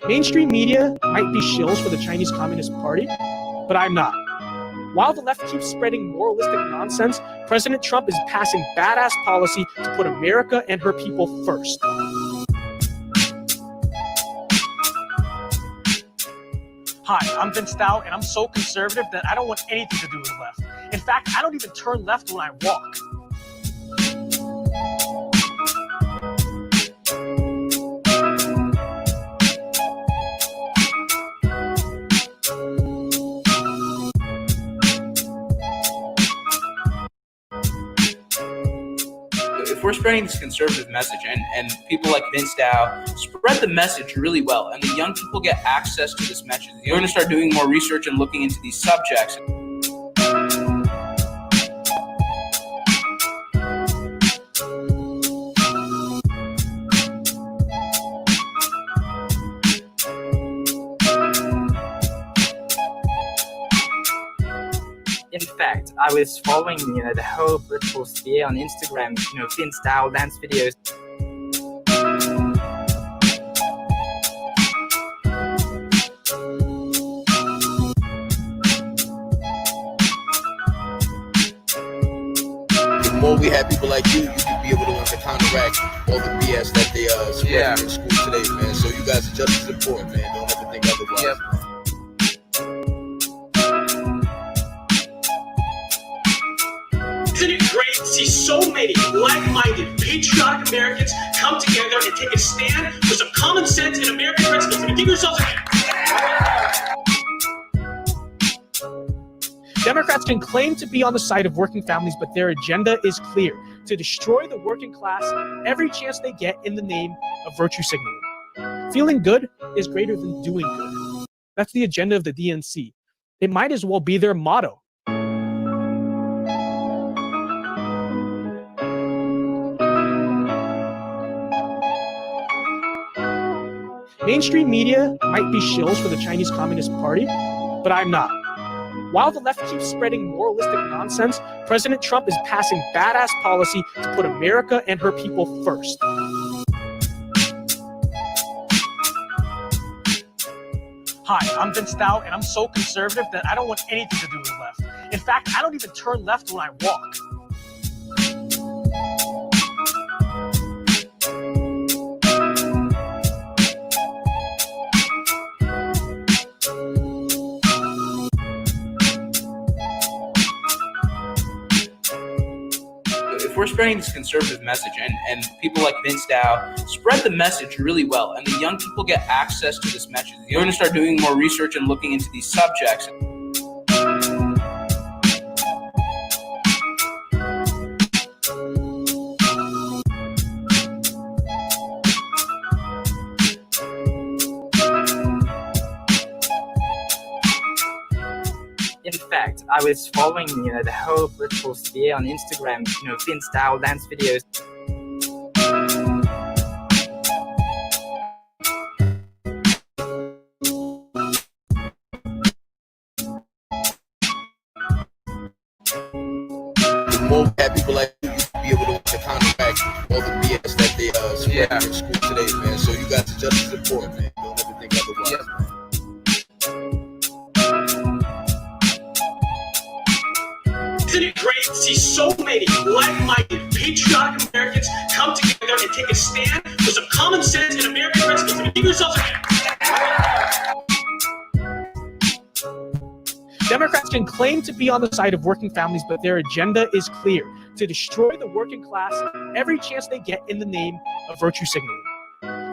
Mainstream media might be shills for the Chinese Communist Party, but I'm not. While the left keeps spreading moralistic nonsense, President Trump is passing badass policy to put America and her people first. Hi, I'm Vince Stout, and I'm so conservative that I don't want anything to do with the left. In fact, I don't even turn left when I walk. If we're spreading this conservative message and people like Vince Dow spread the message really well, and the young people get access to this message, you're going to start doing more research and looking into these subjects. In fact, I was following, the whole political sphere on Instagram, Vince Dow, Lance videos. The more we have people like you can be able to counteract all the BS that they spread in school today, man. So you guys are just as important, man. Don't ever think otherwise. Yep. Isn't it great to see so many like-minded, patriotic Americans come together and take a stand for some common sense and American principles? And give yourselves a hand. Democrats can claim to be on the side of working families, but their agenda is clear: to destroy the working class every chance they get in the name of virtue signaling. Feeling good is greater than doing good. That's the agenda of the DNC. It might as well be their motto. Mainstream media might be shills for the Chinese Communist Party, but I'm not. While the left keeps spreading moralistic nonsense, President Trump is passing badass policy to put America and her people first. Hi, I'm Vince Stout, and I'm so conservative that I don't want anything to do with the left. In fact, I don't even turn left when I walk. If we're spreading this conservative message and people like Vince Dow spread the message really well, and the young people get access to this message, you're going to start doing more research and looking into these subjects. In fact, I was following, the whole political sphere on Instagram, Vince Dow, Lance videos. The more we have people like you can be able to counteract all the BS that they spread in school today, man. So you guys are just as important, man. Don't ever think otherwise. Yep. Isn't it great to see so many like-minded, patriotic Americans come together and take a stand for some common sense and American principles? And give yourselves a hand. Democrats can claim to be on the side of working families, but their agenda is clear: to destroy the working class every chance they get in the name of virtue signaling.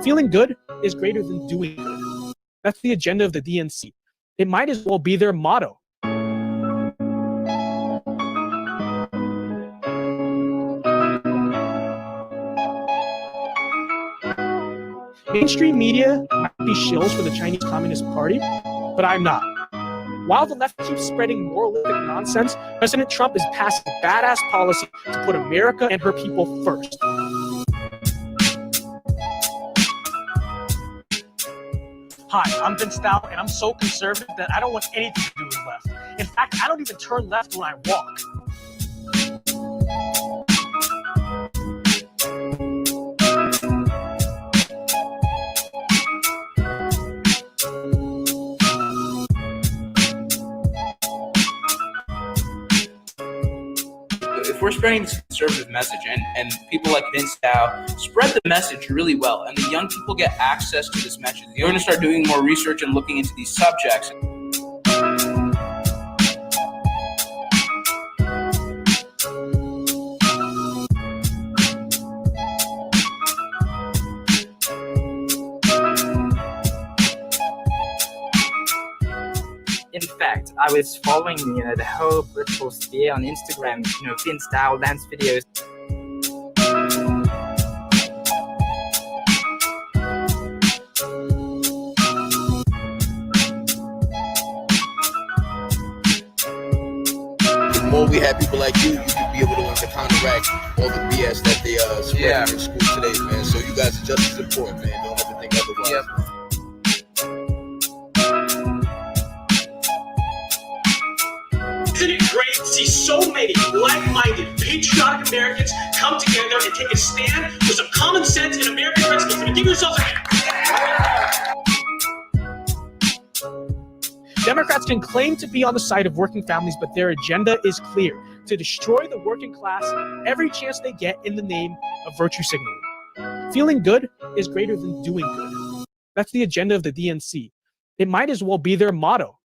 Feeling good is greater than doing good. That's the agenda of the DNC. It might as well be their motto. Mainstream media might be shills for the Chinese Communist Party, but I'm not. While the left keeps spreading moralistic nonsense, President Trump is passing badass policy to put America and her people first. Hi, I'm Vince Stout, and I'm so conservative that I don't want anything to do with the left. In fact, I don't even turn left when I walk. if we're spreading this conservative message and people like Vince Dow spread the message really well, and the young people get access to this message, you're going to start doing more research and looking into these subjects. In fact, I was following, the whole political sphere on Instagram, Vince Dow, Lance videos. The more we have people like you can be able to counteract all the BS that they spread in school today, man. So you guys are just as important, man. Don't ever think otherwise. Yep. Isn't it great to see so many like-minded, patriotic Americans come together and take a stand for some common sense and American principles? I mean, give yourselves a hand. Democrats can claim to be on the side of working families, but their agenda is clear: to destroy the working class every chance they get in the name of virtue signaling. Feeling good is greater than doing good. That's the agenda of the DNC. It might as well be their motto.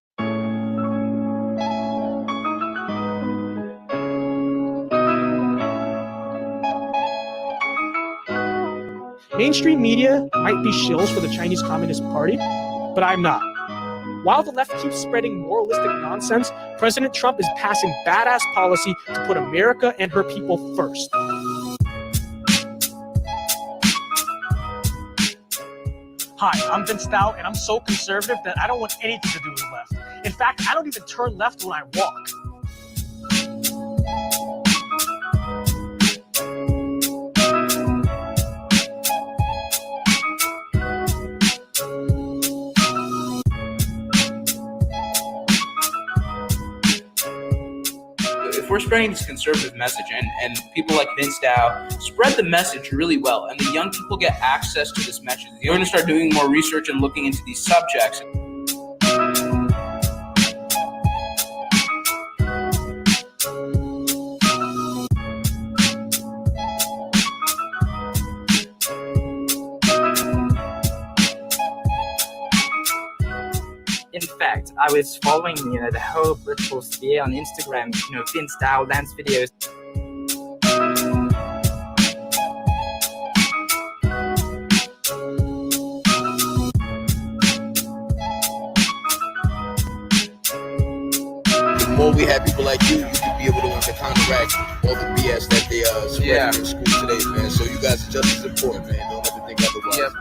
Mainstream media might be shills for the Chinese Communist Party, but I'm not. While the left keeps spreading moralistic nonsense, President Trump is passing badass policy to put America and her people first. Hi, I'm Vince Dow, and I'm so conservative that I don't want anything to do with the left. In fact, I don't even turn left when I walk. If we're spreading this conservative message and people like Vince Dow spread the message really well, and the young people get access to this message, you're going to start doing more research and looking into these subjects. In fact, I was following, the whole political sphere on Instagram, Vince Dow, Lance videos. The more we have people like you can be able to counteract all the BS that they spread in school today, man. So you guys are just as important, man. Don't ever think otherwise. Yep.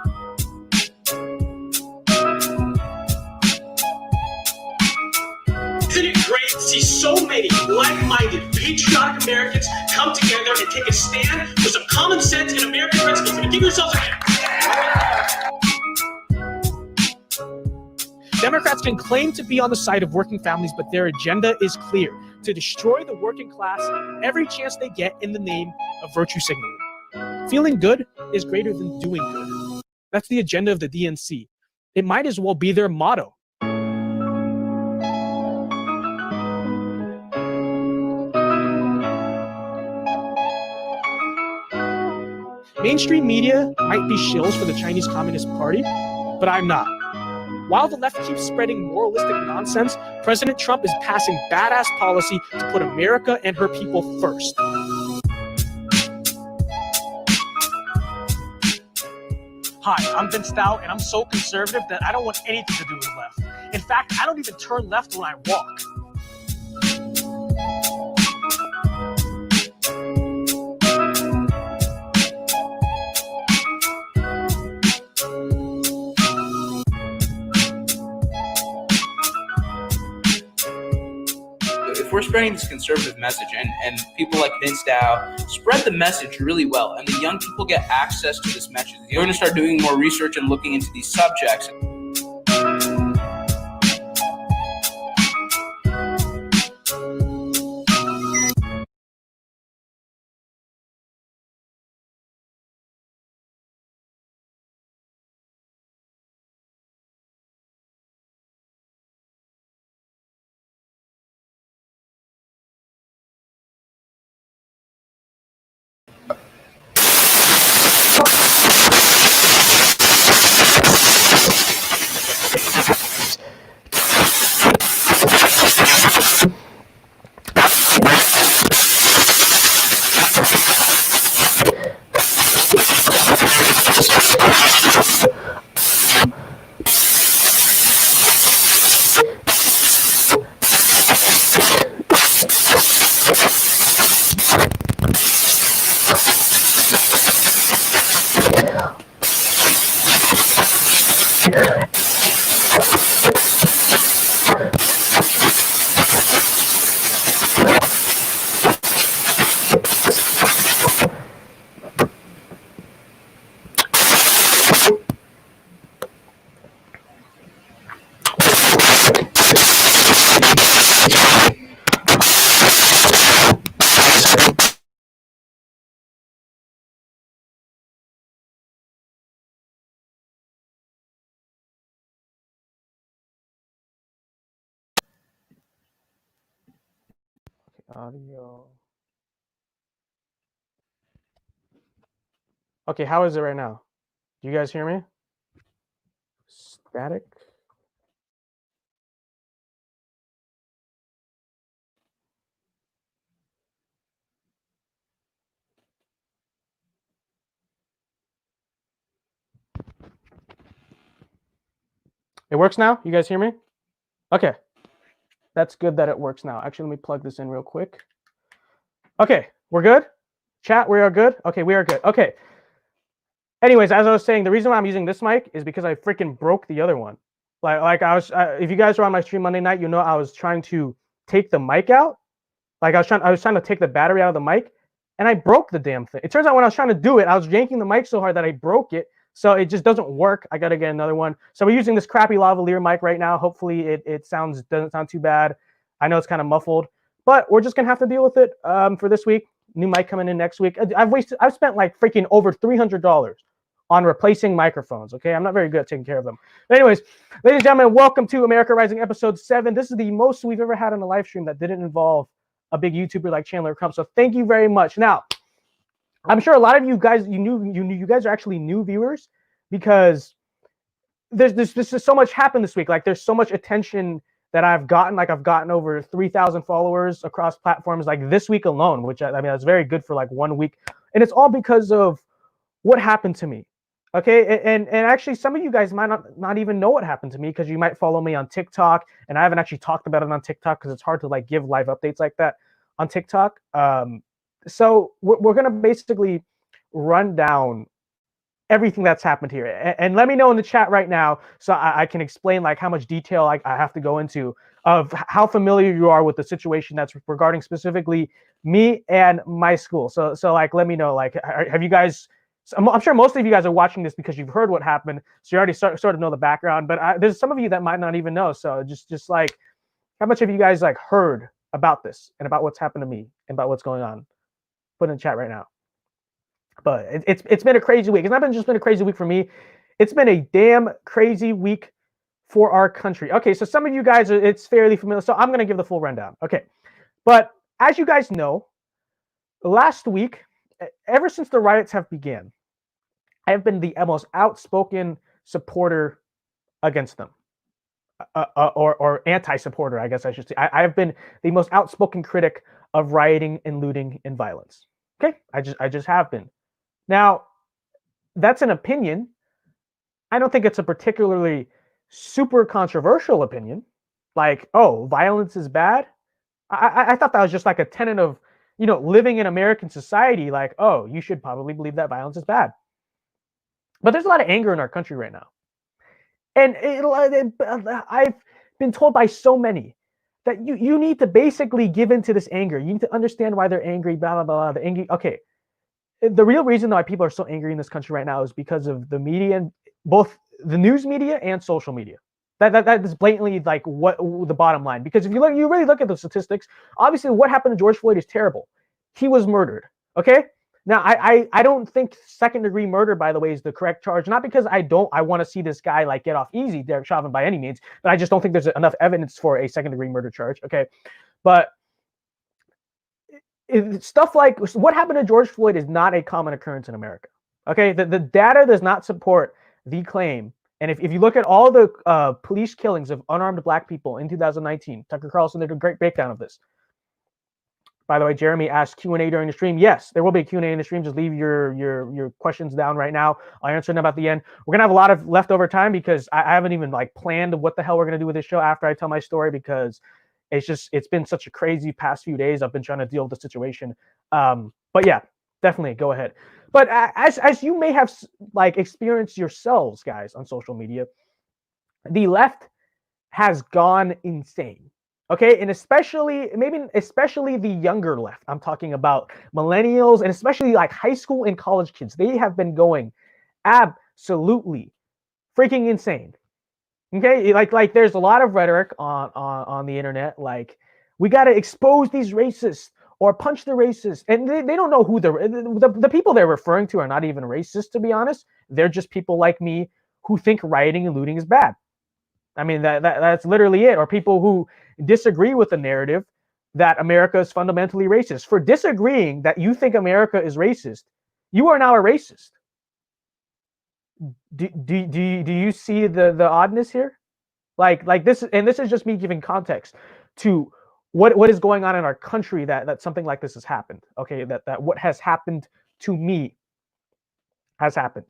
Isn't it great to see so many like-minded, patriotic Americans come together and take a stand for some common sense and American principles? I mean, give yourselves a hand. Democrats can claim to be on the side of working families, but their agenda is clear: to destroy the working class every chance they get in the name of virtue signaling. Feeling good is greater than doing good. That's the agenda of the DNC. It might as well be their motto. Mainstream media might be shills for the Chinese Communist Party, but I'm not. While the left keeps spreading moralistic nonsense, President Trump is passing badass policy to put America and her people first. Hi, I'm Vince Dow, and I'm so conservative that I don't want anything to do with the left. In fact, I don't even turn left when I walk. If we're spreading this conservative message and people like Vince Dow spread the message really well, and the young people get access to this message, you're going to start doing more research and looking into these subjects. Audio. Okay, how is it right now? Do you guys hear me? Static? It works now? You guys hear me? Okay. That's good that it works now. Actually, let me plug this in real quick. Okay, we're good? Chat, we are good? Okay, we are good. Okay. Anyways, as I was saying, the reason why I'm using this mic is because I freaking broke the other one. Like I was, if you guys were on my stream Monday night, you know I was trying to take the mic out. Like I was trying to take the battery out of the mic, and I broke the damn thing. It turns out when I was trying to do it, I was yanking the mic so hard that I broke it. So it just doesn't work. I gotta get another one. So we're using this crappy lavalier mic right now. Hopefully it doesn't sound too bad. I know it's kind of muffled, but we're just gonna have to deal with it for this week. New mic coming in next week. I've spent like freaking over $300 on replacing microphones. Okay, I'm not very good at taking care of them. But anyways, ladies and gentlemen, welcome to America Rising episode 7. This is the most we've ever had on a live stream that didn't involve a big YouTuber like Chandler Crump. So thank you very much. Now, I'm sure a lot of you guys, you guys are actually new viewers because there's just so much happened this week. Like there's so much attention that I've gotten. Like I've gotten over 3,000 followers across platforms like this week alone, which I mean, that's very good for like 1 week. And it's all because of what happened to me. Okay, and actually some of you guys might not even know what happened to me because you might follow me on TikTok, and I haven't actually talked about it on TikTok because it's hard to like give live updates like that on TikTok. So we're gonna basically run down everything that's happened here, and let me know in the chat right now so I can explain like how much detail I have to go into of how familiar you are with the situation that's regarding specifically me and my school. So like let me know, like have you guys. I'm sure most of you guys are watching this because you've heard what happened, so you already sort of know the background. But there's some of you that might not even know. So just like, how much have you guys like heard about this and about what's happened to me and about what's going on? Put in the chat right now. But it's been a crazy week. It's not just been a crazy week for me. It's been a damn crazy week for our country. Okay, so some of you guys it's fairly familiar. So I'm gonna give the full rundown. Okay, but as you guys know, last week, ever since the riots have begun, I have been the most outspoken supporter against them, or anti-supporter, I guess I should say. I have been the most outspoken critic of rioting and looting and violence. Okay, I just have been. Now, that's an opinion. I don't think it's a particularly super controversial opinion. Like, oh, violence is bad. I thought that was just like a tenet of, living in American society. Like, oh, you should probably believe that violence is bad. But there's a lot of anger in our country right now. And I've been told by so many that you need to basically give into this anger. You need to understand why they're angry, blah, blah, blah. The angry. Okay. The real reason why people are so angry in this country right now is because of the media, and both the news media and social media. That is blatantly like what the bottom line. Because if you really look at the statistics, obviously what happened to George Floyd is terrible. He was murdered. Okay. Now, I don't think second-degree murder, by the way, is the correct charge. Not because I want to see this guy like get off easy, Derek Chauvin, by any means, but I just don't think there's enough evidence for a second-degree murder charge. Okay, but stuff like what happened to George Floyd is not a common occurrence in America. Okay, the data does not support the claim. And if you look at all the police killings of unarmed Black people in 2019, Tucker Carlson did a great breakdown of this. By the way, Jeremy asked Q&A during the stream. Yes, there will be a Q&A in the stream. Just leave your questions down right now. I'll answer them at the end. We're going to have a lot of leftover time because I haven't even like planned what the hell we're going to do with this show after I tell my story, because it's been such a crazy past few days. I've been trying to deal with the situation. But yeah, definitely go ahead. But as you may have like experienced yourselves, guys, on social media, the left has gone insane. Okay, and especially the younger left. I'm talking about millennials and especially like high school and college kids. They have been going absolutely freaking insane. Okay, like there's a lot of rhetoric on the internet, like we got to expose these racists or punch the racists, and they don't know who the people they're referring to are not even racist, to be honest. They're just people like me who think rioting and looting is bad. I mean, that's literally it. Or people who disagree with the narrative that America is fundamentally racist. For disagreeing that you think America is racist, you are now a racist. Do you see the oddness here? Like this, and this is just me giving context to what is going on in our country that something like this has happened. Okay, that what has happened to me has happened.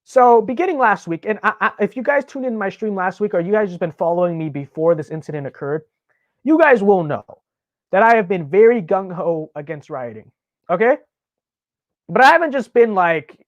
So beginning last week, and if you guys tuned in my stream last week, or you guys just been following me before this incident occurred, you guys will know that I have been very gung-ho against rioting. Okay, but I haven't just been like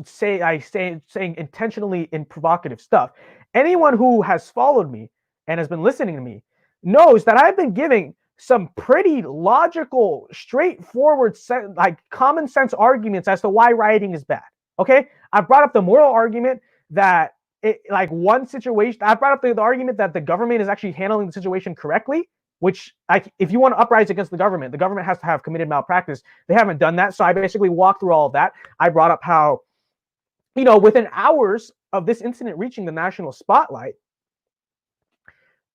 saying intentionally in provocative stuff. Anyone who has followed me and has been listening to me knows that I've been giving some pretty logical, straightforward, like common sense arguments as to why rioting is bad. Okay, I brought up the moral argument that I brought up the argument that the government is actually handling the situation correctly, which if you want to uprise against the government has to have committed malpractice. They haven't done that. So I basically walked through all of that. I brought up how, within hours of this incident reaching the national spotlight,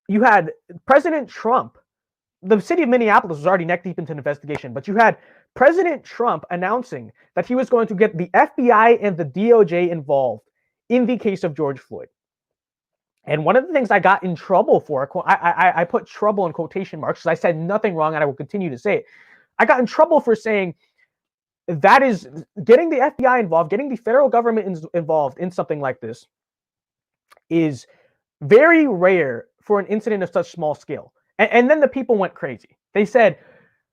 you had President Trump. The city of Minneapolis was already neck deep into an investigation, but you had President Trump announcing that he was going to get the FBI and the DOJ involved in the case of George Floyd. And one of the things I got in trouble for, I put trouble in quotation marks because I said nothing wrong and I will continue to say it. I got in trouble for saying that is getting the FBI involved, getting the federal government involved in something like this is very rare for an incident of such small scale. And then the people went crazy. They said,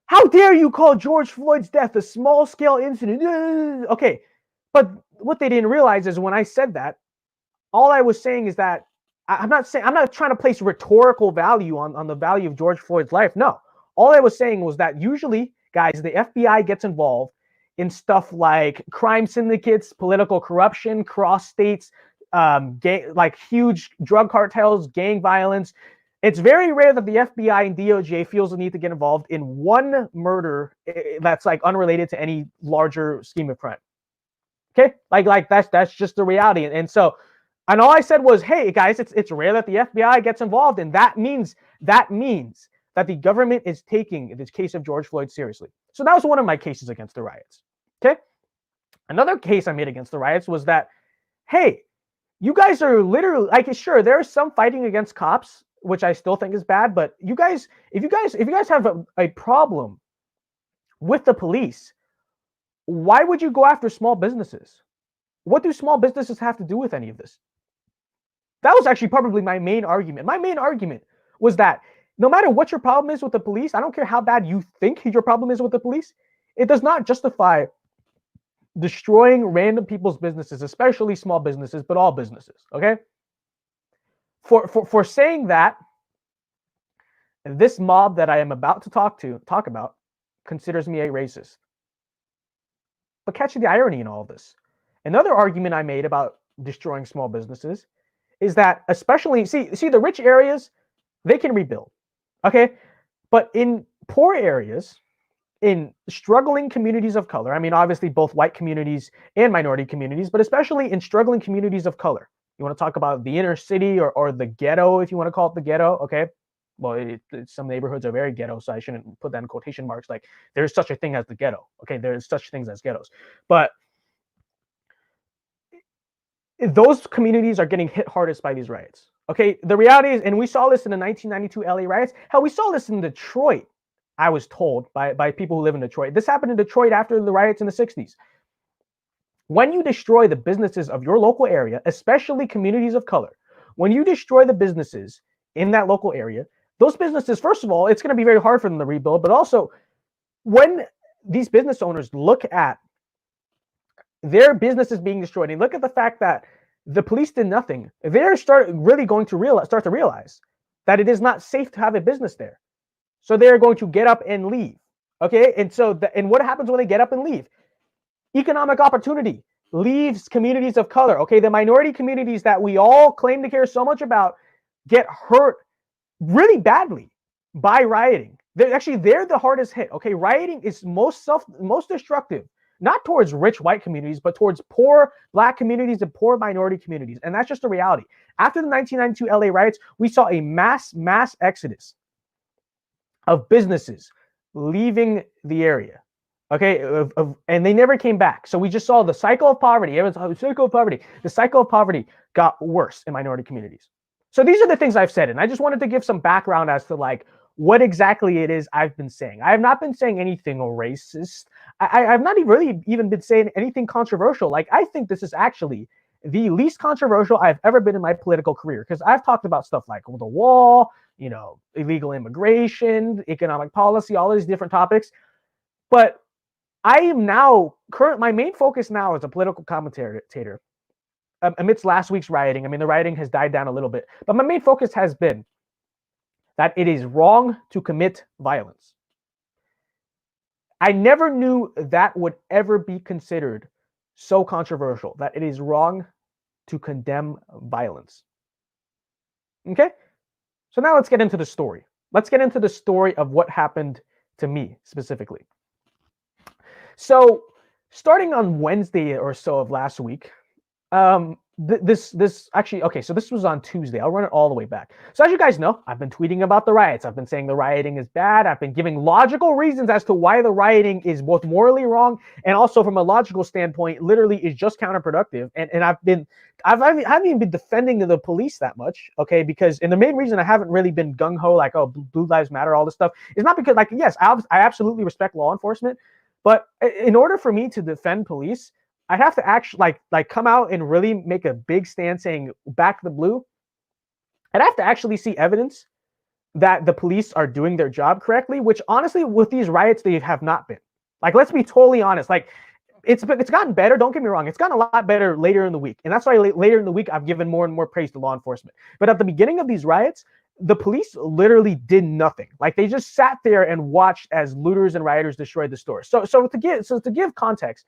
how dare you call George Floyd's death a small scale incident? Okay, but what they didn't realize is when I said that, all I was saying is that I'm not trying to place rhetorical value on the value of George Floyd's life. No, all I was saying was that usually, guys, the FBI gets involved in stuff like crime syndicates, political corruption, cross states, like huge drug cartels, gang violence. It's very rare that the FBI and DOJ feels the need to get involved in one murder that's like unrelated to any larger scheme of crime. Okay, like that's just the reality. And all I said was, hey guys, it's rare that the FBI gets involved, and that means that the government is taking this case of George Floyd seriously. So that was one of my cases against the riots. Okay, another case I made against the riots was that, hey, you guys are literally like, sure, there's some fighting against cops, which I still think is bad, but if you guys have a problem with the police, why would you go after small businesses? What do small businesses have to do with any of this? That was actually probably my main argument. My main argument was that no matter what your problem is with the police, I don't care how bad you think your problem is with the police, it does not justify destroying random people's businesses, especially small businesses, but all businesses, okay? For saying that, this mob that I am about to talk about considers me a racist. But catch the irony in all of this. Another argument I made about destroying small businesses is that, especially, see the rich areas, they can rebuild, okay? But in poor areas, in struggling communities of color, I mean, obviously both white communities and minority communities, but especially in struggling communities of color, you want to talk about the inner city or the ghetto, if you want to call it the ghetto, okay? Well, some neighborhoods are very ghetto, so I shouldn't put that in quotation marks. Like, there's such a thing as the ghetto, okay? There's such things as ghettos. But those communities are getting hit hardest by these riots, okay? The reality is, and we saw this in the 1992 LA riots, hell, we saw this in Detroit, I was told by people who live in Detroit. This happened in Detroit after the riots in the 60s. When you destroy the businesses of your local area, especially communities of color, when you destroy the businesses in that local area, those businesses, first of all, it's going to be very hard for them to rebuild, but also when these business owners look at their businesses being destroyed and look at the fact that the police did nothing. They're really going to start to realize that it is not safe to have a business there. So they're going to get up and leave. Okay, and so and what happens when they get up and leave? Economic opportunity leaves communities of color. Okay, the minority communities that we all claim to care so much about get hurt really badly by rioting. They're the hardest hit. Okay, rioting is most destructive, not towards rich white communities, but towards poor Black communities and poor minority communities. And that's just a reality. After the 1992 LA riots, we saw a mass exodus of businesses leaving the area. Okay, and they never came back. So we just saw the cycle of poverty. Everyone's cycle of poverty. The cycle of poverty got worse in minority communities. So these are the things I've said, and I just wanted to give some background as to like what exactly it is I've been saying. I have not been saying anything racist. I've not really even been saying anything controversial. Like, I think this is actually the least controversial I've ever been in my political career, because I've talked about stuff like the wall, you know, illegal immigration, economic policy, all these different topics. But I am now my main focus now as a political commentator amidst last week's rioting. I mean, the rioting has died down a little bit, but my main focus has been that it is wrong to commit violence. I never knew that would ever be considered so controversial, that it is wrong to condemn violence. Okay? So now let's get into the story. Let's get into the story of what happened to me specifically. So starting on Wednesday or so of last week, this actually, okay, so this was on Tuesday. I'll run it all the way back. So as you guys know, I've been tweeting about the riots. I've been saying the rioting is bad. I've been giving logical reasons as to why the rioting is both morally wrong and also from a logical standpoint, literally is just counterproductive. And I haven't even been defending the police that much, okay? Because, and the main reason I haven't really been gung-ho, like, oh, Blue Lives Matter, all this stuff, is not because, like, yes, I absolutely respect law enforcement, but in order for me to defend police, I'd have to actually like come out and really make a big stand saying back the blue. I'd have to actually see evidence that the police are doing their job correctly, which honestly with these riots, they have not been. Like, let's be totally honest. Like, it's gotten better. Don't get me wrong. It's gotten a lot better later in the week. And that's why later in the week, I've given more and more praise to law enforcement. But at the beginning of these riots, the police literally did nothing. Like, they just sat there and watched as looters and rioters destroyed the store. So to give context,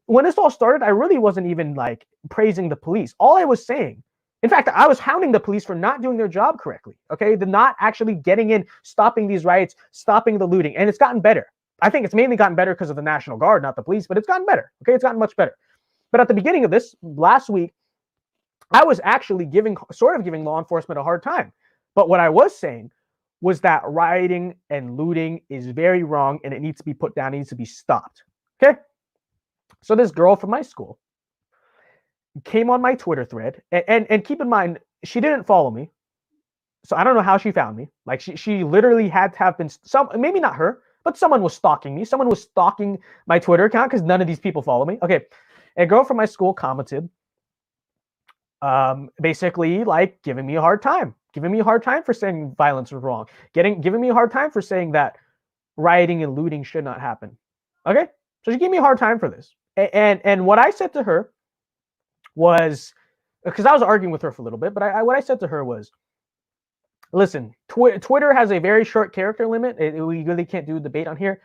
when this all started, I really wasn't even like praising the police. All I was saying, in fact, I was hounding the police for not doing their job correctly. Okay, they're not actually getting in, stopping these riots, stopping the looting, and it's gotten better. I think it's mainly gotten better because of the National Guard, not the police, but it's gotten better. Okay, it's gotten much better. But at the beginning of this last week, I was actually giving law enforcement a hard time. But what I was saying was that rioting and looting is very wrong and it needs to be put down, it needs to be stopped. Okay. So this girl from my school came on my Twitter thread, and keep in mind, she didn't follow me. So I don't know how she found me. Like, she literally had to have been maybe not her, but someone was stalking me. Someone was stalking my Twitter account because none of these people follow me. Okay. A girl from my school commented, basically like giving me a hard time for saying violence was wrong, giving me a hard time for saying that rioting and looting should not happen. Okay. So she gave me a hard time for this. And what I said to her was, because I was arguing with her for a little bit, but what I said to her was, listen, Twitter has a very short character limit. We really can't do a debate on here.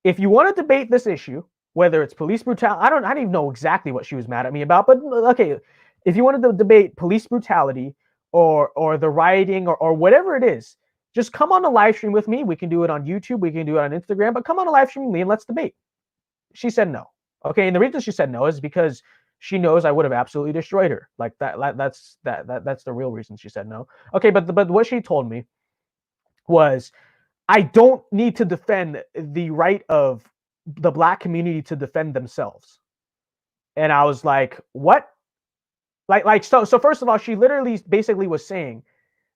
If you want to debate this issue, whether it's police brutality, I don't even know exactly what she was mad at me about, but okay, if you wanted to debate police brutality or the rioting or whatever it is, just come on a live stream with me. We can do it on YouTube. We can do it on Instagram, but come on a live stream with me and let's debate. She said no. Okay, and the reason she said no is because she knows I would have absolutely destroyed her. Like that's the real reason she said no. Okay, but what she told me was, I don't need to defend the right of the Black community to defend themselves. And I was like, what? So first of all, she literally basically was saying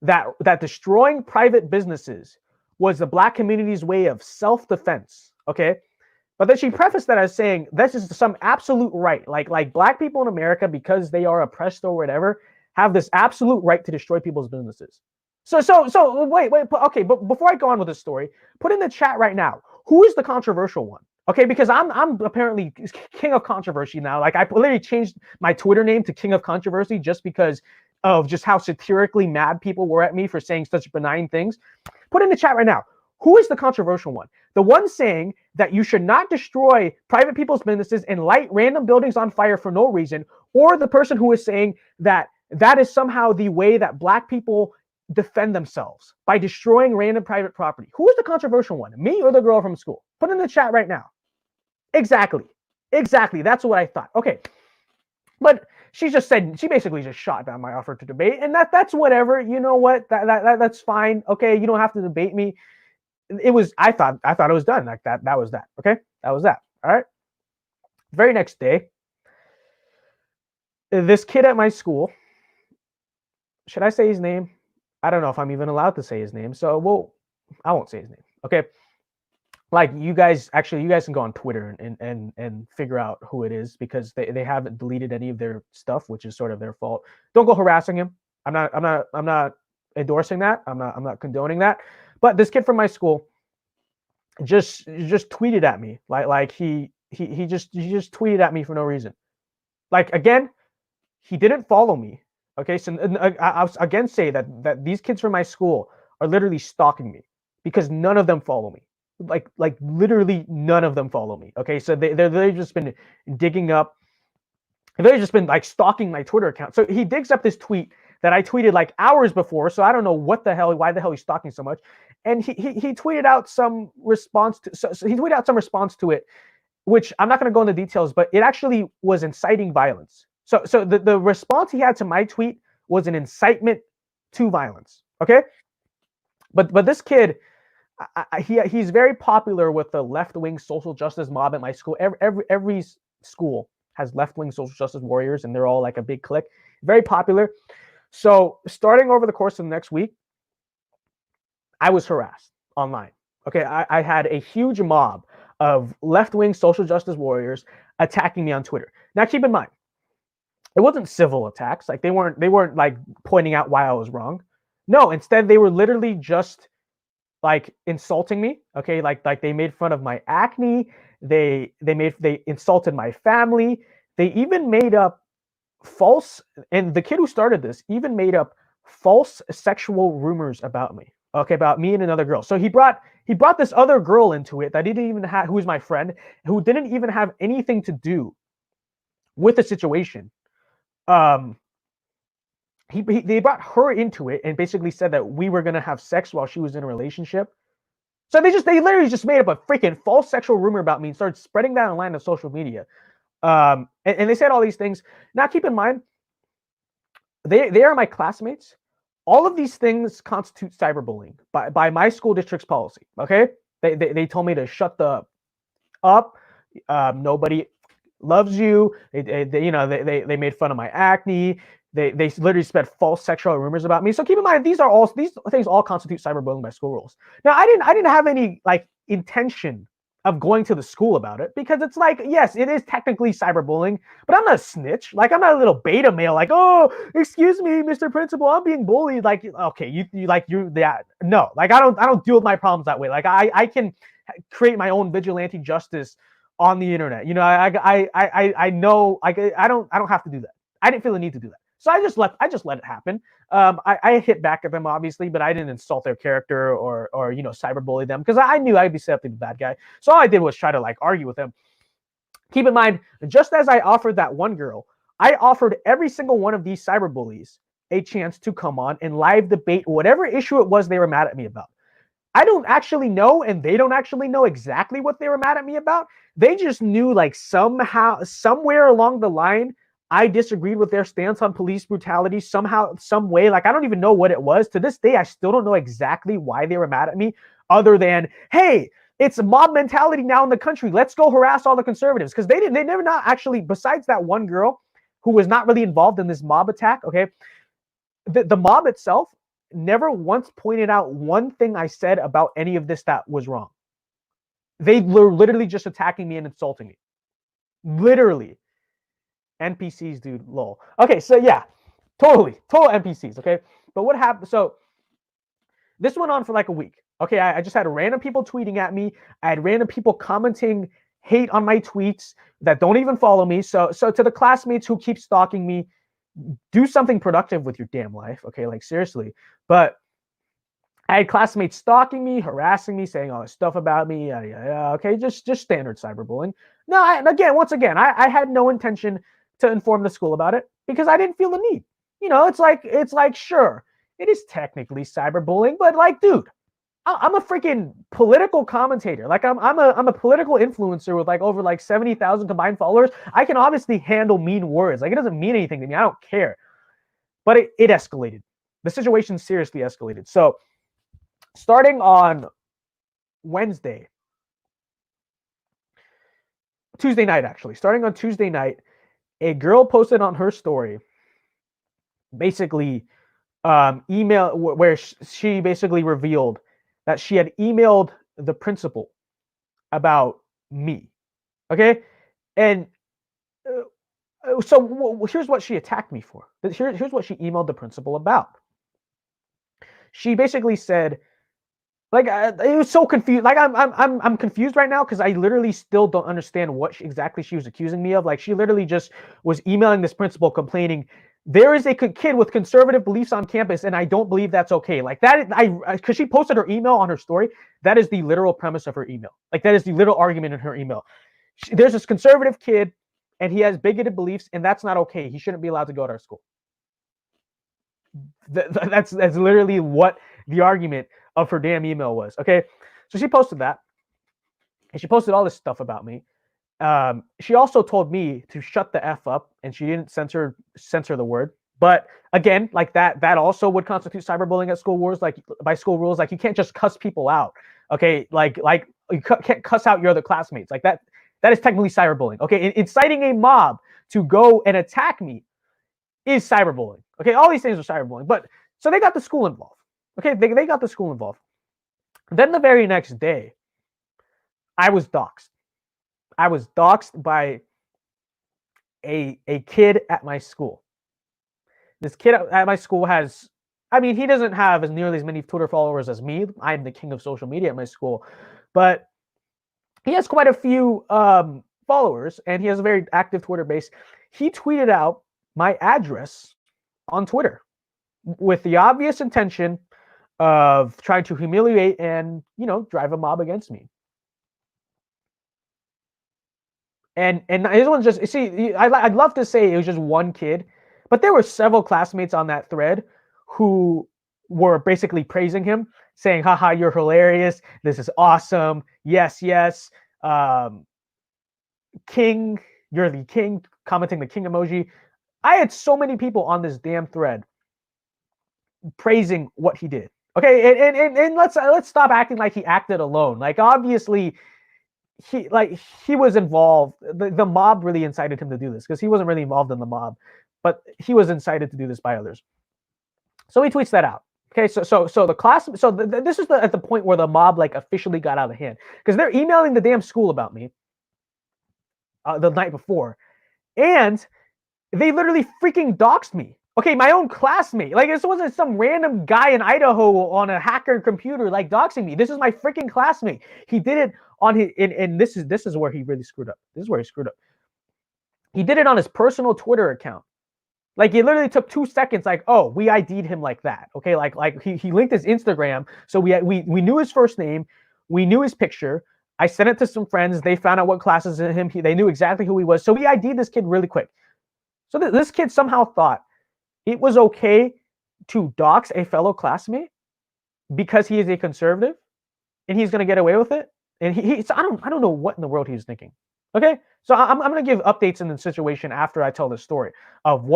that destroying private businesses was the Black community's way of self-defense. Okay. But then she prefaced that as saying this is some absolute right, like Black people in America, because they are oppressed or whatever, have this absolute right to destroy people's businesses. So wait, okay. But before I go on with this story, put in the chat right now, who is the controversial one? Okay, because I'm apparently king of controversy now. Like, I literally changed my Twitter name to King of Controversy just because of just how satirically mad people were at me for saying such benign things. Put in the chat right now, who is the controversial one? The one saying that you should not destroy private people's businesses and light random buildings on fire for no reason, or the person who is saying that that is somehow the way that Black people defend themselves by destroying random private property? Who is the controversial one, me or the girl from school? Put in the chat right now. Exactly. That's what I thought. Okay. But she basically just shot down my offer to debate, and that's whatever. You know what? That's fine. Okay, you don't have to debate me. I thought it was done. Like that was that. Okay? That was that. All right. Very next day, this kid at my school, should I say his name? I don't know if I'm even allowed to say his name. So, I won't say his name. Okay? Like, you guys can go on Twitter and figure out who it is, because they haven't deleted any of their stuff, which is sort of their fault. Don't go harassing him. I'm not endorsing that. I'm not condoning that. But this kid from my school just tweeted at me. Like he just tweeted at me for no reason. Like, again, he didn't follow me. Okay, so I'll again say that these kids from my school are literally stalking me, because none of them follow me. Like literally none of them follow me. Okay, so they've just been digging up. They've just been like stalking my Twitter account. So he digs up this tweet that I tweeted like hours before. So I don't know why the hell he's stalking so much. And he tweeted out some response to. So he tweeted out some response to it, which I'm not going to go into details, but it actually was inciting violence. So the response he had to my tweet was an incitement to violence. Okay, but this kid. He's very popular with the left-wing social justice mob at my school. Every school has left-wing social justice warriors, and they're all like a big clique. Very popular. So starting over the course of the next week, I was harassed online. Okay, I had a huge mob of left-wing social justice warriors attacking me on Twitter. Now, keep in mind, it wasn't civil attacks. Like, they weren't like pointing out why I was wrong. No, instead they were literally just like insulting me. Okay, like they made fun of my acne. They insulted my family. They even made up false, and the kid who started this even made up false sexual rumors about me. Okay, about me and another girl. So he brought this other girl into it that he didn't even have, who was my friend, who didn't even have anything to do with the situation. They brought her into it and basically said that we were gonna have sex while she was in a relationship. So they literally just made up a freaking false sexual rumor about me and started spreading that online on social media. And they said all these things. Now, keep in mind, they are my classmates. All of these things constitute cyberbullying by my school district's policy. Okay, they told me to shut the up. Nobody loves you. They made fun of my acne. They literally spread false sexual rumors about me. So keep in mind, these things all constitute cyberbullying by school rules. Now, I didn't have any like intention of going to the school about it, because it's like, yes, it is technically cyberbullying, but I'm not a snitch. Like, I'm not a little beta male. Like, oh, excuse me, Mr. Principal, I'm being bullied. Like, okay, no. Like, I don't deal with my problems that way. Like, I can create my own vigilante justice on the internet. You know, I know. Like, I don't have to do that. I didn't feel the need to do that. So I just let it happen. I hit back at them, obviously, but I didn't insult their character or cyberbully them, because I knew I'd be set up to be the bad guy. So all I did was try to like argue with them. Keep in mind, just as I offered that one girl, I offered every single one of these cyberbullies a chance to come on and live debate whatever issue it was they were mad at me about. I don't actually know, and they don't actually know exactly what they were mad at me about. They just knew, like, somehow, somewhere along the line, I disagreed with their stance on police brutality somehow, some way. Like, I don't even know what it was. To this day, I still don't know exactly why they were mad at me, other than, hey, it's a mob mentality now in the country. Let's go harass all the conservatives. Because they never not actually, besides that one girl who was not really involved in this mob attack, okay, the mob itself never once pointed out one thing I said about any of this that was wrong. They were literally just attacking me and insulting me. Literally. NPCs, dude, lol. Okay, so yeah, total NPCs, okay? But what happened, so this went on for like a week. Okay, I just had random people tweeting at me. I had random people commenting hate on my tweets, that don't even follow me. So to the classmates who keep stalking me, do something productive with your damn life, okay? Like, seriously. But I had classmates stalking me, harassing me, saying all this stuff about me. Okay, just standard cyberbullying. No, once again, I had no intention to inform the school about it because I didn't feel the need. You know, it's like sure, it is technically cyberbullying, but like, dude, I'm a freaking political commentator. Like, I'm a political influencer with like over like 70,000 combined followers. I can obviously handle mean words. Like, it doesn't mean anything to me. I don't care. But it escalated. The situation seriously escalated. So starting on Tuesday night, actually, starting on Tuesday night, a girl posted on her story, basically, email where she basically revealed that she had emailed the principal about me. Okay, and so here's what she attacked me for. Here's what she emailed the principal about. She basically said, like, it was so confused. Like, I'm confused right now because I literally still don't understand what exactly she was accusing me of. Like, she literally just was emailing this principal complaining, there is a kid with conservative beliefs on campus, and I don't believe that's okay. Like, that, because she posted her email on her story. That is the literal premise of her email. Like, that is the literal argument in her email. There's this conservative kid, and he has bigoted beliefs, and that's not okay. He shouldn't be allowed to go to our school. That's literally what the argument of her damn email was. Okay, so she posted that, and she posted all this stuff about me. She also told me to shut the F up, and she didn't censor the word. But again, like, that also would constitute cyberbullying at school rules. Like, by school rules, like, you can't just cuss people out. Okay, like you can't cuss out your other classmates. Like, that is technically cyberbullying. Okay, inciting a mob to go and attack me is cyberbullying. Okay, all these things are cyberbullying. But so they got the school involved. Okay, they got the school involved. Then the very next day, I was doxxed. I was doxxed by a kid at my school. This kid at my school has, I mean, he doesn't have as nearly as many Twitter followers as me. I'm the king of social media at my school. But he has quite a few followers, and he has a very active Twitter base. He tweeted out my address on Twitter with the obvious intention of trying to humiliate and, you know, drive a mob against me. And this one's just, see, I'd love to say it was just one kid, but there were several classmates on that thread who were basically praising him, saying, haha, you're hilarious. This is awesome. Yes, yes. King, you're the king, commenting the king emoji. I had so many people on this damn thread praising what he did. Okay, and let's stop acting like he acted alone. Like, obviously, he was involved. The mob really incited him to do this, because he wasn't really involved in the mob, but he was incited to do this by others. So he tweets that out. Okay, so the class, so this is at the point where the mob, like, officially got out of hand, because they're emailing the damn school about me the night before, and they literally freaking doxed me. Okay, my own classmate. Like, this wasn't some random guy in Idaho on a hacker computer, like, doxing me. This is my freaking classmate. He did it on his, and this is where he really screwed up. This is where he screwed up. He did it on his personal Twitter account. Like, it literally took 2 seconds. Like, oh, we ID'd him like that. Okay, like he linked his Instagram, so we knew his first name, we knew his picture. I sent it to some friends. They found out what classes in him. They knew exactly who he was. So we ID'd this kid really quick. So this kid somehow thought it was okay to dox a fellow classmate because he is a conservative, and he's going to get away with it. And so I don't know what in the world he was thinking. Okay, so I'm going to give updates in the situation after I tell the story of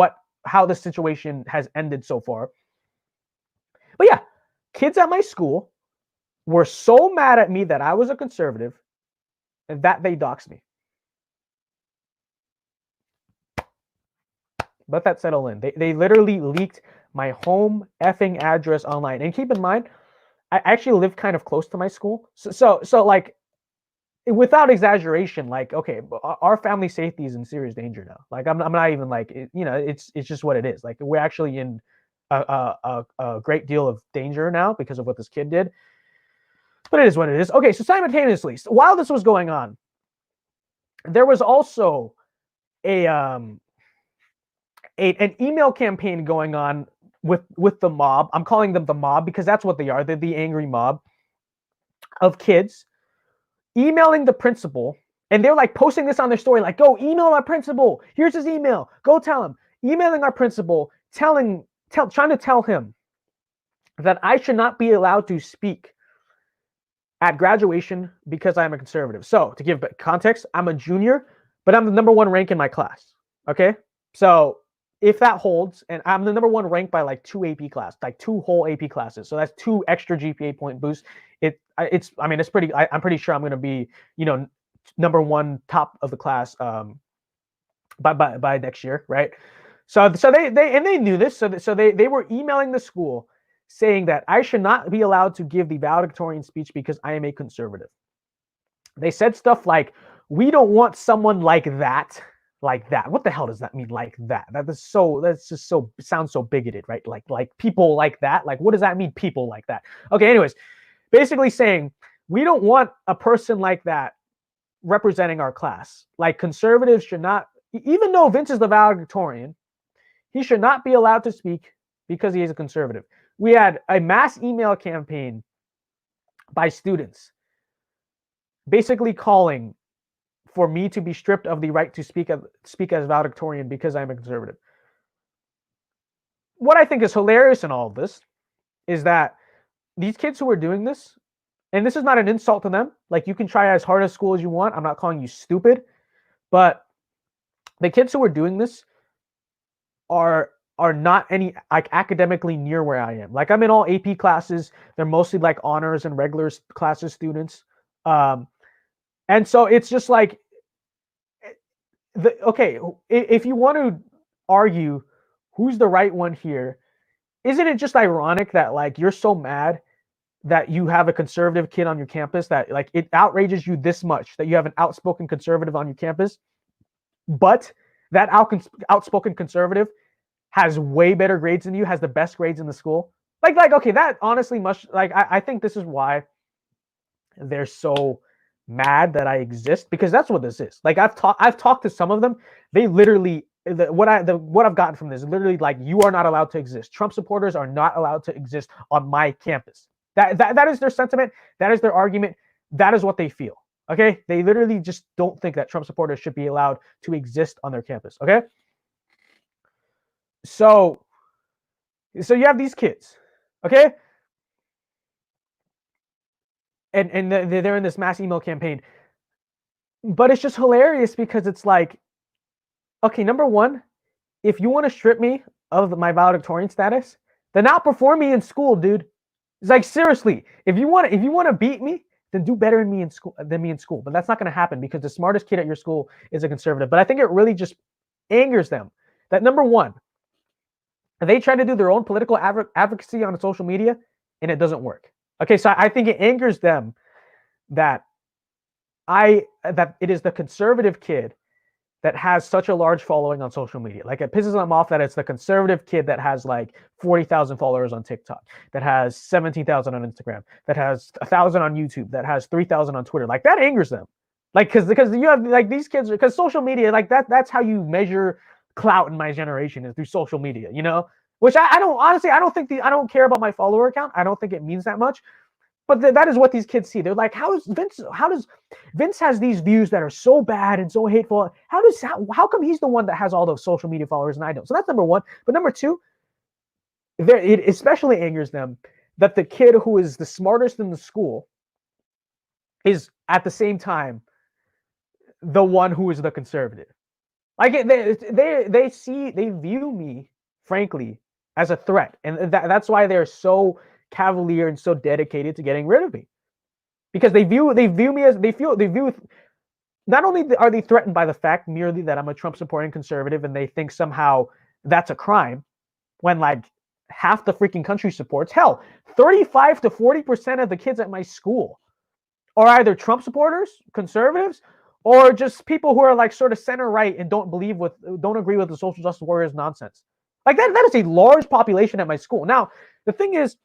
how the situation has ended so far. But yeah, kids at my school were so mad at me that I was a conservative that they doxed me. Let that settle in. They literally leaked my home effing address online. And keep in mind, I actually live kind of close to my school. So like, without exaggeration, like, okay, our family safety is in serious danger now. Like, I'm not even like, you know, it's just what it is. Like, we're actually in a great deal of danger now because of what this kid did. But it is what it is. Okay, so simultaneously, while this was going on, there was also an email campaign going on with the mob. I'm calling them the mob because that's what they are. They're the angry mob of kids emailing the principal, and they're like posting this on their story, like, go email our principal. Here's his email. Go tell him. Emailing our principal, trying to tell him that I should not be allowed to speak at graduation because I'm a conservative. So to give context, I'm a junior, but I'm the #1 rank in my class. Okay, so if that holds, and I'm the #1 rank by like 2 AP class, like 2 whole AP classes, so that's 2 extra GPA point boost. It's pretty. I'm pretty sure I'm going to be, #1 top of the class by next year, right? So they knew this, so they were emailing the school saying that I should not be allowed to give the valedictorian speech because I am a conservative. They said stuff like, "We don't want someone like that." Like that. What the hell does that mean? Like that? It sounds so bigoted, right? Like people like that. Like, what does that mean? People like that. Okay. Anyways, basically saying we don't want a person like that representing our class. Like, conservatives should not, even though Vince is the valedictorian, he should not be allowed to speak because he is a conservative. We had a mass email campaign by students basically calling for me to be stripped of the right to speak as valedictorian because I'm a conservative. What I think is hilarious in all of this is that these kids who are doing this, and this is not an insult to them, like, you can try as hard at school as you want, I'm not calling you stupid, but the kids who are doing this are not any like academically near where I am. Like, I'm in all AP classes. They're mostly like honors and regular classes students. And so it's just like, okay, if you want to argue who's the right one here, isn't it just ironic that, like, you're so mad that you have a conservative kid on your campus that, like, it outrages you this much that you have an outspoken conservative on your campus, but that outspoken conservative has way better grades than you, has the best grades in the school? Like, okay, that honestly must, like, I think this is why they're so mad that I exist, because that's what this is. Like, I've talked to some of them. They literally, what I've gotten from this is literally like, you are not allowed to exist. Trump supporters are not allowed to exist on my campus. That is their sentiment. That is their argument. That is what they feel. Okay, they literally just don't think that Trump supporters should be allowed to exist on their campus. Okay, so you have these kids. Okay, and they're in this mass email campaign, but it's just hilarious because it's like, okay, #1, if you want to strip me of my valedictorian status, then outperform me in school, dude. It's like, seriously, if you want to beat me, then do better than me in school. But that's not going to happen because the smartest kid at your school is a conservative. But I think it really just angers them that, #1, they try to do their own political advocacy on social media and it doesn't work. Okay, so I think it angers them that it is the conservative kid that has such a large following on social media. Like, it pisses them off that it's the conservative kid that has like 40,000 followers on TikTok, that has 17,000 on Instagram, that has 1,000 on YouTube, that has 3,000 on Twitter. Like, that angers them. Like, because you have, like, these kids, because social media, like, that's how you measure clout in my generation, is through social media, which I don't care about my follower count. I don't think it means that much. But that is what these kids see. They're like, how does Vince has these views that are so bad and so hateful? How come he's the one that has all those social media followers and I don't? So that's #1. But #2, it especially angers them that the kid who is the smartest in the school is at the same time the one who is the conservative. Like, they view me, frankly, as a threat, and that's why they're so cavalier and so dedicated to getting rid of me, because they view me as not only are they threatened by the fact merely that I'm a Trump supporting conservative, and they think somehow that's a crime when, like, half the freaking country supports, 35 to 40% of the kids at my school are either Trump supporters, conservatives, or just people who are like sort of center right and don't agree with the social justice warriors nonsense. Like, that is a large population at my school. Now, the thing is,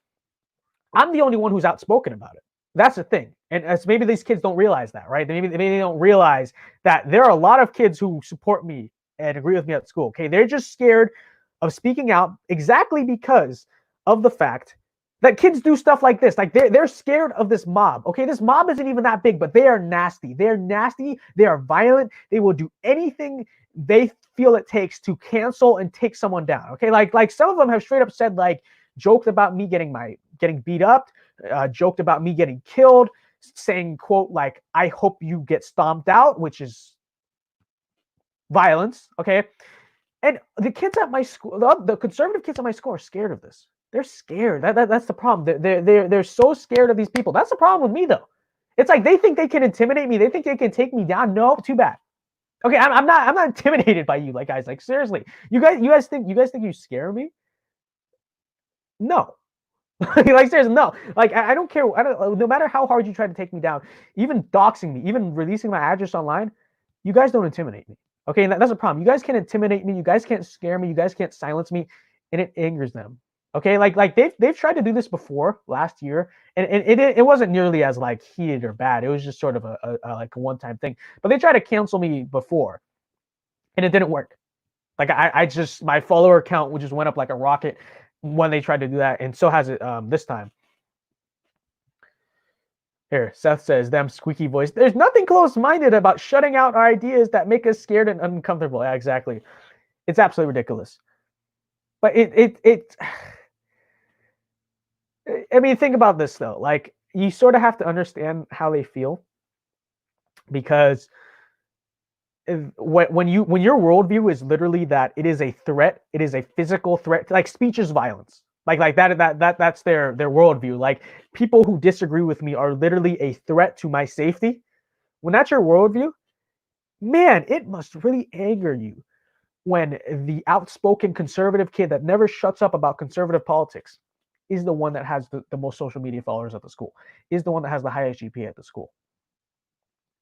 I'm the only one who's outspoken about it. That's the thing. And as maybe these kids don't realize that, right? Maybe they don't realize that there are a lot of kids who support me and agree with me at school. Okay, they're just scared of speaking out exactly because of the fact that kids do stuff like this. Like they're scared of this mob. Okay, this mob isn't even that big, but they are nasty. They're nasty. They are violent. They will do anything they feel it takes to cancel and take someone down. Okay, like some of them have straight up said, like, joked about me getting beat up, joked about me getting killed, saying, quote, like, I hope you get stomped out, which is violence. Okay, and the kids at my school, the conservative kids at my school are scared of this. They're scared. That's the problem. They're so scared of these people. That's the problem with me, though. It's like they think they can intimidate me. They think they can take me down. No, too bad. Okay, I'm not intimidated by you, like, guys. Like, seriously, you guys think you scare me? No. Like, seriously, no. Like, I don't care. No matter how hard you try to take me down, even doxing me, even releasing my address online, you guys don't intimidate me. Okay, and that's a problem. You guys can't intimidate me. You guys can't scare me. You guys can't silence me, and it angers them. Okay, like they've tried to do this before last year, and it wasn't nearly as like heated or bad. It was just sort of a like a one-time thing. But they tried to cancel me before, and it didn't work. Like I just, my follower count just went up like a rocket when they tried to do that, and so has it this time. Here, Seth says, them squeaky voice. There's nothing close-minded about shutting out our ideas that make us scared and uncomfortable. Yeah, exactly. It's absolutely ridiculous. But I mean, think about this, though. Like, you sort of have to understand how they feel, because when your worldview is literally that it is a threat, it is a physical threat. Like, speech is violence. Like that's their worldview. Like, people who disagree with me are literally a threat to my safety. When that's your worldview, man, it must really anger you when the outspoken conservative kid that never shuts up about conservative politics is the one that has the most social media followers at the school, is the one that has the highest GPA at the school.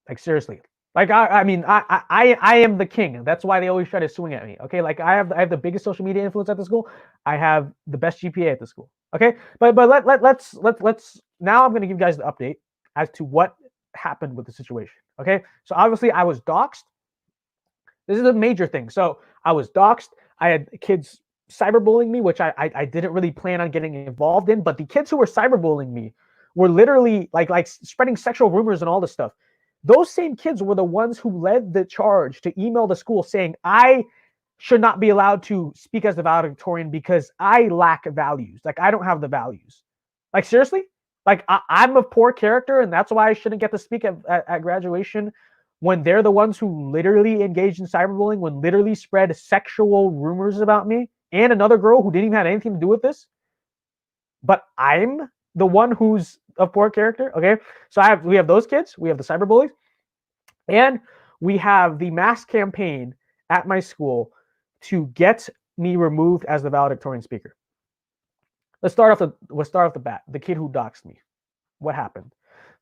Like, seriously. Like, I mean, I am the king. That's why they always try to swing at me. Okay, like, I have the biggest social media influence at the school. I have the best GPA at the school. Okay, but let's now I'm going to give you guys the update as to what happened with the situation. Okay, so obviously I was doxxed. This is a major thing. So I was doxxed. I had kids cyberbullying me, which I didn't really plan on getting involved in. But the kids who were cyberbullying me were literally like spreading sexual rumors and all this stuff. Those same kids were the ones who led the charge to email the school saying, I should not be allowed to speak as the valedictorian because I lack values. Like, I don't have the values. Like, seriously? Like, I'm a poor character, and that's why I shouldn't get to speak at graduation, when they're the ones who literally engaged in cyberbullying, when literally spread sexual rumors about me and another girl who didn't even have anything to do with this. But I'm the one who's a poor character. Okay, so we have those kids, we have the cyberbullies, and we have the mass campaign at my school to get me removed as the valedictorian speaker. Let's start off the bat. The kid who doxed me. What happened?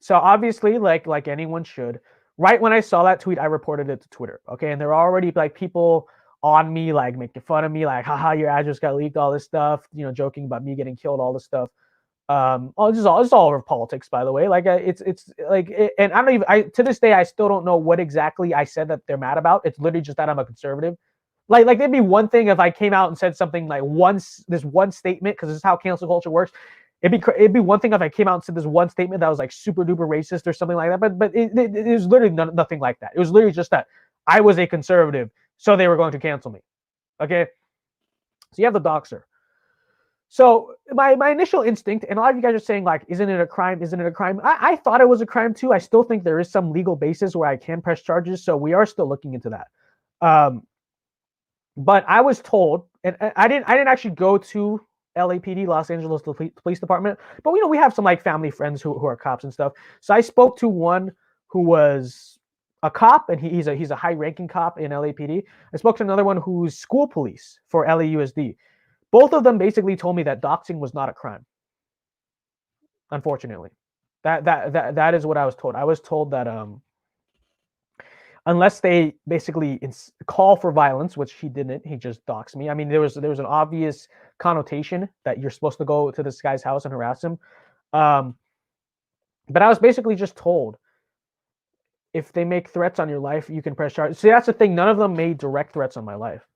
So obviously, like anyone should, right when I saw that tweet, I reported it to Twitter. Okay, and there are already like people on me, like making fun of me, like, haha, your address got leaked, all this stuff, you know, joking about me getting killed, all this stuff. It's all over politics, by the way. Like, it's like, and I don't even, to this day, I still don't know what exactly I said that they're mad about. It's literally just that I'm a conservative. Like there'd be one thing if I came out and said something like this one statement, because this is how cancel culture works. It'd be one thing if I came out and said this one statement that was like super duper racist or something like that. But it was literally nothing like that. It was literally just that I was a conservative, so they were going to cancel me. Okay, so you have the doxer. So my initial instinct, and a lot of you guys are saying, like, isn't it a crime? Isn't it a crime? I thought it was a crime too. I still think there is some legal basis where I can press charges. So we are still looking into that. But I was told, and I didn't actually go to LAPD, Los Angeles Police Department, but we have some like family friends who are cops and stuff. So I spoke to one who was a cop, and he's a high-ranking cop in LAPD. I spoke to another one who's school police for LAUSD. Both of them basically told me that doxing was not a crime. Unfortunately, that is what I was told. I was told that unless they basically call for violence, which he didn't, he just doxed me. I mean, there was an obvious connotation that you're supposed to go to this guy's house and harass him. But I was basically just told, if they make threats on your life, you can press charges. See, that's the thing. None of them made direct threats on my life,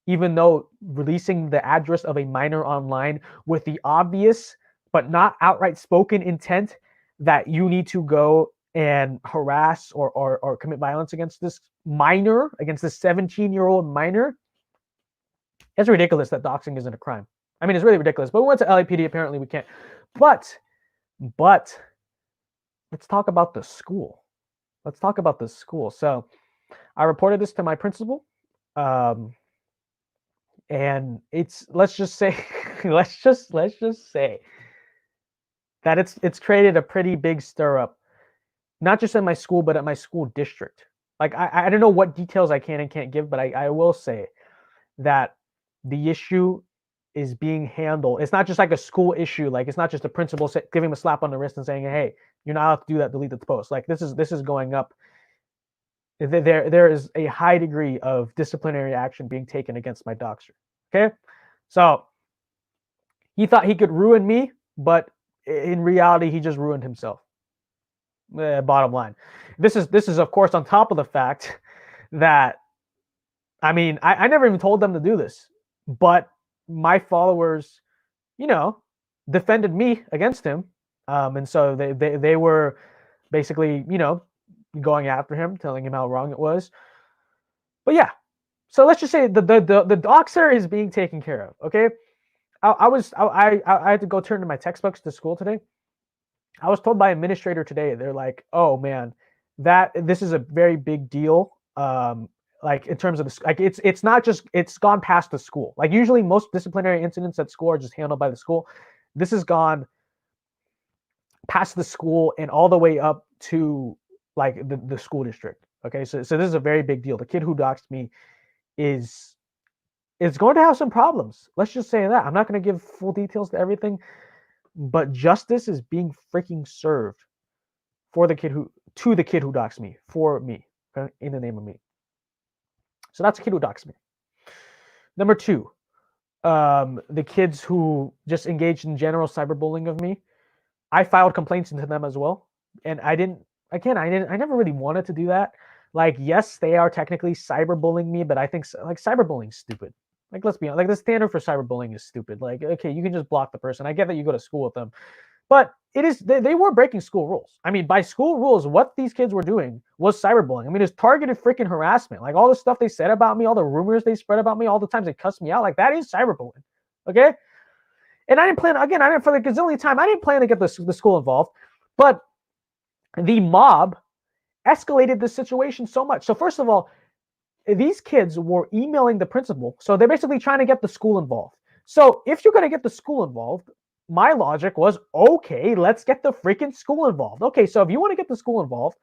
even though releasing the address of a minor online with the obvious but not outright spoken intent that you need to go and harass or commit violence against this minor, against this 17-year-old minor. It's ridiculous that doxing isn't a crime. I mean, it's really ridiculous. But we went to LAPD. Apparently, we can't. But let's talk about the school. Let's talk about the school. So I reported this to my principal, and it's, let's just say let's just say that it's created a pretty big stir up, not just at my school, but at my school district. Like I don't know what details I can and can't give, but I will say that the issue is being handled. It's not just like a school issue. Like it's not just a principal giving him a slap on the wrist and saying, "Hey, you're not allowed to do that. Delete the post." Like this is going up. There is a high degree of disciplinary action being taken against my doxer. Okay, so he thought he could ruin me, but in reality, he just ruined himself. Bottom line, this is of course on top of the fact that, I mean, I never even told them to do this, but my followers, defended me against him, and so they were basically, going after him, telling him how wrong it was. But yeah, so let's just say the doxer is being taken care of. Okay, I had to go turn to my textbooks to school today. I was told by an administrator today, they're like, "Oh man, this is a very big deal." Like in terms of this, like it's not just, it's gone past the school. Like usually most disciplinary incidents at school are just handled by the school. This has gone past the school and all the way up to like the school district. Okay, so this is a very big deal. The kid who doxed me is going to have some problems. Let's just say that. I'm not going to give full details to everything, but justice is being freaking served for the kid who doxed me, for me, okay, in the name of me. So that's a kid who doxed me. Number two, the kids who just engaged in general cyberbullying of me, I filed complaints into them as well. And I never really wanted to do that. Like, yes, they are technically cyberbullying me, but I think like cyberbullying is stupid. Like, let's be honest, like the standard for cyberbullying is stupid. Like, okay, you can just block the person. I get that you go to school with them, but they were breaking school rules. I mean, by school rules, what these kids were doing was cyberbullying. I mean, it's targeted freaking harassment. Like all the stuff they said about me, all the rumors they spread about me, all the times they cussed me out, like that is cyberbullying. Okay. And I didn't plan, again, I didn't, for the gazillion time, I didn't plan to get the school involved, but the mob escalated the situation so much. So first of all, these kids were emailing the principal. So they're basically trying to get the school involved. So if you're going to get the school involved, my logic was, okay, let's get the freaking school involved. Okay, so if you want to get the school involved,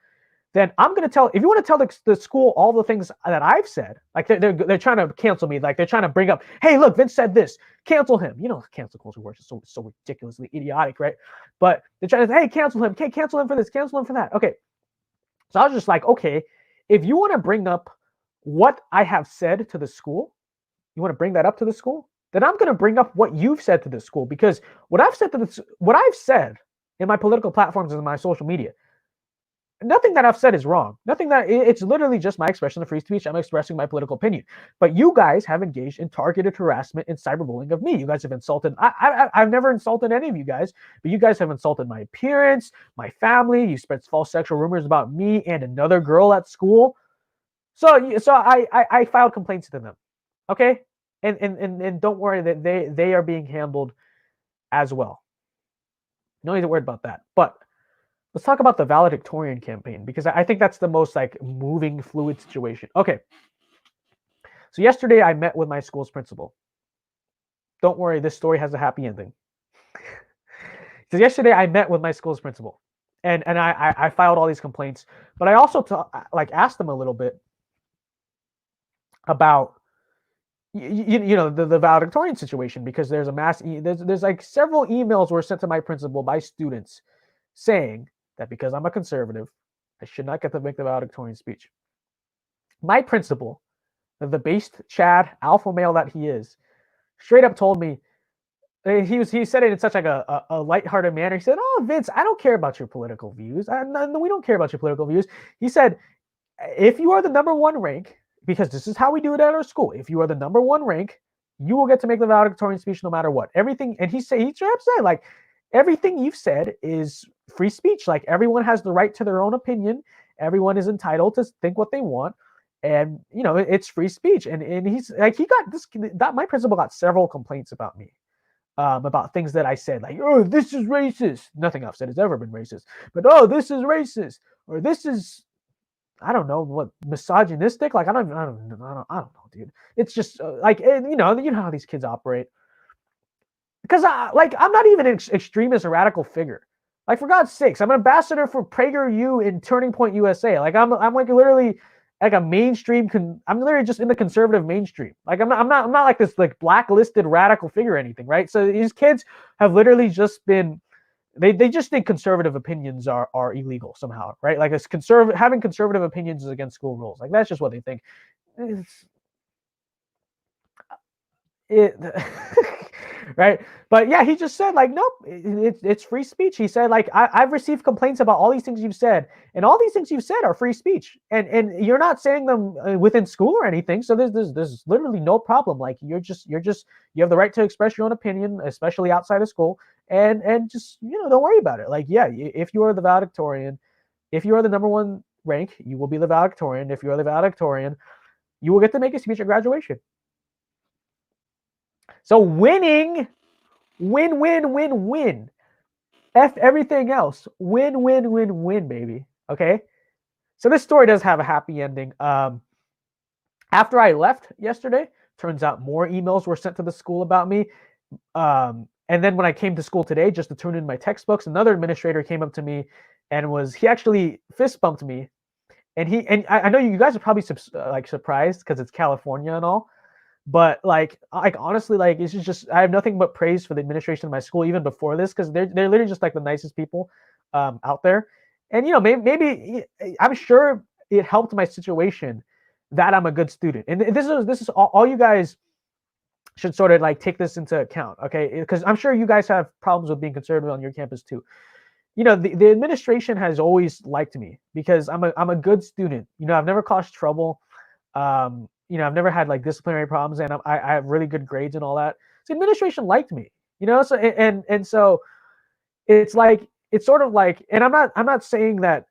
then I'm going to tell, if you want to tell the school all the things that I've said, like they're trying to cancel me, like they're trying to bring up, hey, look, Vince said this, cancel him. You know, cancel culture works is so ridiculously idiotic, right? But they're trying to say, hey, cancel him. Okay, cancel him for this, cancel him for that. Okay. So I was just like, okay, if you want to bring up what I have said to the school, you want to bring that up to the school, then I'm going to bring up what you've said to the school, because what I've said in my political platforms and in my social media, nothing that I've said is wrong. Nothing that, it's literally just my expression of free speech. I'm expressing my political opinion. But you guys have engaged in targeted harassment and cyberbullying of me. You guys have insulted, I've never insulted any of you guys, but you guys have insulted my appearance, my family. You spread false sexual rumors about me and another girl at school. So I filed complaints to them. Okay? And don't worry that they are being handled as well. No need to worry about that. But let's talk about the valedictorian campaign, because I think that's the most like moving, fluid situation. Okay. So yesterday I met with my school's principal. Don't worry, this story has a happy ending. So yesterday I met with my school's principal, and I filed all these complaints, but I also asked them a little bit about the valedictorian situation, because there's there's like several emails were sent to my principal by students saying that because I'm a conservative, I should not get to make the valedictorian speech. My principal, the based Chad alpha male that he is, straight up told me, he said it in such like a lighthearted manner. He said, "Oh, Vince, I don't care about your political views. No, we don't care about your political views." He said, "If you are the number one rank, because this is how we do it at our school. If you are the number one rank, you will get to make the valedictorian speech no matter what. Everything." And he straight up said, like, everything you've said is free speech. Like, everyone has the right to their own opinion. Everyone is entitled to think what they want. And, you know, it's free speech. And he's like, my principal got several complaints about me. About things that I said, like, "Oh, this is racist." Nothing I've said has ever been racist, but "Oh, this is racist," or "This is, I don't know what, misogynistic." Like, I don't know, dude. It's just like, and, you know how these kids operate. Because I'm not even an extremist or radical figure. Like, for God's sakes, I'm an ambassador for PragerU in Turning Point USA. Like, I'm like literally like a mainstream. I'm literally just in the conservative mainstream. Like, I'm not like this like blacklisted radical figure or anything, right? So these kids have literally just been, they just think conservative opinions are illegal somehow, right? Like, having conservative opinions is against school rules. Like, that's just what they think. Right? But yeah, he just said, like, nope, it's free speech. He said, like, I've received complaints about all these things you've said, and all these things you've said are free speech, and you're not saying them within school or anything. So there's literally no problem. Like, you have the right to express your own opinion, especially outside of school, and just, you know, don't worry about it. Like, yeah, if you are the valedictorian, if you are the number one rank, you will be the valedictorian. If you are the valedictorian, you will get to make a speech at graduation. So winning, win. F everything else. Win, baby. Okay? So this story does have a happy ending. After I left yesterday, turns out more emails were sent to the school about me. And then when I came to school today, just to turn in my textbooks, another administrator came up to me and he actually fist bumped me. And I know you guys are probably surprised because it's California and all. But like honestly, like, it's just I have nothing but praise for the administration of my school even before this, because they're literally just like the nicest people out there. And, you know, maybe I'm sure it helped my situation that I'm a good student. And this is all you guys should sort of like take this into account, okay? Because I'm sure you guys have problems with being conservative on your campus too. You know, the administration has always liked me because I'm a good student. You know, I've never caused trouble. You know, I've never had like disciplinary problems, and I have really good grades and all that. So administration liked me, you know. So and so it's like, it's sort of like, and I'm not saying that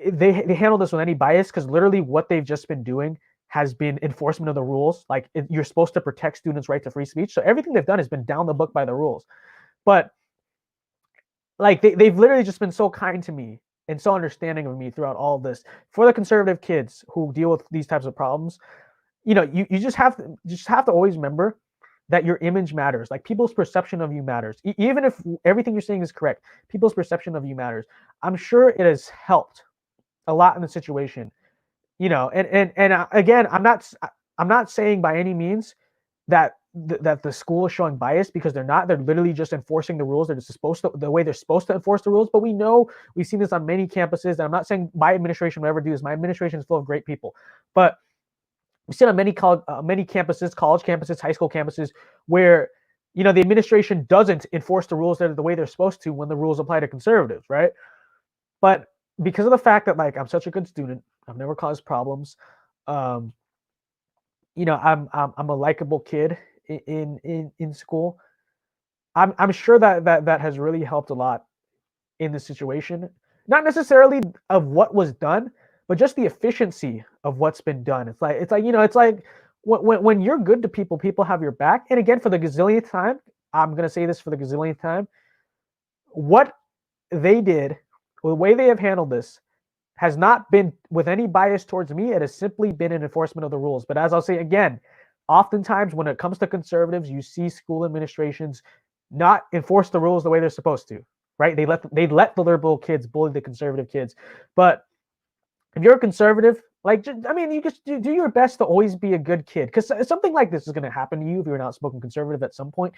they handle this with any bias, because literally what they've just been doing has been enforcement of the rules. Like, you're supposed to protect students' right to free speech. So everything they've done has been down the book by the rules. But like, they've literally just been so kind to me and so understanding of me throughout all of this. For the conservative kids who deal with these types of problems, you know, you just have to always remember that your image matters. Like, people's perception of you matters. Even if everything you're saying is correct, people's perception of you matters. I'm sure it has helped a lot in the situation, you know. And again, I'm not saying by any means that the school is showing bias, because they're not. They're literally just enforcing the rules. They're just the way they're supposed to enforce the rules. But we know, we've seen this on many campuses, and I'm not saying my administration will ever do this. My administration is full of great people, but we've seen on many campuses, college campuses, high school campuses, where, you know, the administration doesn't enforce the rules the way they're supposed to when the rules apply to conservatives, right? But because of the fact that, like, I'm such a good student, I've never caused problems. You know, I'm a likable kid in school. I'm sure that has really helped a lot in this situation. Not necessarily of what was done, but just the efficiency of what's been done. It's like you know, it's like when you're good to people, people have your back. And again, for the gazillionth time, I'm gonna say this for the gazillionth time, what they did, the way they have handled this, has not been with any bias towards me. It has simply been an enforcement of the rules. But as I'll say again, oftentimes when it comes to conservatives, you see school administrations not enforce the rules the way they're supposed to, right? They let the liberal kids bully the conservative kids. But if you're a conservative, like, I mean, you just do your best to always be a good kid, because something like this is going to happen to you if you're an outspoken conservative at some point.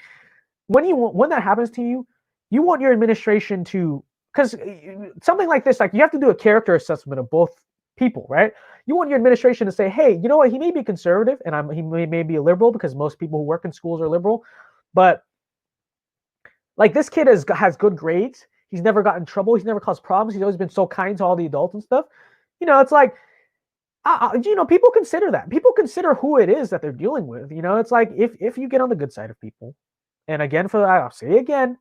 When that happens to you, you want your administration to, because something like this, like, you have to do a character assessment of both people, right? You want your administration to say, hey, you know what, he may be conservative and he may be a liberal, because most people who work in schools are liberal, but Like, this kid has good grades. He's never gotten in trouble. He's never caused problems. He's always been so kind to all the adults and stuff. It's like, people consider that. People consider who it is that they're dealing with. It's like, if you get on the good side of people, and again, I'll say again,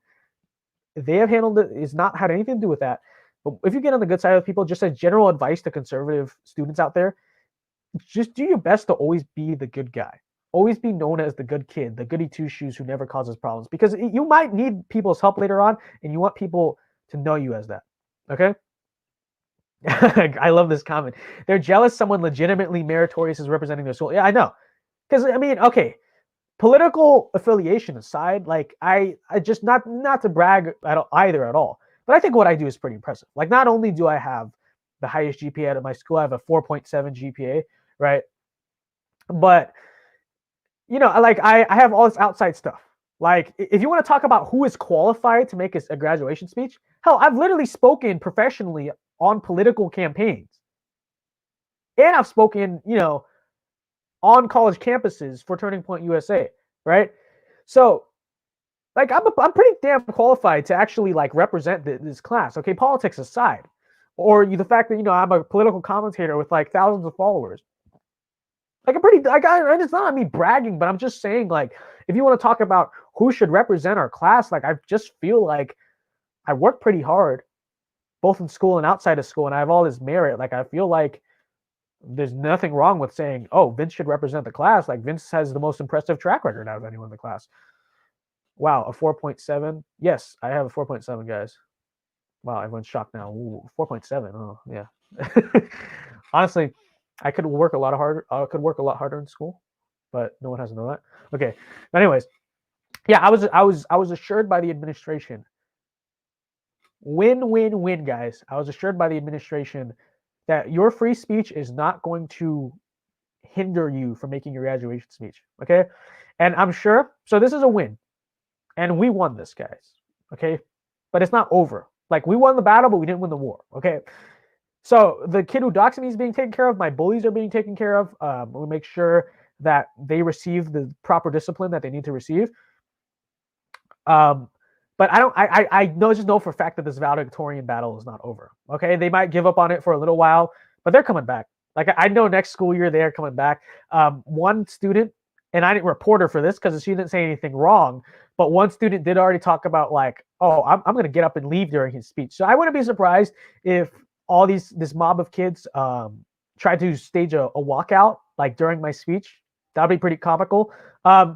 they have handled it. It's not had anything to do with that. But if you get on the good side of people, just as general advice to conservative students out there, just do your best to always be the good guy. Always be known as the good kid, the goody two shoes who never causes problems, because you might need people's help later on, and you want people to know you as that. Okay. I love this comment. They're jealous someone legitimately meritorious is representing their school. Yeah, I know. Because okay, political affiliation aside, like I just not to brag at all, but I think what I do is pretty impressive. Like, not only do I have the highest GPA out of my school, I have a 4.7 GPA, right? But like I have all this outside stuff. Like, if you want to talk about who is qualified to make a graduation speech, hell, I've literally spoken professionally on political campaigns, and I've spoken, on college campuses for Turning Point USA, right? So, like, I'm pretty damn qualified to actually like represent this class. Okay, politics aside, or the fact that I'm a political commentator with like thousands of followers. Like, it's not me bragging, but I'm just saying, like, if you want to talk about who should represent our class, like, I just feel like I work pretty hard, both in school and outside of school, and I have all this merit. Like, I feel like there's nothing wrong with saying, oh, Vince should represent the class. Like, Vince has the most impressive track record out of anyone in the class. Wow, a 4.7. Yes, I have a 4.7, guys. Wow, everyone's shocked now. Ooh, 4.7. Oh, yeah. Honestly, I could work a lot harder in school, but no one has to know that. Okay. But anyways, yeah, I was assured by the administration. Win, guys. I was assured by the administration that your free speech is not going to hinder you from making your graduation speech. Okay. And I'm sure, so this is a win. And we won this, guys. Okay. But it's not over. Like, we won the battle, but we didn't win the war. Okay. So the kid who doxed me is being taken care of. My bullies are being taken care of. We'll make sure that they receive the proper discipline that they need to receive. But I just know for a fact that this valedictorian battle is not over. Okay. They might give up on it for a little while, but they're coming back. Like, I know next school year they're coming back. One student, and I didn't report her for this because she didn't say anything wrong, but one student did already talk about, like, oh, I'm going to get up and leave during his speech. So I wouldn't be surprised if all this mob of kids tried to stage a walkout, like, during my speech. That'd be pretty comical. But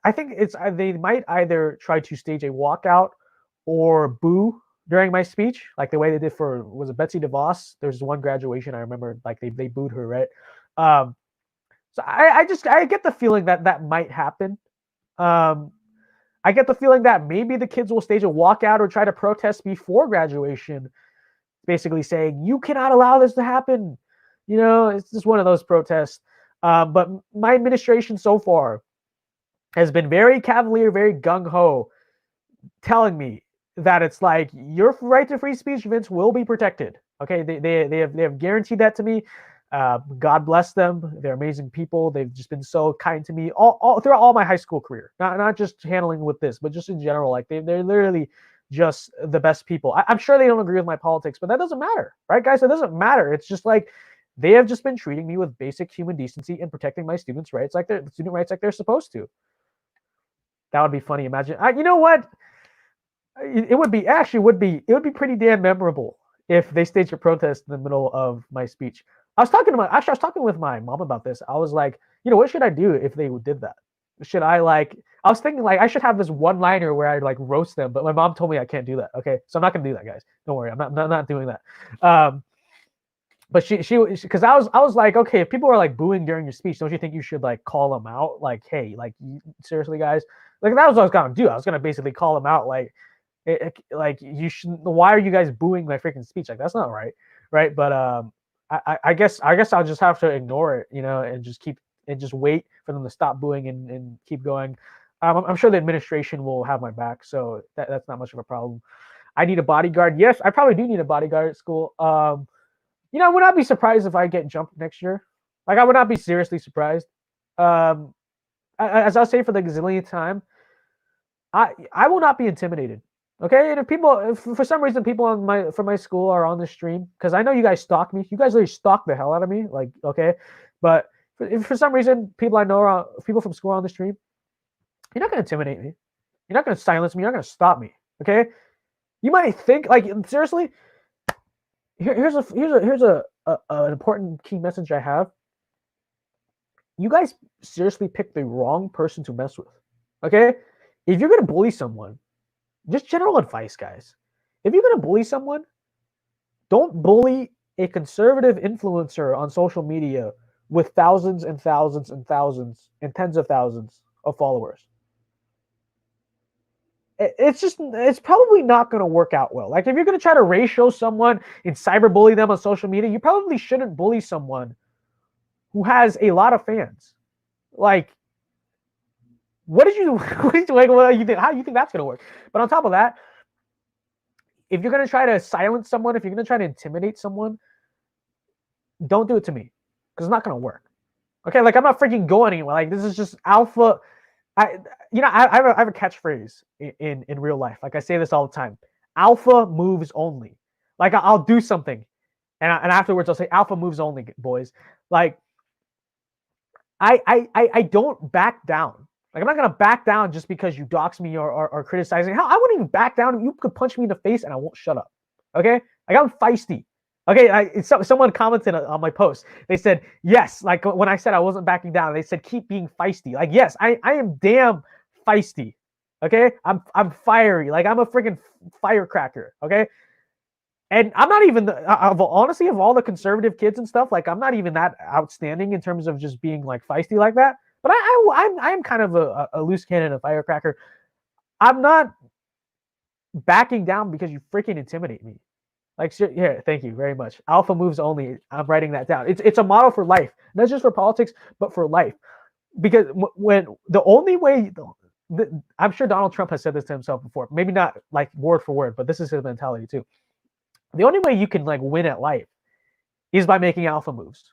I think they might either try to stage a walkout or boo during my speech, like the way they did for, was it Betsy DeVos? There's one graduation I remember, like, they booed her, right? So I get the feeling that might happen. I get the feeling that maybe the kids will stage a walkout or try to protest before graduation, basically saying, you cannot allow this to happen. It's just one of those protests. But my administration so far has been very cavalier, very gung-ho, telling me that it's like, your right to free speech, Vince, will be protected. Okay, they have guaranteed that to me. God bless them. They're amazing people. They've just been so kind to me all throughout all my high school career. Not just handling with this, but just in general. Like, they're literally just the best people. I'm sure they don't agree with my politics, but that doesn't matter, right, guys? It doesn't matter. It's just like, they have just been treating me with basic human decency and protecting my student rights like they're supposed to. That would be funny. Imagine, you know what? It would be pretty damn memorable if they staged a protest in the middle of my speech. I was talking with my mom about this. I was like, what should I do if they did that? Should I, like, I was thinking, like, I should have this one-liner where I, like, roast them, but my mom told me I can't do that. Okay, so I'm not gonna do that, guys. Don't worry, I'm not doing that. But she because I was like, okay, if people are, like, booing during your speech, don't you think you should, like, call them out? Like, hey, like, seriously, guys, like, that was what I was gonna do. I was gonna basically call them out, like, like, you shouldn't. Why are you guys booing my freaking speech? Like, that's not right? But I guess I'll just have to ignore it, and just wait for them to stop booing and keep going. I'm sure the administration will have my back, so that's not much of a problem. I need a bodyguard. Yes, I probably do need a bodyguard at school. I would not be surprised if I get jumped next year. Like, I would not be seriously surprised. As I'll say for the gazillionth time, I will not be intimidated. Okay, and if for some reason people from my school are on the stream, because I know you guys stalk me. You guys really stalk the hell out of me. Like, okay, but if for some reason people I know are people from school are on the stream, you're not gonna intimidate me. You're not gonna silence me. You're not gonna stop me. Okay, you might think like seriously. Here's an important key message I have. You guys seriously picked the wrong person to mess with. Okay, if you're gonna bully someone. Just general advice, guys. If you're going to bully someone, don't bully a conservative influencer on social media with thousands and thousands and thousands and tens of thousands of followers. It's probably not going to work out well. Like if you're going to try to ratio someone and cyberbully them on social media, you probably shouldn't bully someone who has a lot of fans. Like, what do you think? How do you think that's going to work? But on top of that, if you're going to try to silence someone, if you're going to try to intimidate someone, don't do it to me because it's not going to work. Okay, like I'm not freaking going anywhere. Like this is just alpha. I have a catchphrase in real life. Like I say this all the time. Alpha moves only. Like I'll do something, and afterwards I'll say alpha moves only, boys. Like I don't back down. Like, I'm not going to back down just because you dox me or criticizing. Hell, I wouldn't even back down. You could punch me in the face and I won't shut up. Okay? Like, I'm feisty. Okay? Someone commented on my post. They said, yes. Like, when I said I wasn't backing down, they said, keep being feisty. Like, yes, I am damn feisty. Okay? I'm fiery. Like, I'm a freaking firecracker. Okay? And I'm not even, honestly, of all the conservative kids and stuff, like, I'm not even that outstanding in terms of just being, like, feisty like that. But I'm kind of a loose cannon, a firecracker. I'm not backing down because you freaking intimidate me. Like, yeah, thank you very much. Alpha moves only. I'm writing that down. It's a model for life, not just for politics, but for life. Because when the only way, I'm sure Donald Trump has said this to himself before. Maybe not like word for word, but this is his mentality too. The only way you can like win at life is by making alpha moves.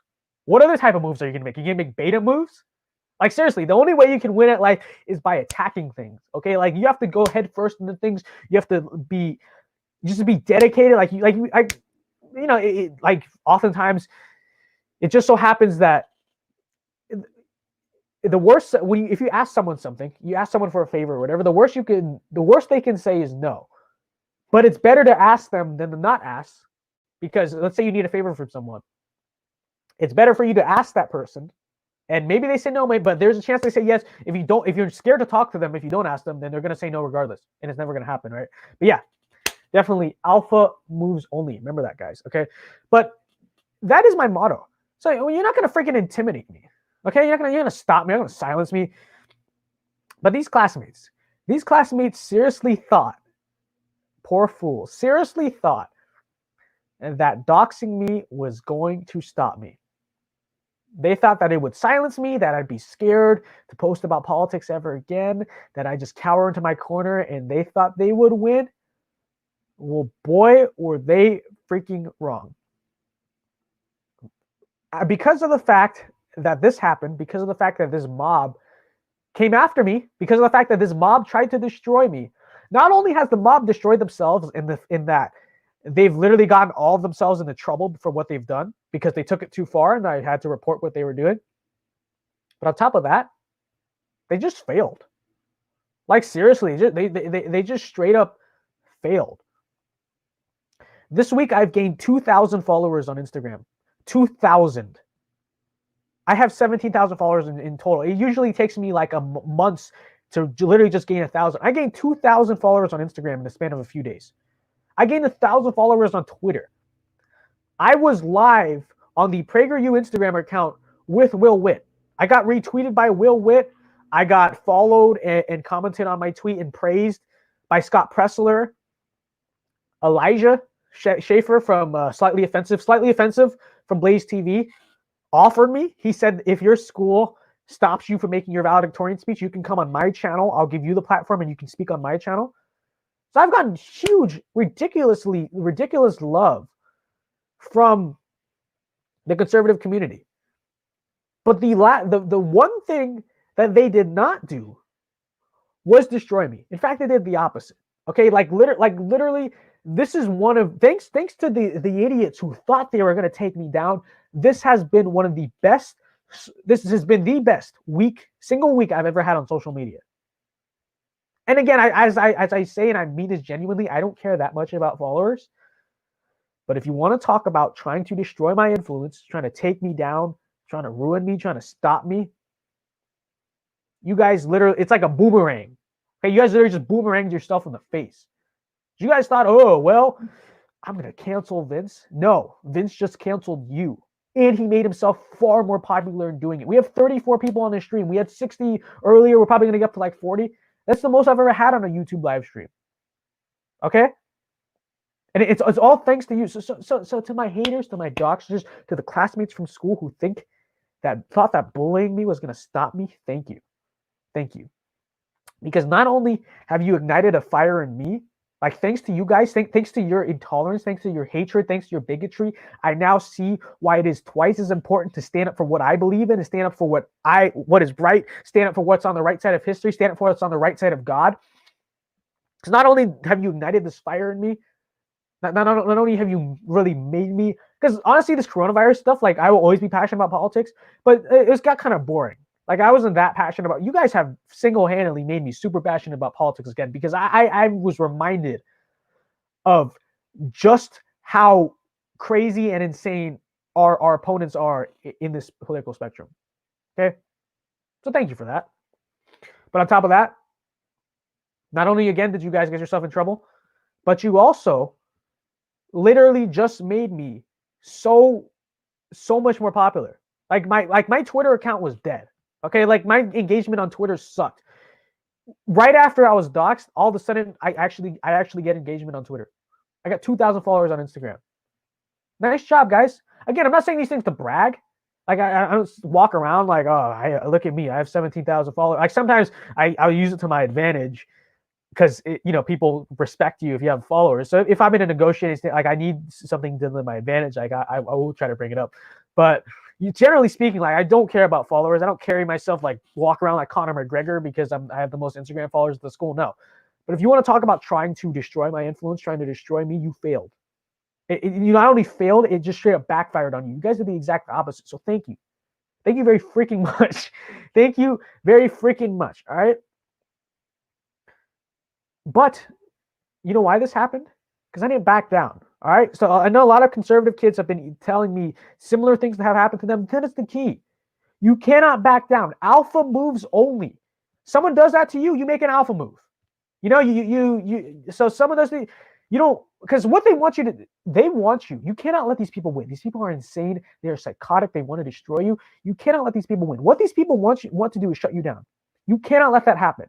What other type of moves are you gonna make? You gonna make beta moves? Like seriously, the only way you can win at life is by attacking things. Okay, like you have to go head first into things. You have to be dedicated. Like like oftentimes, it just so happens that the worst if you ask someone something, you ask someone for a favor or whatever. The worst they can say is no. But it's better to ask them than to not ask, because let's say you need a favor from someone. It's better for you to ask that person. And maybe they say no, but there's a chance they say yes. If you're scared to talk to them, if you don't ask them, then they're going to say no regardless. And it's never going to happen, right? But yeah, definitely alpha moves only. Remember that, guys, okay? But that is my motto. So you're not going to freaking intimidate me, okay? You're going to stop me. You're going to silence me. But these classmates seriously thought, poor fools, seriously thought that doxing me was going to stop me. They thought that it would silence me, that I'd be scared to post about politics ever again, that I just cower into my corner, and they thought they would win. Well, boy, were they freaking wrong. Because of the fact that this happened, because of the fact that this mob came after me, because of the fact that this mob tried to destroy me, not only has the mob destroyed themselves in that they've literally gotten all of themselves into trouble for what they've done because they took it too far and I had to report what they were doing. But on top of that, they just failed. Like seriously, they just straight up failed. This week I've gained 2,000 followers on Instagram. 2,000. I have 17,000 followers in total. It usually takes me like a month to literally just gain 1,000. I gained 2,000 followers on Instagram in the span of a few days. I gained 1,000 followers on Twitter. I was live on the PragerU Instagram account with Will Witt. I got retweeted by Will Witt. I got followed and commented on my tweet and praised by Scott Pressler, Elijah Schaefer from Slightly Offensive from Blaze TV offered me. He said, if your school stops you from making your valedictorian speech, you can come on my channel. I'll give you the platform and you can speak on my channel. So I've gotten huge, ridiculous love from the conservative community. But the one thing that they did not do was destroy me. In fact, they did the opposite. Okay, literally, this is one of thanks to the idiots who thought they were going to take me down. This has been one of the best. This has been the best single week I've ever had on social media. And again, as I say, and I mean this genuinely, I don't care that much about followers. But if you want to talk about trying to destroy my influence, trying to take me down, trying to ruin me, trying to stop me, you guys literally, it's like a boomerang. Okay, you guys literally just boomeranged yourself in the face. You guys thought, oh, well, I'm going to cancel Vince. No, Vince just canceled you. And he made himself far more popular in doing it. We have 34 people on this stream. We had 60 earlier. We're probably going to get up to like 40. That's the most I've ever had on a YouTube live stream. Okay? And it's all thanks to you. So to my haters, to my doxers, to the classmates from school who thought that bullying me was going to stop me, thank you. Thank you. Because not only have you ignited a fire in me, like thanks to you guys, thanks to your intolerance, thanks to your hatred, thanks to your bigotry, I now see why it is twice as important to stand up for what I believe in, and stand up for what is right, stand up for what's on the right side of history, stand up for what's on the right side of God. Because not only have you ignited this fire in me, not only have you really made me, because honestly, this coronavirus stuff, like I will always be passionate about politics, but it's got kind of boring. Like I wasn't that passionate about. You guys have single-handedly made me super passionate about politics again, because I was reminded of just how crazy and insane our opponents are in this political spectrum. Okay, so thank you for that. But on top of that, not only again did you guys get yourself in trouble, but you also literally just made me so much more popular. Like my Twitter account was dead. Okay, like my engagement on Twitter sucked. Right after I was doxxed, all of a sudden I actually get engagement on Twitter. I got 2,000 followers on Instagram. Nice job, guys. Again, I'm not saying these things to brag. Like I don't walk around like, oh, look at me, I have 17,000 followers. Like sometimes I'll use it to my advantage, because people respect you if you have followers. So if I'm in a negotiating state, like I need something to my advantage, like I will try to bring it up. But generally speaking, like I don't care about followers. I don't carry myself like walk around like Conor McGregor because I have the most Instagram followers at the school. No. But if you want to talk about trying to destroy my influence, trying to destroy me, you failed. You not only failed, it just straight up backfired on you. You guys did the exact opposite. So thank you. Thank you very freaking much. Thank you very freaking much. All right. But you know why this happened? Because I didn't back down. All right. So I know a lot of conservative kids have been telling me similar things that have happened to them. That is the key. You cannot back down. Alpha moves only. Someone does that to you, you make an alpha move. So some of those things, because what they want you. You cannot let these people win. These people are insane. They are psychotic. They want to destroy you. You cannot let these people win. What these people want to do is shut you down. You cannot let that happen.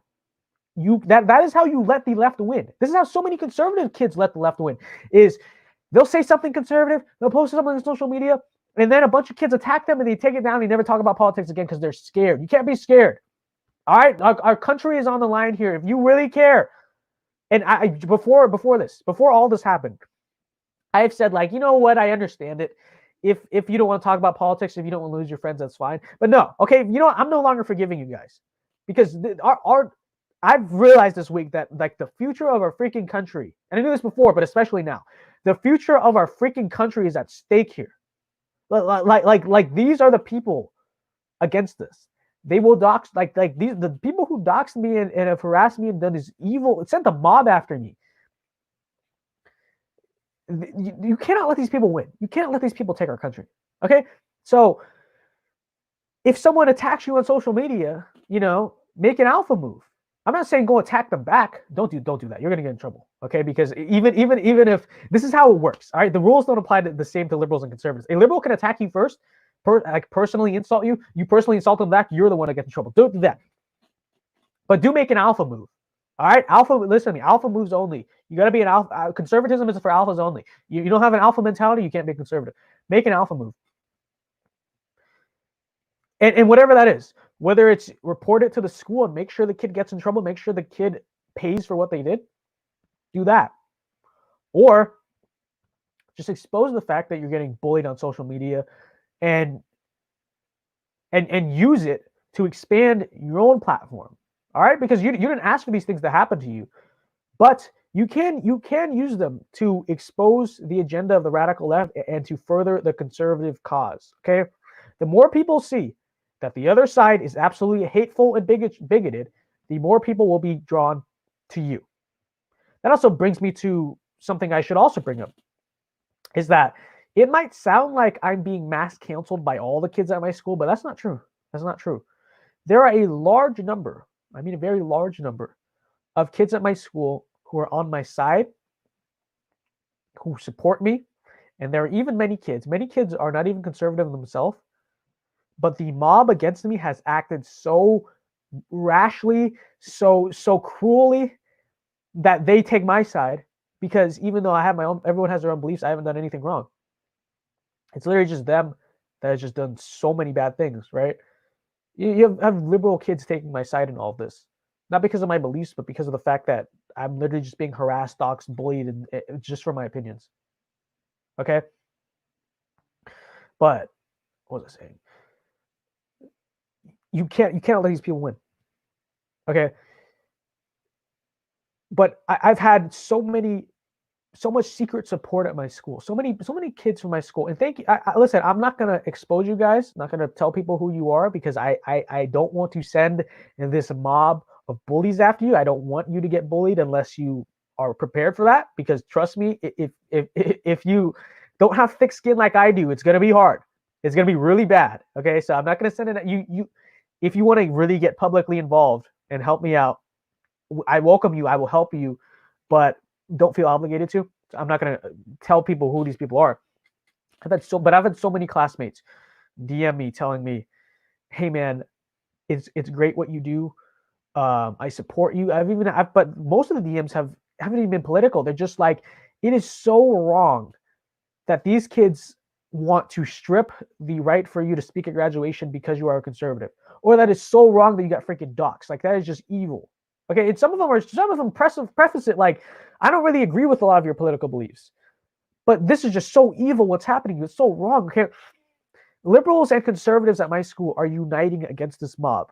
That is how you let the left win. This is how so many conservative kids let the left win. Is they'll say something conservative, they'll post something on social media, and then a bunch of kids attack them and they take it down and they never talk about politics again because they're scared. You can't be scared. All right, our country is on the line here. If you really care, and before all this happened, I have said, like, you know what, I understand it. If you don't want to talk about politics, if you don't want to lose your friends, that's fine. But no, okay, you know what? I'm no longer forgiving you guys, because I've realized this week that like the future of our freaking country, and I knew this before, but especially now, the future of our freaking country is at stake here. Like these are the people against us. They will dox the people who doxed me and have harassed me and done this evil. It sent the mob after me. You cannot let these people win. You can't let these people take our country. Okay, so if someone attacks you on social media, make an alpha move. I'm not saying go attack them back. Don't do that. You're gonna get in trouble. Okay, because even if this is how it works. All right, the rules don't apply the same to liberals and conservatives. A liberal can attack you first, personally insult you. You personally insult them back. You're the one that gets in trouble. Don't do that. But do make an alpha move. All right, listen to me. Alpha moves only. You got to be an alpha. Conservatism is for alphas only. You don't have an alpha mentality, you can't be conservative. Make an alpha move. And whatever that is, whether it's report it to the school and make sure the kid gets in trouble, make sure the kid pays for what they did, do that. Or just expose the fact that you're getting bullied on social media and use it to expand your own platform. All right, because you didn't ask for these things to happen to you, but you can use them to expose the agenda of the radical left and to further the conservative cause. Okay, the more people see that the other side is absolutely hateful and bigoted, the more people will be drawn to you. That also brings me to something I should also bring up, is that it might sound like I'm being mass canceled by all the kids at my school, but that's not true. That's not true. There are a large number, I mean a very large number, of kids at my school who are on my side, who support me, and there are even many kids are not even conservative themselves, but the mob against me has acted so rashly, so cruelly, that they take my side, because even though I have my own, everyone has their own beliefs, I haven't done anything wrong. It's literally just them that has just done so many bad things, right? You have liberal kids taking my side in all of this, not because of my beliefs, but because of the fact that I'm literally just being harassed, doxxed, bullied, and just for my opinions. Okay, but what was I saying? You can't let these people win. Okay, but I've had so much secret support at my school. So many kids from my school. And thank you. Listen, I'm not gonna expose you guys. I'm not gonna tell people who you are, because I don't want to send this mob of bullies after you. I don't want you to get bullied unless you are prepared for that. Because trust me, if you don't have thick skin like I do, it's gonna be hard. It's gonna be really bad. Okay, so I'm not gonna send it at you. If you want to really get publicly involved and help me out, I welcome you. I will help you, but don't feel obligated to. I'm not gonna tell people who these people are. I've had so many classmates DM me telling me, "Hey man, it's great what you do. I support you." But most of the DMs haven't even been political. They're just like, it is so wrong that these kids want to strip the right for you to speak at graduation because you are a conservative, or that is so wrong that you got freaking doxxed. Like, that is just evil. Okay, and some of them preface it like, I don't really agree with a lot of your political beliefs, but this is just so evil what's happening. It's so wrong. Okay, liberals and conservatives at my school are uniting against this mob,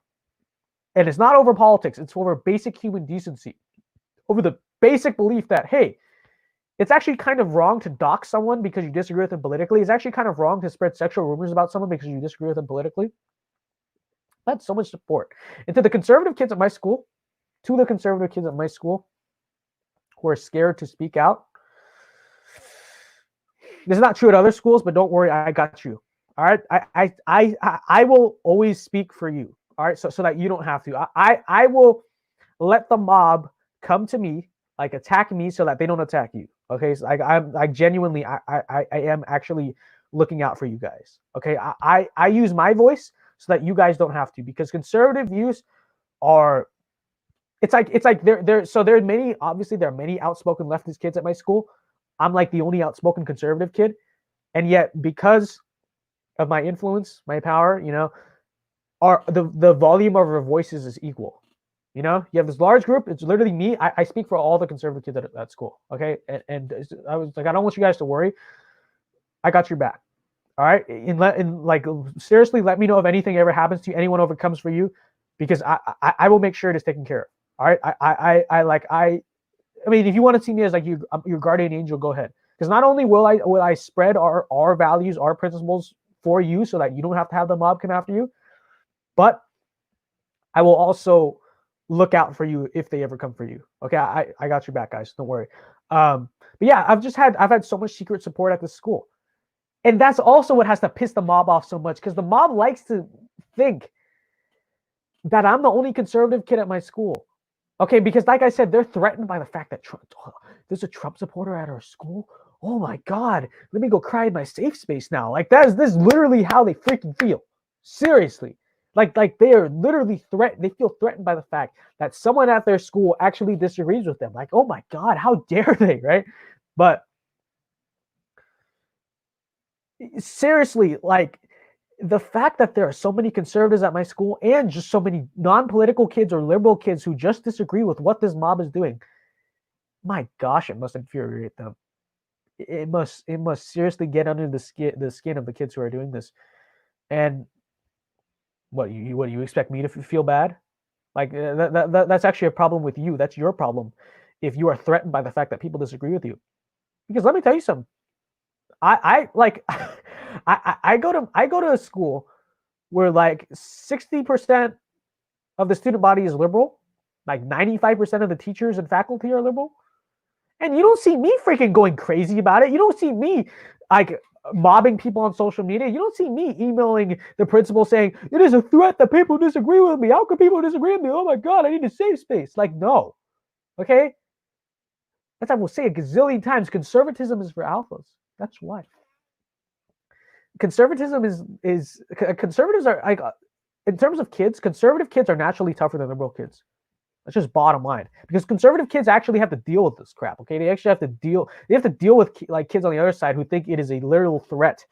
and it's not over politics. It's over basic human decency, over the basic belief that, hey, it's actually kind of wrong to dox someone because you disagree with them politically. It's actually kind of wrong to spread sexual rumors about someone because you disagree with them politically. That's so much support. And to the conservative kids at my school, who are scared to speak out, this is not true at other schools, but don't worry, I got you. All right, I will always speak for you. All right, so that you don't have to. I will let the mob come to me, like attack me, so that they don't attack you. Okay, so I genuinely I am actually looking out for you guys. Okay, I use my voice so that you guys don't have to, because conservative views are, it's like there are many, obviously there are many outspoken leftist kids at my school. I'm like the only outspoken conservative kid, and yet because of my influence, my power, the volume of our voices is equal. You have this large group. It's literally me. I speak for all the conservative kids at school. Okay, and I was like, I don't want you guys to worry. I got your back. All right, seriously, let me know if anything ever happens to you, anyone ever comes for you, because I will make sure it is taken care of. All right, I mean, if you want to see me as like your guardian angel, go ahead. Because not only will I spread our values, our principles for you, so that you don't have to have the mob come after you, but I will also look out for you if they ever come for you. Okay, I got your back, guys. Don't worry. But yeah, I've had so much secret support at this school, and that's also what has to piss the mob off so much, because the mob likes to think that I'm the only conservative kid at my school. Okay, because like I said, they're threatened by the fact that there's a Trump supporter at our school. Oh my God, let me go cry in my safe space now. Like, this is literally how they freaking feel. Seriously. Like they are literally threatened. They feel threatened by the fact that someone at their school actually disagrees with them. Like, oh my God, how dare they, right? But seriously, like, the fact that there are so many conservatives at my school and just so many non-political kids or liberal kids who just disagree with what this mob is doing, my gosh, it must infuriate them. It must seriously get under the skin of the kids who are doing this. And what do you expect me to feel bad? Like that's actually a problem with you. That's your problem if you are threatened by the fact that people disagree with you. Because let me tell you something. I like I go to a school where like 60% of the student body is liberal, like 95% of the teachers and faculty are liberal, and you don't see me freaking going crazy about it. You don't see me like mobbing people on social media. You don't see me emailing the principal saying it is a threat that people disagree with me. How can people disagree with me? Oh my god, I need a safe space. Like, no. Okay? As I will say a gazillion times, conservatism is for alphas. That's why. Conservatism is conservatives are like, in terms of kids, conservative kids are naturally tougher than liberal kids. That's just bottom line, because conservative kids actually have to deal with this crap. Okay, they actually have to deal. They have to deal with like kids on the other side who think it is a literal threat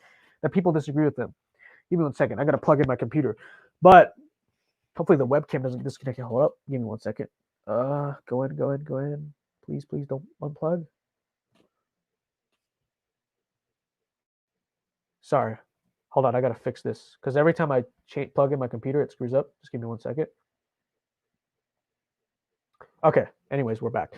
that people disagree with them. Give me 1 second. I gotta plug in my computer, but hopefully the webcam doesn't disconnect. Hold up. Give me 1 second. Go in. Please don't unplug. Sorry. Hold on. I gotta fix this because every time I plug in my computer, it screws up. Just give me 1 second. Okay, anyways, we're back.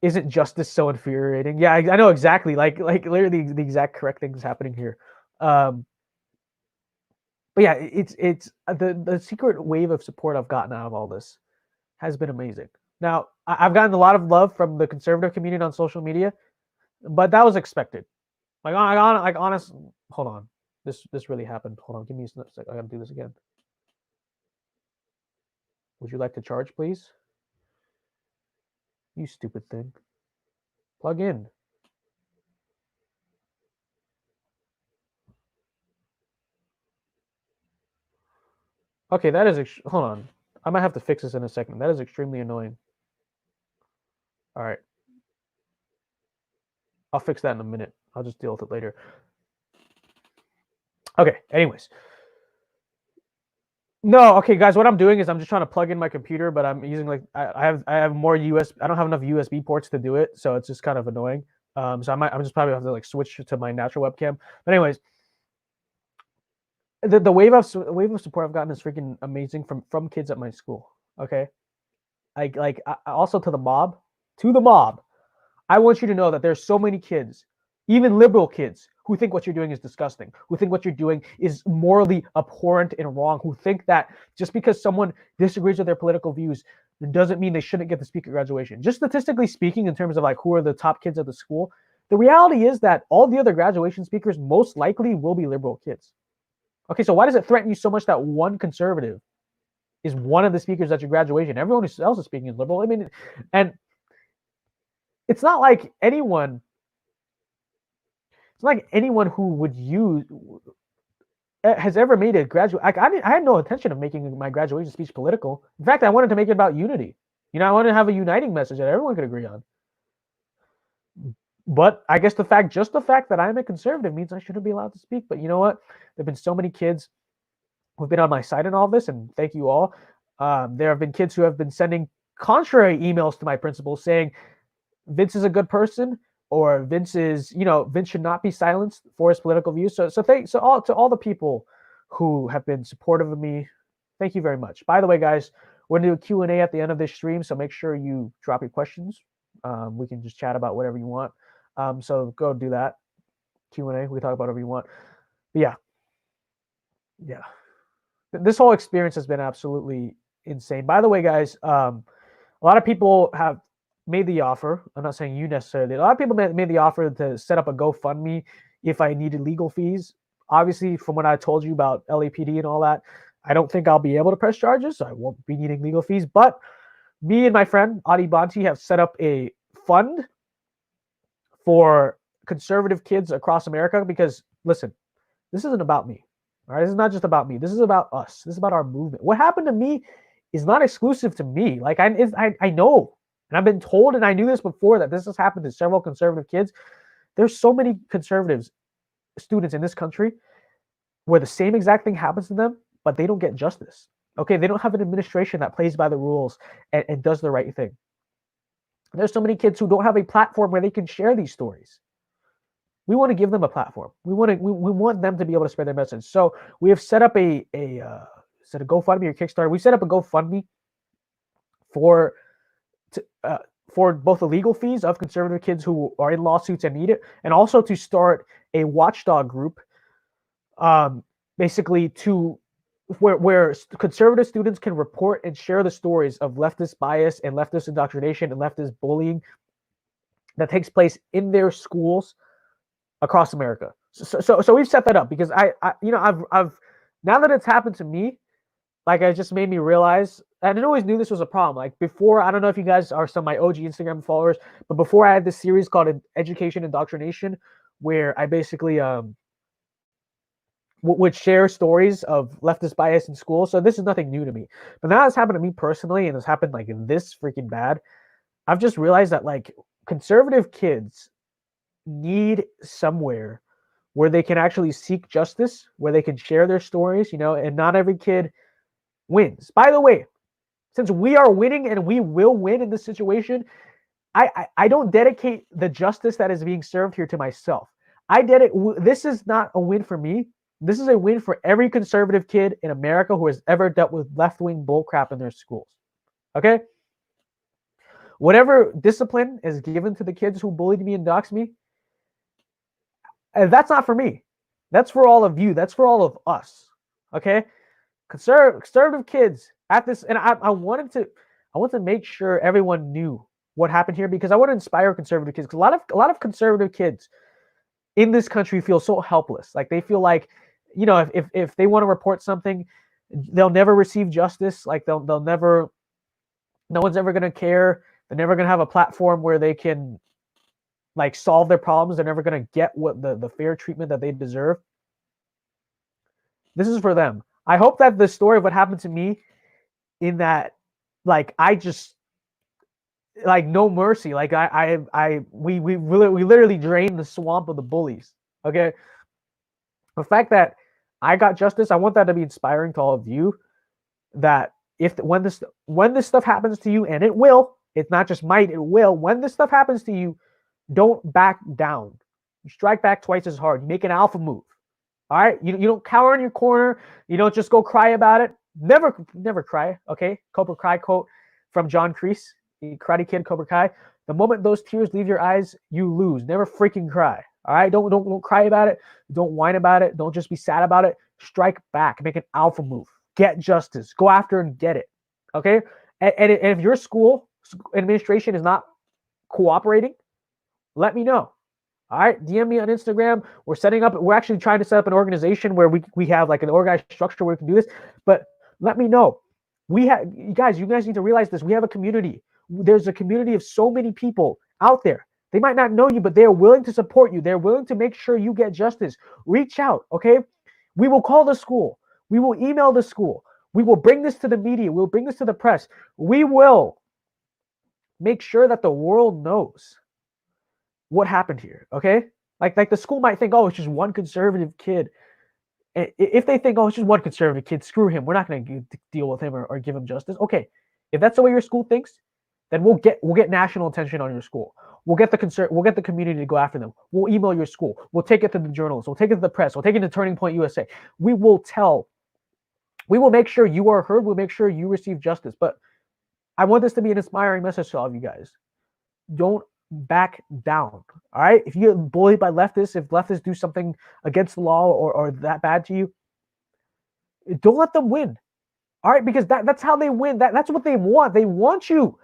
Isn't justice so infuriating? Yeah, I know exactly. Like literally the exact correct things happening here. But yeah, it's the secret wave of support I've gotten out of all this has been amazing. Now, I've gotten a lot of love from the conservative community on social media, but that was expected. Like honest. Hold on, this really happened. Hold on, give me a second. I gotta do this again. Would you like to charge, please? You stupid thing. Plug in. Okay, that is... Hold on. I might have to fix this in a second. That is extremely annoying. All right. I'll fix that in a minute. I'll just deal with it later. Okay, anyways. No, okay, guys. What I'm doing is I'm just trying to plug in my computer, but I'm using like I have more USB. I don't have enough USB ports to do it, so it's just kind of annoying. So I'm just probably have to like switch to my natural webcam. But anyways, the wave of support I've gotten is freaking amazing from kids at my school. Okay, like also to the mob. I want you to know that there's so many kids, even liberal kids, who think what you're doing is disgusting, who think what you're doing is morally abhorrent and wrong, who think that just because someone disagrees with their political views doesn't mean they shouldn't get to speak at graduation. Just statistically speaking, in terms of like who are the top kids at the school, the reality is that all the other graduation speakers most likely will be liberal kids. Okay, so why does it threaten you so much that one conservative is one of the speakers at your graduation? Everyone else is speaking is liberal. I mean, and it's not like anyone who would use has ever made a graduate. I had no intention of making my graduation speech political. In fact, I wanted to make it about unity. You know, I wanted to have a uniting message that everyone could agree on. But I guess the fact that I'm a conservative means I shouldn't be allowed to speak. But you know what? There've been so many kids who've been on my side in all this, and thank you all. There have been kids who have been sending contrary emails to my principal saying Vince is a good person, or Vince should not be silenced for his political views. So to all the people who have been supportive of me, thank you very much. By the way, guys, we're gonna do a Q&A at the end of this stream, so make sure you drop your questions. We can just chat about whatever you want. So go do that. Q&A. We talk about whatever you want. But yeah. This whole experience has been absolutely insane. By the way, guys, a lot of people have made the offer. I'm not saying you necessarily. A lot of people made the offer to set up a GoFundMe if I needed legal fees. Obviously, from what I told you about LAPD and all that, I don't think I'll be able to press charges, so I won't be needing legal fees. But me and my friend Adi Banti have set up a fund for conservative kids across America because, listen, this isn't about me. All right, this is not just about me. This is about us. This is about our movement. What happened to me is not exclusive to me. Like I know, and I've been told, and I knew this before, that this has happened to several conservative kids. There's so many conservatives students in this country where the same exact thing happens to them, but they don't get justice. Okay, they don't have an administration that plays by the rules and does the right thing. There's so many kids who don't have a platform where they can share these stories. We want to give them a platform. We want them to be able to spread their message. So we have set up a Is it a GoFundMe or Kickstarter? We set up a GoFundMe for both the legal fees of conservative kids who are in lawsuits and need it, and also to start a watchdog group, basically to where conservative students can report and share the stories of leftist bias and leftist indoctrination and leftist bullying that takes place in their schools across America. So we've set that up because I've now that it's happened to me, like, it just made me realize, and I always knew this was a problem. Like, before, I don't know if you guys are some of my OG Instagram followers, but before, I had this series called Education Indoctrination, where I basically would share stories of leftist bias in school. So this is nothing new to me. But now it's happened to me personally, and it's happened like this freaking bad. I've just realized that, like, conservative kids need somewhere where they can actually seek justice, where they can share their stories, and not every kid wins. By the way, since we are winning and we will win in this situation, I don't dedicate the justice that is being served here to myself. This is not a win for me. This is a win for every conservative kid in America who has ever dealt with left-wing bullcrap in their schools. Okay? Whatever discipline is given to the kids who bullied me and doxed me, that's not for me. That's for all of you. That's for all of us. Okay? Conservative kids at this, and I want to make sure everyone knew what happened here, because I want to inspire conservative kids. Because a lot of conservative kids in this country feel so helpless. Like, they feel like, if they want to report something, they'll never receive justice. Like, they'll never, no one's ever gonna care. They're never gonna have a platform where they can, like, solve their problems. They're never gonna get what the fair treatment that they deserve. This is for them. I hope that the story of what happened to me, in that, like, I just, like, no mercy. Like, we literally drained the swamp of the bullies. Okay, the fact that I got justice, I want that to be inspiring to all of you. That when this stuff happens to you, and it will, it's not just might, it will. When this stuff happens to you, don't back down. You strike back twice as hard. You make an alpha move. All right, you don't cower in your corner. You don't just go cry about it. Never cry. Okay, Cobra Kai quote from John Kreese, the Karate Kid, Cobra Kai. The moment those tears leave your eyes, you lose. Never freaking cry. All right, don't cry about it. Don't whine about it. Don't just be sad about it. Strike back. Make an alpha move. Get justice. Go after and get it. Okay, and if your school administration is not cooperating, let me know. All right, DM me on Instagram. We're actually trying to set up an organization where we have, like, an organized structure where we can do this. But let me know. You guys need to realize this. We have a community. There's a community of so many people out there. They might not know you, but they're willing to support you. They're willing to make sure you get justice. Reach out, okay? We will call the school. We will email the school. We will bring this to the media. We'll bring this to the press. We will make sure that the world knows what happened here, okay? Like the school might think, oh, it's just one conservative kid. If they think, oh, it's just one conservative kid, screw him. We're not going to deal with him or give him justice. Okay, if that's the way your school thinks, then we'll get national attention on your school. We'll get the community to go after them. We'll email your school. We'll take it to the journalists. We'll take it to the press. We'll take it to Turning Point USA. We will make sure you are heard. We'll make sure you receive justice. But I want this to be an inspiring message to all of you guys. Don't back down. All right, if you get bullied by leftists, if leftists do something against the law or that bad to you, don't let them win. All right, because that's how they win. That's what they want. They want you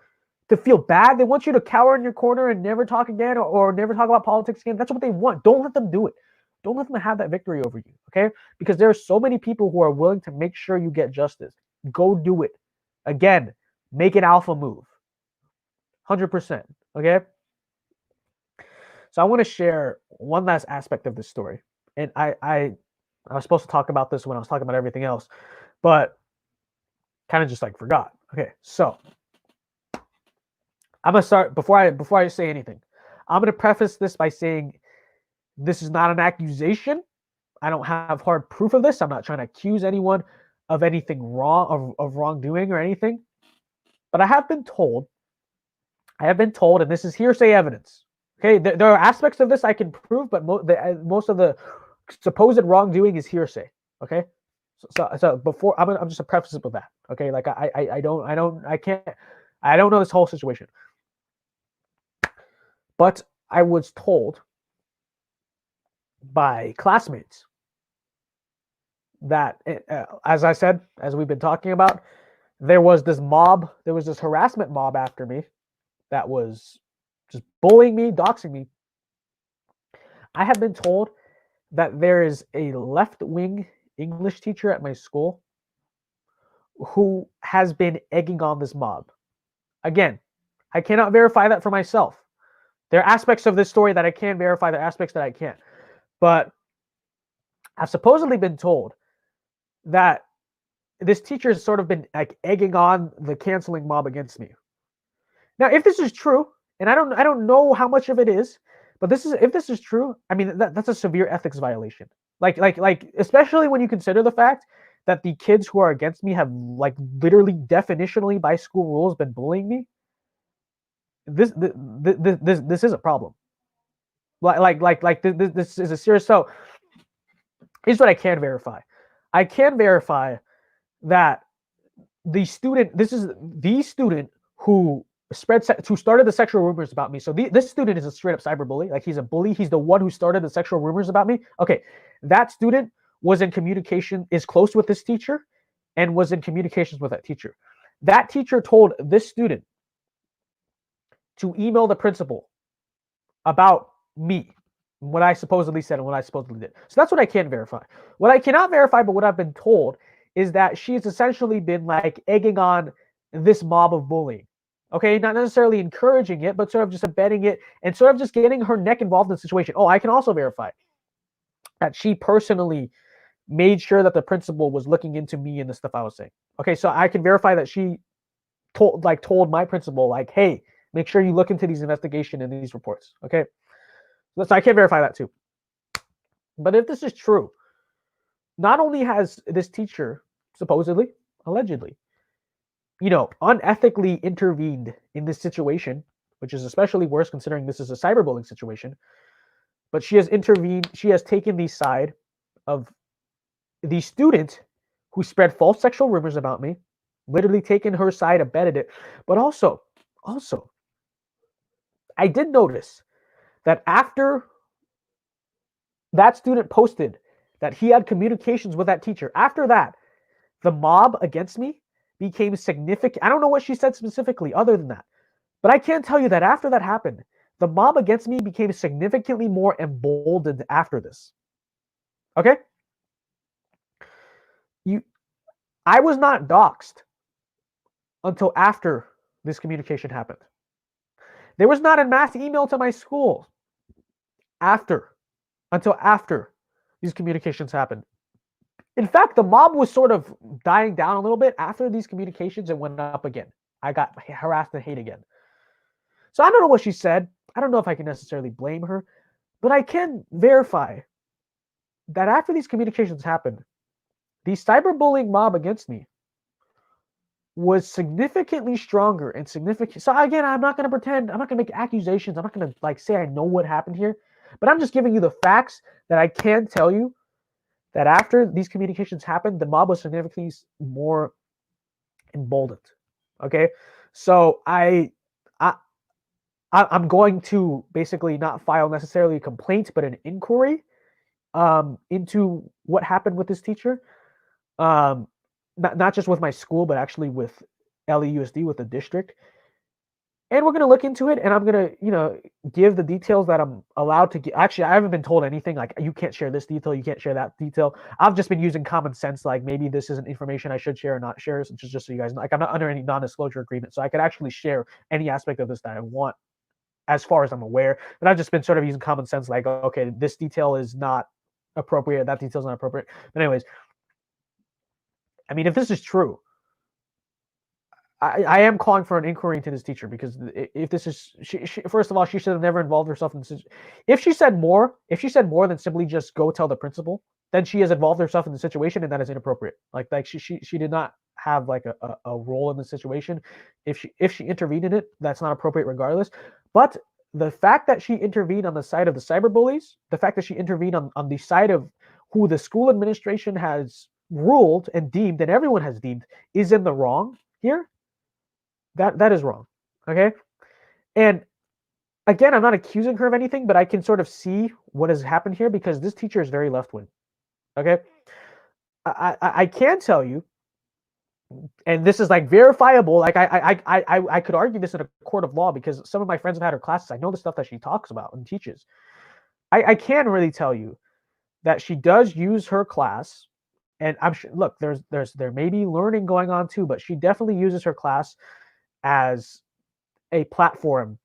to feel bad. They want you to cower in your corner and never talk again, or never talk about politics again. That's what they want. Don't let them do it. Don't let them have that victory over you, okay? Because there are so many people who are willing to make sure you get justice. Go do it. Again, make an alpha move. 100%, okay? So I want to share one last aspect of this story. And I was supposed to talk about this when I was talking about everything else, but kind of just like forgot. Okay, so I'm gonna start before I say anything. I'm gonna preface this by saying this is not an accusation. I don't have hard proof of this. I'm not trying to accuse anyone of anything wrong, of wrongdoing or anything. But I have been told, and this is hearsay evidence. Okay, there are aspects of this I can prove, but most of the supposed wrongdoing is hearsay. Okay, So before I'm just a preface with that. Okay, like I don't know this whole situation, but I was told by classmates that, as I said, as we've been talking about, there was this harassment mob after me that was just bullying me, doxing me. I have been told that there is a left-wing English teacher at my school who has been egging on this mob. Again, I cannot verify that for myself. There are aspects of this story that I can verify, there are aspects that I can't. But I've supposedly been told that this teacher has sort of been like egging on the canceling mob against me. Now, if this is true, and I don't know how much of it is, but if this is true, I mean that's a severe ethics violation. Like especially when you consider the fact that the kids who are against me have like literally definitionally by school rules been bullying me. This is a problem. This is a serious. So here's what I can verify. I can verify that this is the student who started the sexual rumors about me. So this student is a straight up cyberbully. Like, he's a bully. He's the one who started the sexual rumors about me. Okay, that student was in communication, is close with this teacher, and was in communications with that teacher. That teacher told this student to email the principal about me, what I supposedly said and what I supposedly did. So that's what I can verify. What I cannot verify, but what I've been told, is that she's essentially been like egging on this mob of bullying. Okay, not necessarily encouraging it, but sort of just abetting it and sort of just getting her neck involved in the situation. Oh, I can also verify that she personally made sure that the principal was looking into me and the stuff I was saying. Okay, so I can verify that she told my principal, like, hey, make sure you look into these investigation and these reports. Okay, so I can verify that too. But if this is true, not only has this teacher supposedly, allegedly, unethically intervened in this situation, which is especially worse considering this is a cyberbullying situation, but she has intervened, she has taken the side of the student who spread false sexual rumors about me, literally taken her side, abetted it. But also, I did notice that after that student posted that he had communications with that teacher, after that, the mob against me became significant. I don't know what she said specifically other than that, but I can tell you that after that happened, the mob against me became significantly more emboldened after this. Okay? I was not doxxed until after this communication happened. There was not a mass email to my school until after these communications happened. In fact, the mob was sort of dying down a little bit after these communications. It went up again. I got harassed and hate again. So I don't know what she said. I don't know if I can necessarily blame her, but I can verify that after these communications happened, the cyberbullying mob against me was significantly stronger and significant. So again, I'm not going to pretend, I'm not going to make accusations. I'm not going to say I know what happened here, but I'm just giving you the facts that I can tell you that after these communications happened, the mob was significantly more emboldened. Okay, so I'm going to basically not file necessarily a complaint, but an inquiry into what happened with this teacher. Not just with my school, but actually with LEUSD, with the district. And we're going to look into it, and I'm going to, give the details that I'm allowed to give. Actually, I haven't been told anything like, you can't share this detail, you can't share that detail. I've just been using common sense, like maybe this isn't information I should share or not share, just so you guys know. Like, I'm not under any non-disclosure agreement, so I could actually share any aspect of this that I want as far as I'm aware. But I've just been sort of using common sense, like, okay, this detail is not appropriate, that detail is not appropriate. But anyways, I mean, if this is true, I am calling for an inquiry into this teacher, because if this is, she first of all, she should have never involved herself in this. If she said more than simply just go tell the principal, then she has involved herself in the situation, and that is inappropriate. Like she did not have like a role in the situation. If she intervened in it, that's not appropriate regardless. But the fact that she intervened on the side of the cyberbullies, the fact that she intervened on the side of who the school administration has ruled and deemed, and everyone has deemed, is in the wrong here, that is wrong. Okay? And again, I'm not accusing her of anything, but I can sort of see what has happened here because this teacher is very left-wing. Okay? I can tell you, and this is like verifiable, like I could argue this in a court of law because some of my friends have had her classes. I know the stuff that she talks about and teaches. I can really tell you that she does use her class, and I'm sure, look, there may be learning going on too, but she definitely uses her class as a platform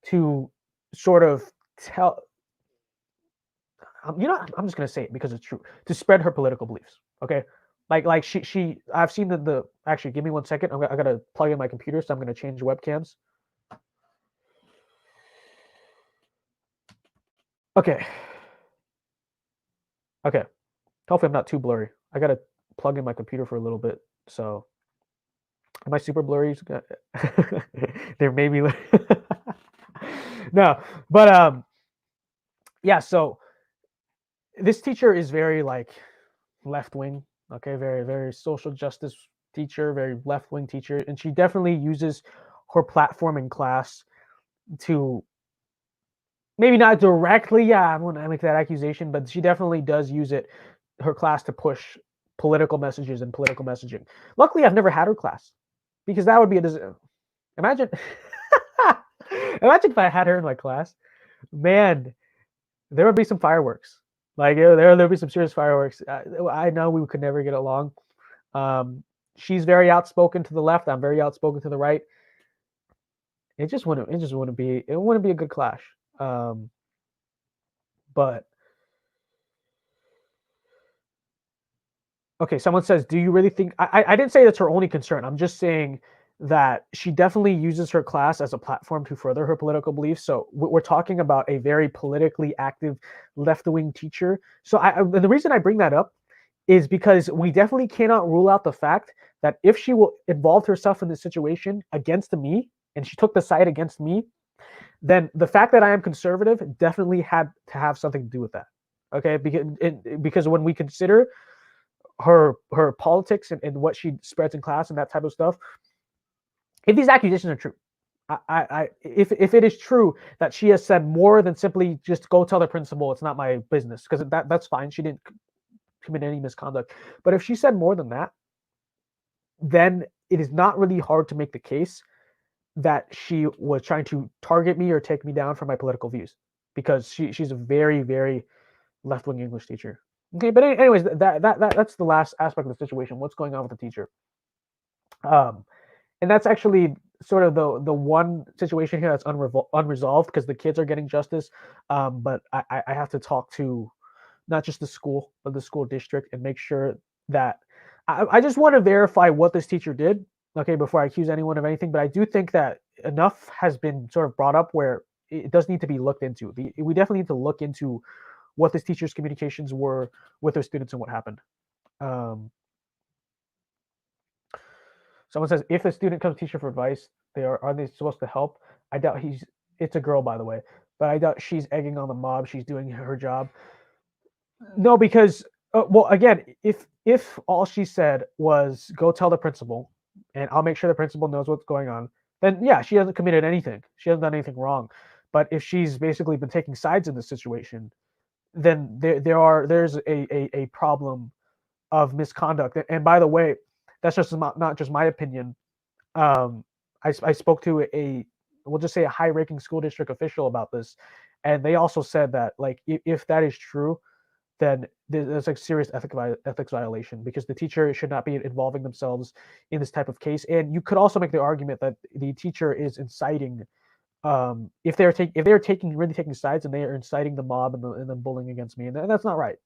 to sort of tell, you know, I'm just gonna say it because it's true, to spread her political beliefs. Okay, like she I've seen the actually, give me 1 second. I gotta plug in my computer, so I'm gonna change webcams. Okay. Okay. Hopefully I'm not too blurry. I gotta plug in my computer for a little bit. So am I super blurry? There may be no, but yeah, so this teacher is very like left wing, okay, very, very social justice teacher, very left wing teacher, and she definitely uses her platform in class to, maybe not directly, yeah, I wouldn't make that accusation, but she definitely does use it, her class, to push political messages and political messaging. Luckily, I've never had her class because that would be imagine, imagine if I had her in my class, man, there would be some fireworks. Like there'd be some serious fireworks. I know we could never get along. She's very outspoken to the left. I'm very outspoken to the right. It just wouldn't be a good clash. But okay, someone says, do you really think, I didn't say that's her only concern. I'm just saying that she definitely uses her class as a platform to further her political beliefs. So we're talking about a very politically active left-wing teacher. So the reason I bring that up is because we definitely cannot rule out the fact that if she involved herself in this situation against me, and she took the side against me, then the fact that I am conservative definitely had to have something to do with that. Okay, because when we consider her politics and what she spreads in class and that type of stuff, if these accusations are true, if it is true that she has said more than simply just go tell the principal it's not my business, because that's fine, she didn't commit any misconduct, but if she said more than that, then it is not really hard to make the case that she was trying to target me or take me down for my political views, because she's a very, very left-wing English teacher. Okay, but anyways, that's the last aspect of the situation. What's going on with the teacher? And that's actually sort of the one situation here that's unresolved, because the kids are getting justice. But I have to talk to not just the school, but the school district, and make sure that I just want to verify what this teacher did, okay, before I accuse anyone of anything. But I do think that enough has been sort of brought up where it does need to be looked into. We definitely need to look into what this teacher's communications were with her students and what happened. Someone says, if a student comes to teacher for advice, are they supposed to help? I doubt it's a girl, by the way, but I doubt she's egging on the mob. She's doing her job. No, because, well, again, if all she said was go tell the principal and I'll make sure the principal knows what's going on, then yeah, she hasn't committed anything. She hasn't done anything wrong. But if she's basically been taking sides in this situation, then there's a problem of misconduct. And by the way, that's just not just my opinion. I spoke to we'll just say a high-ranking school district official about this, and they also said that, like, if that is true, then there's a serious ethics violation, because the teacher should not be involving themselves in this type of case. And you could also make the argument that the teacher is inciting, if they're really taking sides, and they are inciting the mob and the bullying against me, and that's not right.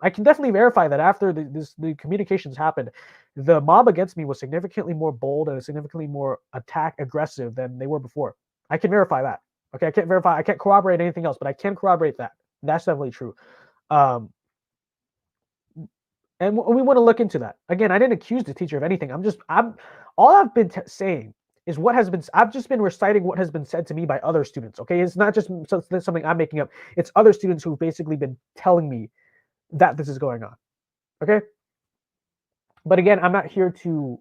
I can definitely verify that after the communications happened, the mob against me was significantly more bold and significantly more aggressive than they were before. I can verify that. Okay, I can't corroborate anything else, but I can corroborate that. That's definitely true. And we want to look into that. Again, I didn't accuse the teacher of anything. All I've been saying is I've just been reciting what has been said to me by other students. Okay, it's not just something I'm making up. It's other students who've basically been telling me that this is going on. Okay, But again, I'm not here to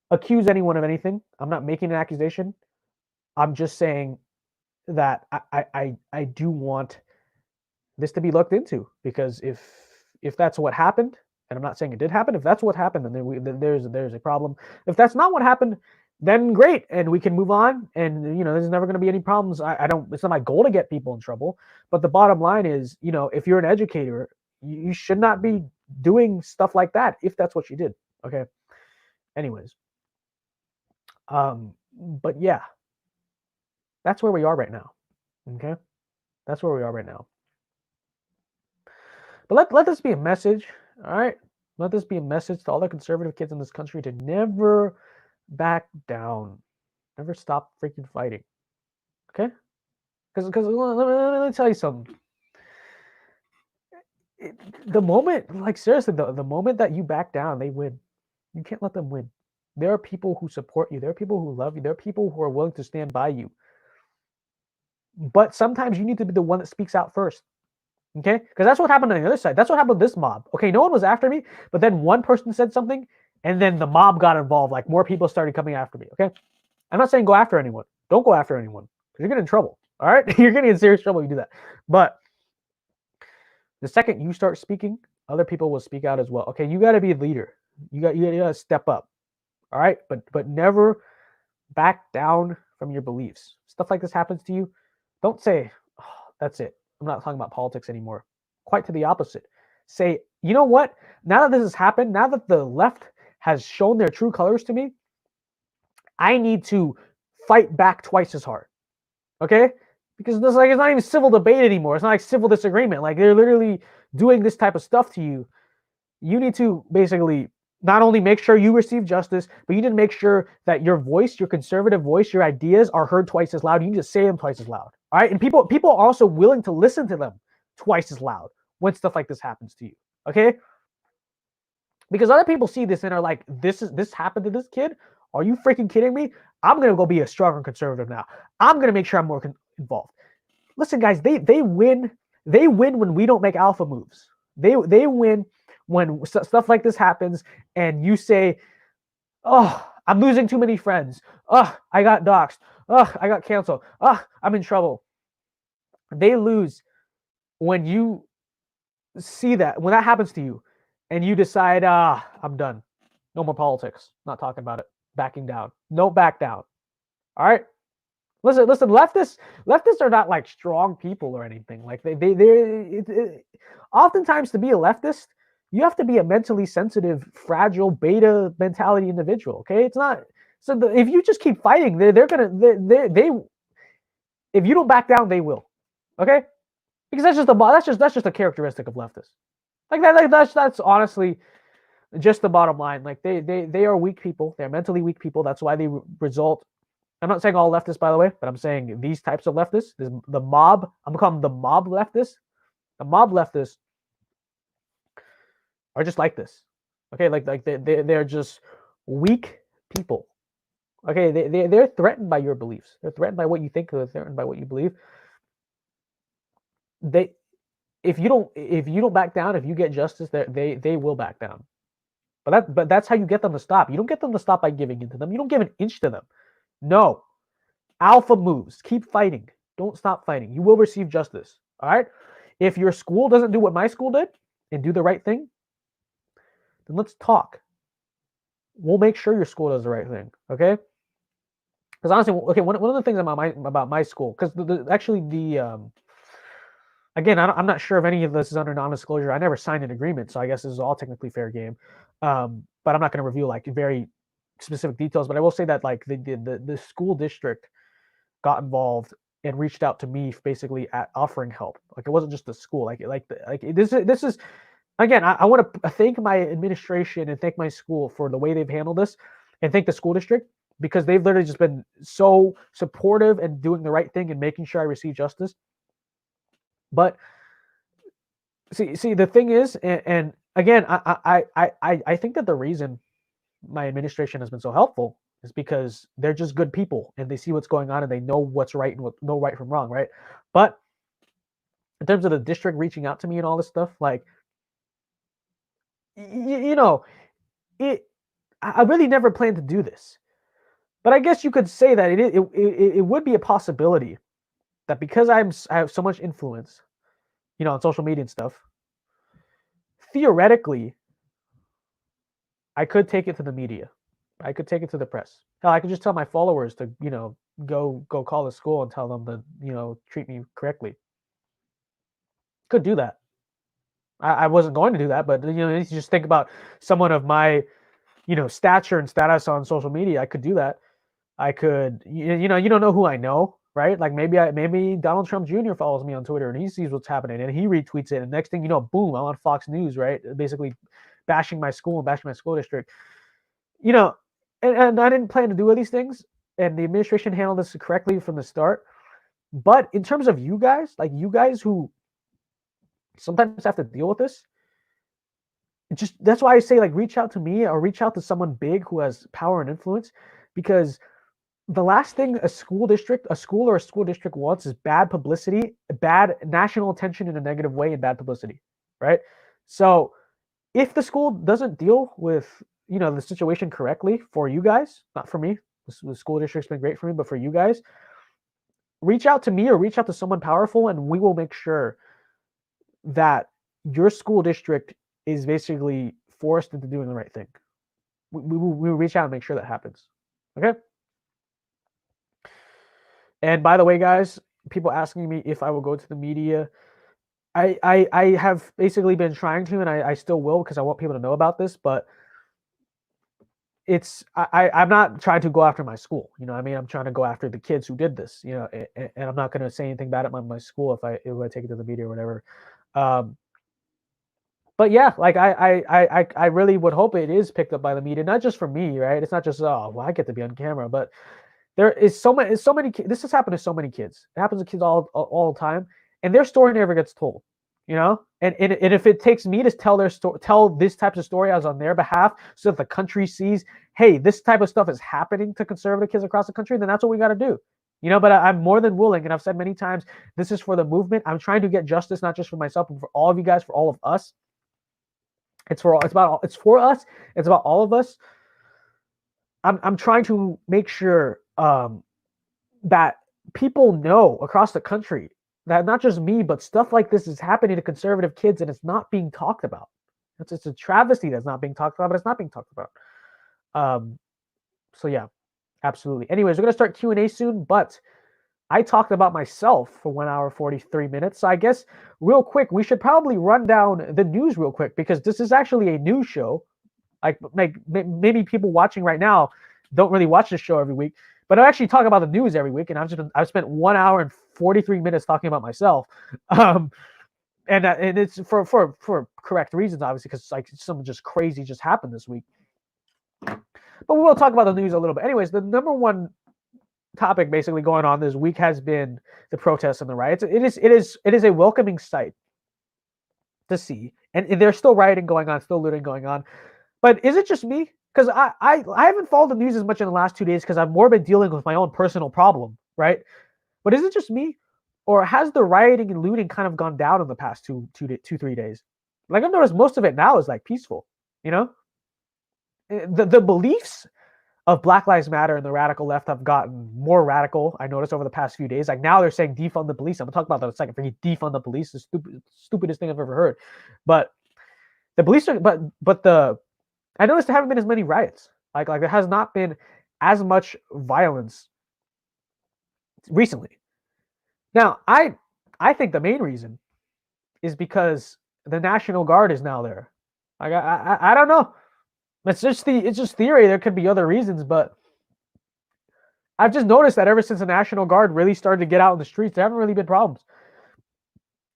accuse anyone of anything. I'm not making an accusation. I'm just saying that I do want this to be looked into, because if that's what happened, and I'm not saying it did happen, if that's what happened, then there's a problem. If that's not what happened, then great, and we can move on. And there's never going to be any problems. I don't. It's not my goal to get people in trouble, but the bottom line is, if you're an educator, you should not be doing stuff like that if that's what you did. Okay. Anyways, but yeah, that's where we are right now. Okay, that's where we are right now. But let this be a message, all right? Let this be a message to all the conservative kids in this country to never back down, never stop freaking fighting, okay? Because let me tell you something. The moment, like seriously, the moment that you back down, they win. You can't let them win. There are people who support you. There are people who love you. There are people who are willing to stand by you. But sometimes you need to be the one that speaks out first. Okay, because that's what happened on the other side. That's what happened with this mob. Okay, no one was after me, but then one person said something, and then the mob got involved. Like more people started coming after me. Okay, I'm not saying go after anyone. Don't go after anyone, because you're getting in trouble. All right, you're getting in serious trouble if you do that. But the second you start speaking, other people will speak out as well. Okay, you got to be a leader. You got to step up. All right, but never back down from your beliefs. Stuff like this happens to you, don't say, oh, that's it. I'm not talking about politics anymore. Quite to the opposite. Say, you know what? Now that this has happened, now that the left has shown their true colors to me, I need to fight back twice as hard. Okay? Because it's not even civil debate anymore. It's not like civil disagreement. Like they're literally doing this type of stuff to you. You need to basically not only make sure you receive justice, but you need to make sure that your voice, your conservative voice, your ideas are heard twice as loud. You need to say them twice as loud. All right, and people are also willing to listen to them twice as loud when stuff like this happens to you. Okay, because other people see this and are like, this happened to this kid. Are you freaking kidding me? I'm gonna go be a stronger conservative now. I'm gonna make sure I'm more involved. Listen, guys, they win. They win when we don't make alpha moves. They win when stuff like this happens and you say, oh, I'm losing too many friends. Oh, I got doxxed. Oh, I got canceled. Oh, I'm in trouble. They lose when you see that, when that happens to you and you decide, I'm done. No more politics. Not talking about it. Backing down. No back down. All right? Listen, leftists are not like strong people or anything. Like they're oftentimes to be a leftist, you have to be a mentally sensitive, fragile, beta mentality individual. Okay, it's not. So if you just keep fighting, they if you don't back down, they will. Okay, because that's just a characteristic of leftists. Like that's honestly just the bottom line. Like they are weak people. They're mentally weak people. That's why they result. I'm not saying all leftists, by the way, but I'm saying these types of leftists, the mob. I'm gonna call them the mob leftists. The mob leftists are just like this. Okay, like they're just weak people. Okay, they're threatened by your beliefs. They're threatened by what you think. They're threatened by what you believe. If you don't back down, if you get justice, they will back down. But that's how you get them to stop. You don't get them to stop by giving in to them. You don't give an inch to them. No. Alpha moves. Keep fighting. Don't stop fighting. You will receive justice. All right? If your school doesn't do what my school did and do the right thing, then let's talk. We'll make sure your school does the right thing. Okay? Because honestly, okay, one of the things about my school, because again, I'm not sure if any of this is under non-disclosure. I never signed an agreement, so I guess this is all technically fair game. But I'm not going to reveal like very specific details. But I will say that like the school district got involved and reached out to me basically at offering help. Like it wasn't just the school. Like this is again. I want to thank my administration and thank my school for the way they've handled this, and thank the school district because they've literally just been so supportive and doing the right thing and making sure I receive justice. But see, the thing is, and again, I think that the reason my administration has been so helpful is because they're just good people and they see what's going on and they know what's right and know right from wrong, right? But in terms of the district reaching out to me and all this stuff, like, you know, I really never planned to do this, but I guess you could say that it would be a possibility that because I have so much influence, on social media and stuff, theoretically, I could take it to the media. I could take it to the press. Hell, I could just tell my followers to, go call the school and tell them to, treat me correctly. Could do that. I wasn't going to do that, but you just think about someone of my, stature and status on social media. I could do that. I could, you don't know who I know, right? Like maybe Donald Trump Jr. follows me on Twitter and he sees what's happening and he retweets it. And next thing you know, boom, I'm on Fox News, right? Basically bashing my school and bashing my school district. And I didn't plan to do all these things. And the administration handled this correctly from the start. But in terms of you guys, like you guys who sometimes have to deal with this, that's why I say, like, reach out to me or reach out to someone big who has power and influence, because the last thing a school or a school district wants is bad publicity, bad national attention in a negative way, and bad publicity, right? So if the school doesn't deal with, the situation correctly for you guys, not for me, the school district's been great for me, but for you guys, reach out to me or reach out to someone powerful, and we will make sure that your school district is basically forced into doing the right thing. We will reach out and make sure that happens. Okay? And by the way, guys, people asking me if I will go to the media, I have basically been trying to, and I still will, because I want people to know about this, but I'm not trying to go after my school. I'm trying to go after the kids who did this, and I'm not going to say anything bad at my school if I take it to the media or whatever. But yeah, like I really would hope it is picked up by the media, not just for me, right? It's not just, oh, well, I get to be on camera, but there is so many this has happened to so many kids. It happens to kids all the time, and their story never gets told, and if it takes me to tell this type of story as on their behalf, so that the country sees, hey, this type of stuff is happening to conservative kids across the country, then that's what we got to do. But I'm more than willing, and I've said many times, this is for the movement. I'm trying to get justice, not just for myself, but for all of you guys, for all of us. It's for us. It's about all of us. I'm trying to make sure that people know across the country that not just me, but stuff like this is happening to conservative kids, and it's not being talked about. It's a travesty that's not being talked about, but it's not being talked about. So yeah, absolutely. Anyways, we're gonna start Q&A soon, but I talked about myself for 1 hour 43 minutes. So I guess real quick, we should probably run down the news real quick, because this is actually a news show. Like maybe people watching right now don't really watch this show every week, but I actually talk about the news every week, and I've spent 1 hour and 43 minutes talking about myself. And it's for correct reasons, obviously, because like something just crazy just happened this week. But we will talk about the news a little bit. Anyways, the number one topic basically going on this week has been the protests and the riots. It is a welcoming sight to see, and there's still rioting going on, still looting going on. But is it just me? Because I haven't followed the news as much in the last 2 days, because I've more been dealing with my own personal problem, right? But is it just me, or has the rioting and looting kind of gone down in the past 3 days? Like, I've noticed most of it now is like peaceful. The beliefs of Black Lives Matter and the radical left have gotten more radical, I noticed, over the past few days. Like, now they're saying defund the police. I'm gonna talk about that in a second. Forget defund the police, the stupidest thing I've ever heard. But the police are, I noticed there haven't been as many riots. Like there has not been as much violence recently. Now, I think the main reason is because the National Guard is now there. Like, I don't know. It's just theory. There could be other reasons, but I've just noticed that ever since the National Guard really started to get out in the streets, there haven't really been problems.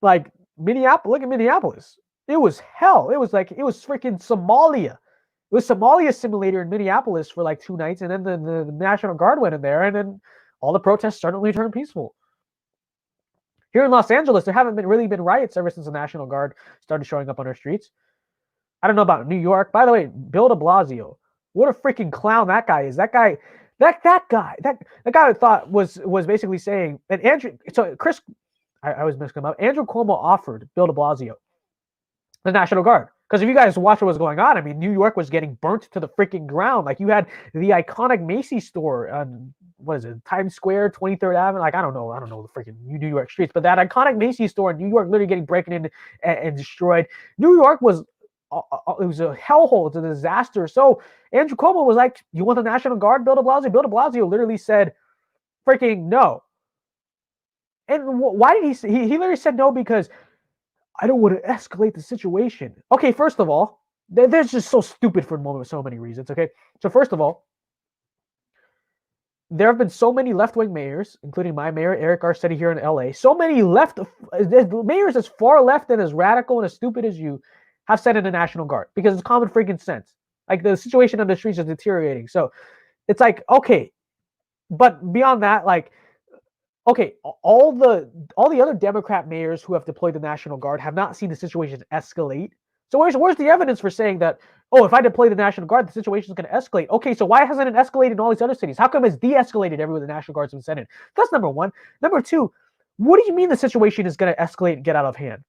Like Minneapolis, look at Minneapolis. It was hell. It was freaking Somalia. It was Somalia simulator in Minneapolis for like 2 nights, and then the National Guard went in there, and then all the protests suddenly turned peaceful. Here in Los Angeles, there haven't really been riots ever since the National Guard started showing up on our streets. I don't know about New York. By the way, Bill de Blasio, what a freaking clown that guy is. That guy I thought was basically saying, and Andrew, so Chris, I always mix him up. Andrew Cuomo offered Bill de Blasio the National Guard. Because if you guys watch what was going on, I mean, New York was getting burnt to the freaking ground. Like, you had the iconic Macy's store on, what is it, Times Square, 23rd Avenue? Like, I don't know the freaking New York streets, but that iconic Macy's store in New York literally getting broken in and destroyed. New York was, it was a hellhole. It's a disaster. So Andrew Cuomo was like, you want the National Guard, Bill de Blasio? Bill de Blasio literally said, freaking no. And why did he say, he literally said no because I don't want to escalate the situation. Okay, first of all, that's just so stupid for so many reasons, okay? So first of all, there have been so many left-wing mayors, including my mayor, Eric Garcetti here in LA, so many mayors as far left and as radical and as stupid as you have said in the National Guard because it's common freaking sense. Like, the situation on the streets is deteriorating. So it's like, okay, but beyond that, like, okay, all the other Democrat mayors who have deployed the National Guard have not seen the situation escalate. So where's the evidence for saying that, oh, if I deploy the National Guard, the situation is going to escalate? Okay, so why hasn't it escalated in all these other cities? How come it's de-escalated everywhere the National Guard's been sent in? That's number one. Number two, what do you mean the situation is going to escalate and get out of hand?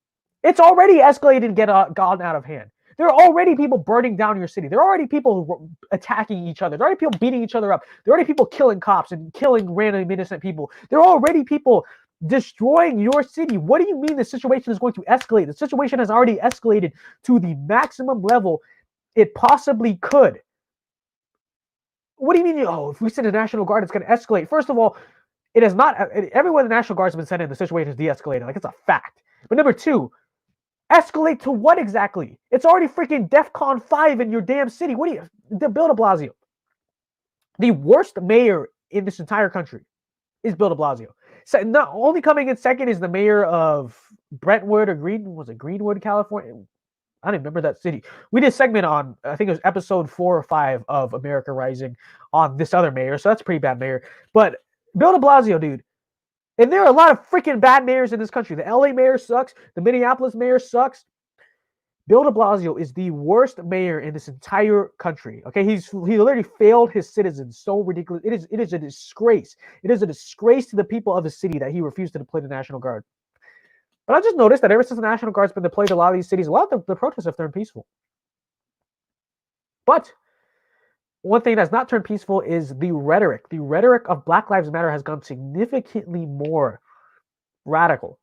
It's already escalated and gotten out of hand. There are already people burning down your city. There are already people attacking each other. There are already people beating each other up. There are already people killing cops and killing random innocent people. There are already people destroying your city. What do you mean the situation is going to escalate? The situation has already escalated to the maximum level it possibly could. What do you mean? Oh, if we send a National Guard, it's going to escalate. First of all, it has not. Everywhere the National Guard has been sent in, the situation is de-escalated. Like, it's a fact. But number two, escalate to what exactly? It's already freaking DEFCON 5 in your damn city. What do you... Bill de Blasio. The worst mayor in this entire country is Bill de Blasio. So not only coming in second is the mayor of Brentwood or Greenwood, California? I don't remember that city. We did a segment on, I think it was episode 4 or 5 of America Rising on this other mayor. So that's a pretty bad mayor. But Bill de Blasio, dude. And there are a lot of freaking bad mayors in this country. The LA mayor sucks. The Minneapolis mayor sucks. Bill de Blasio is the worst mayor in this entire country. Okay, he literally failed his citizens. So ridiculous. It is a disgrace. It is a disgrace to the people of the city that he refused to deploy the National Guard. But I just noticed that ever since the National Guard's been deployed to a lot of these cities, a lot of the protests have turned peaceful. But one thing that's not turned peaceful is the rhetoric. The rhetoric of Black Lives Matter has gone significantly more radical.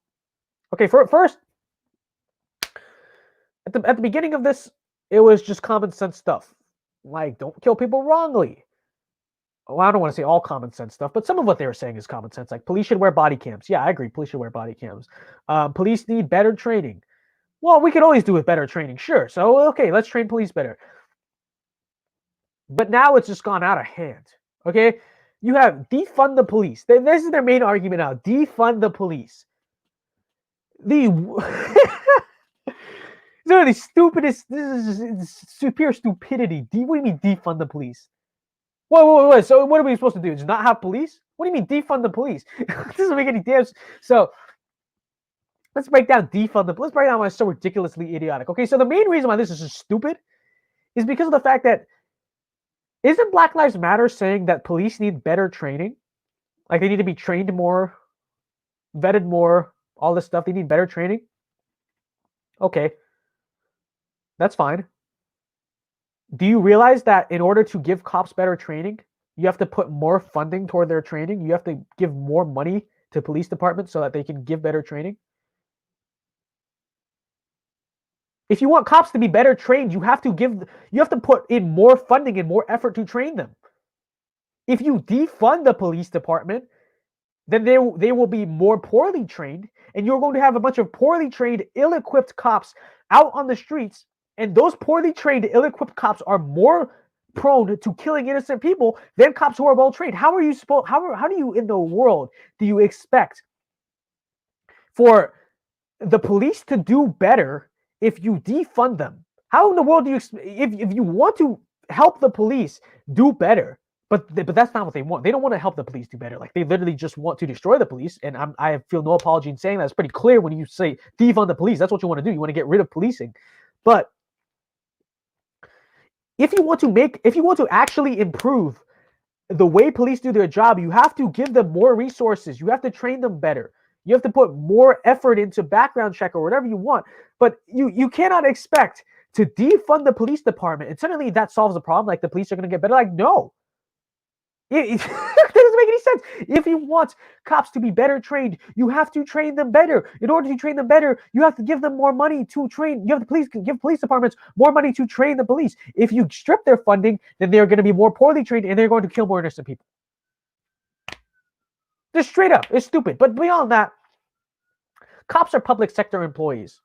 Okay, first, at the beginning of this, it was just common sense stuff. Like, don't kill people wrongly. Well, I don't want to say all common sense stuff, but some of what they were saying is common sense. Like, police should wear body cams. Yeah, I agree. Police should wear body cams. Police need better training. Well, we could always do with better training. Sure. So, okay, let's train police better. But now it's just gone out of hand, okay? You have defund the police. This is their main argument now. Defund the police. These are the stupidest, this is pure stupidity. What do you mean defund the police? Wait. So what are we supposed to do? Just not have police? What do you mean defund the police? It doesn't make any damn sense. So let's break down defund the police. Let's break down why it's so ridiculously idiotic. Okay, so the main reason why this is just stupid is because of the fact that isn't Black Lives Matter saying that police need better training? Like, they need to be trained more, vetted more, all this stuff. They need better training. Okay. That's fine. Do you realize that in order to give cops better training, you have to put more funding toward their training? You have to give more money to police departments so that they can give better training? If you want cops to be better trained, you have to put in more funding and more effort to train them. If you defund the police department, then they will be more poorly trained, and you're going to have a bunch of poorly trained, ill-equipped cops out on the streets, and those poorly trained, ill-equipped cops are more prone to killing innocent people than cops who are well trained. How do you in the world do you expect for the police to do better if you defund them? How in the world do you, if you want to help the police do better, but that's not what they want. They don't want to help the police do better. Like, they literally just want to destroy the police. And I feel no apology in saying that. It's pretty clear when you say defund the police. That's what you want to do. You want to get rid of policing. But if you want to actually improve the way police do their job, you have to give them more resources. You have to train them better. You have to put more effort into background check or whatever you want. But you cannot expect to defund the police department and suddenly that solves the problem. Like the police are going to get better. Like, no. It doesn't make any sense. If you want cops to be better trained, you have to train them better. In order to train them better, you have to give them more money to train. You have to give police departments more money to train the police. If you strip their funding, then they're going to be more poorly trained and they're going to kill more innocent people. Just straight up. It's stupid. But beyond that, cops are public sector employees.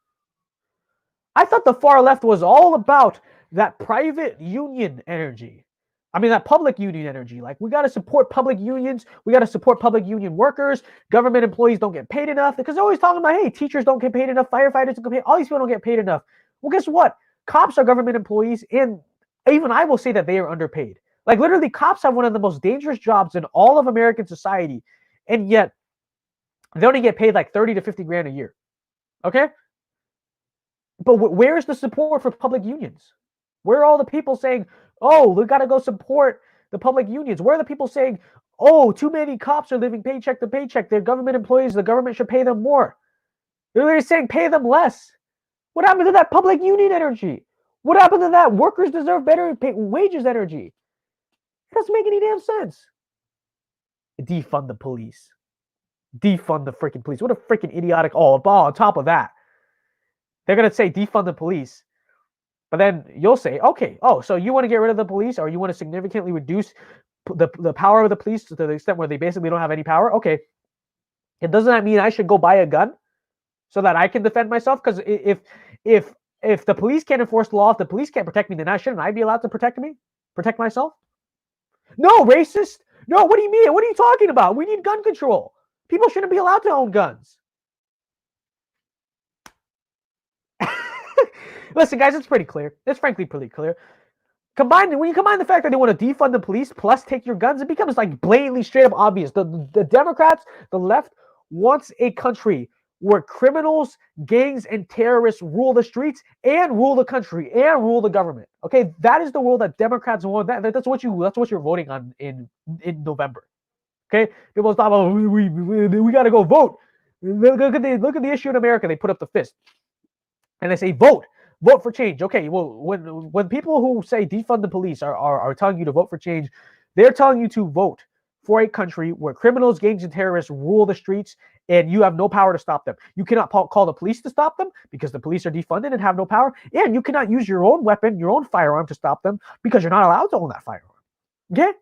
I thought the far left was all about that private union energy. I mean, that public union energy. Like, we got to support public unions. We got to support public union workers. Government employees don't get paid enough. Because they're always talking about, hey, teachers don't get paid enough. Firefighters don't get paid. All these people don't get paid enough. Well, guess what? Cops are government employees. And even I will say that they are underpaid. Like, literally, cops have one of the most dangerous jobs in all of American society. And yet, they only get paid like 30 to 50 grand a year. Okay? But where's the support for public unions? Where are all the people saying, oh, we got to go support the public unions? Where are the people saying, oh, too many cops are living paycheck to paycheck. They're government employees. The government should pay them more. They're literally saying pay them less. What happened to that public union energy? What happened to that workers deserve better wages energy? It doesn't make any damn sense. Defund the police. Defund the freaking police. What a freaking idiotic. Oh, on top of that, they're going to say defund the police. But then you'll say, okay, oh, so you want to get rid of the police, or you want to significantly reduce the power of the police to the extent where they basically don't have any power? Okay. And doesn't that mean I should go buy a gun so that I can defend myself? Because if the police can't enforce the law, if the police can't protect me, then shouldn't I be allowed to protect myself? No, racist. No, what do you mean? What are you talking about? We need gun control. People shouldn't be allowed to own guns. Listen, guys, it's pretty clear. It's frankly pretty clear. When you combine the fact that they want to defund the police plus take your guns, it becomes like blatantly straight up obvious. The Democrats, the left, wants a country where criminals, gangs, and terrorists rule the streets and rule the country and rule the government. Okay, that is the world that Democrats want. That's what you're voting on in November. Okay, people talk about we got to go vote. Look at the issue in America. They put up the fist and they say vote for change. Okay, well, when people who say defund the police are telling you to vote for change, they're telling you to vote for a country where criminals, gangs, and terrorists rule the streets and you have no power to stop them. You cannot call the police to stop them because the police are defunded and have no power. And you cannot use your own weapon, your own firearm to stop them because you're not allowed to own that firearm. Okay?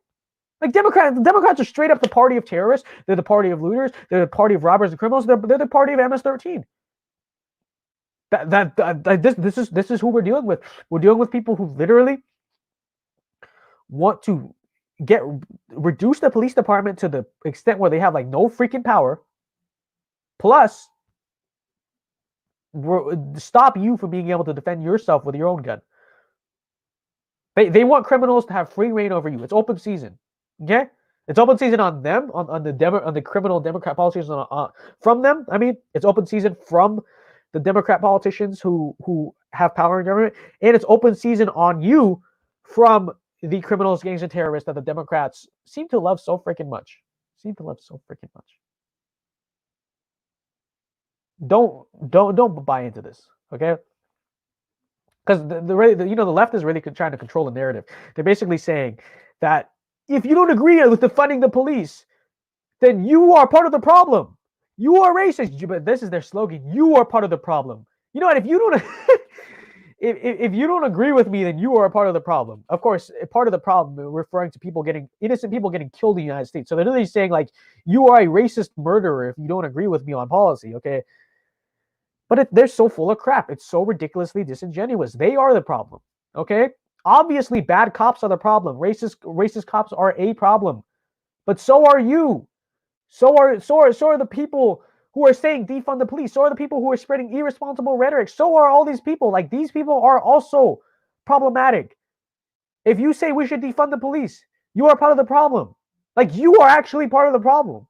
Like the Democrats are straight up the party of terrorists. They're the party of looters. They're the party of robbers and criminals. They're the party of MS-13. This is who we're dealing with. We're dealing with people who literally want to reduce the police department to the extent where they have like no freaking power, plus stop you from being able to defend yourself with your own gun. They want criminals to have free reign over you. It's open season. Okay, it's open season on them, on the criminal Democrat politicians from them. I mean, it's open season from the Democrat politicians who have power in government, and it's open season on you from the criminals, gangs, and terrorists that the Democrats seem to love so freaking much. Don't buy into this, okay? Because the left is really trying to control the narrative. They're basically saying that if you don't agree with defunding the police, then you are part of the problem. You are racist. But this is their slogan. You are part of the problem. You know what? If you don't, if you don't agree with me, then you are a part of the problem. Of course, part of the problem referring to innocent people getting killed in the United States. So they're literally saying like, you are a racist murderer if you don't agree with me on policy. Okay. But they're so full of crap. It's so ridiculously disingenuous. They are the problem. Okay. Obviously, bad cops are the problem. Racist cops are a problem. But so are you. So are the people who are saying defund the police. So are the people who are spreading irresponsible rhetoric. So are all these people. Like, these people are also problematic. If you say we should defund the police, you are part of the problem. Like, you are actually part of the problem.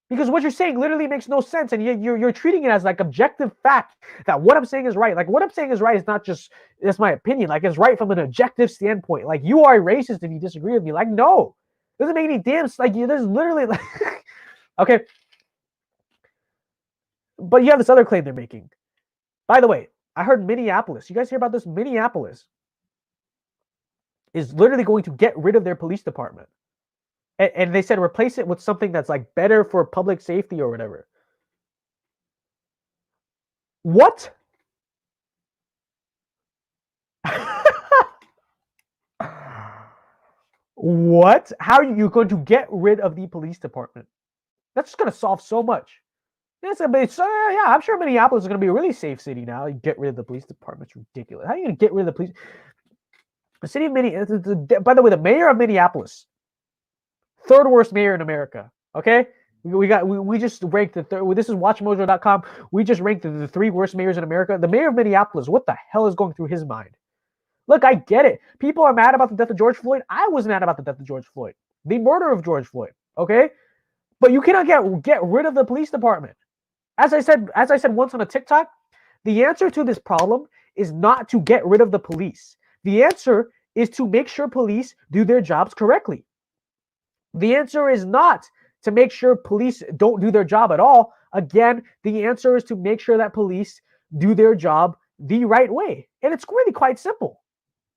Because what you're saying literally makes no sense, and you're treating it as like objective fact that what I'm saying is right. Like, what I'm saying is right is not just, that's my opinion. Like, it's right from an objective standpoint. Like, you are a racist if you disagree with me. Like, no. It doesn't make any damn, like, there's literally, like, okay. But you have this other claim they're making. By the way, I heard Minneapolis. You guys hear about this? Minneapolis is literally going to get rid of their police department. And they said replace it with something that's like better for public safety or whatever. What? What? How are you going to get rid of the police department? That's just going to solve so much. Yes, yeah, I'm sure Minneapolis is going to be a really safe city now. You get rid of the police department. It's ridiculous. How are you going to get rid of the police? The city of Minneapolis, by the way, the mayor of Minneapolis, third worst mayor in America. Okay? We just ranked the third. This is watchmojo.com. We just ranked the 3 worst mayors in America. The mayor of Minneapolis, what the hell is going through his mind? Look, I get it. People are mad about the death of George Floyd. I was mad about the death of George Floyd. The murder of George Floyd. Okay? But you cannot get rid of the police department. As I said once on a TikTok, the answer to this problem is not to get rid of the police. The answer is to make sure police do their jobs correctly. The answer is not to make sure police don't do their job at all. Again, the answer is to make sure that police do their job the right way. And it's really quite simple.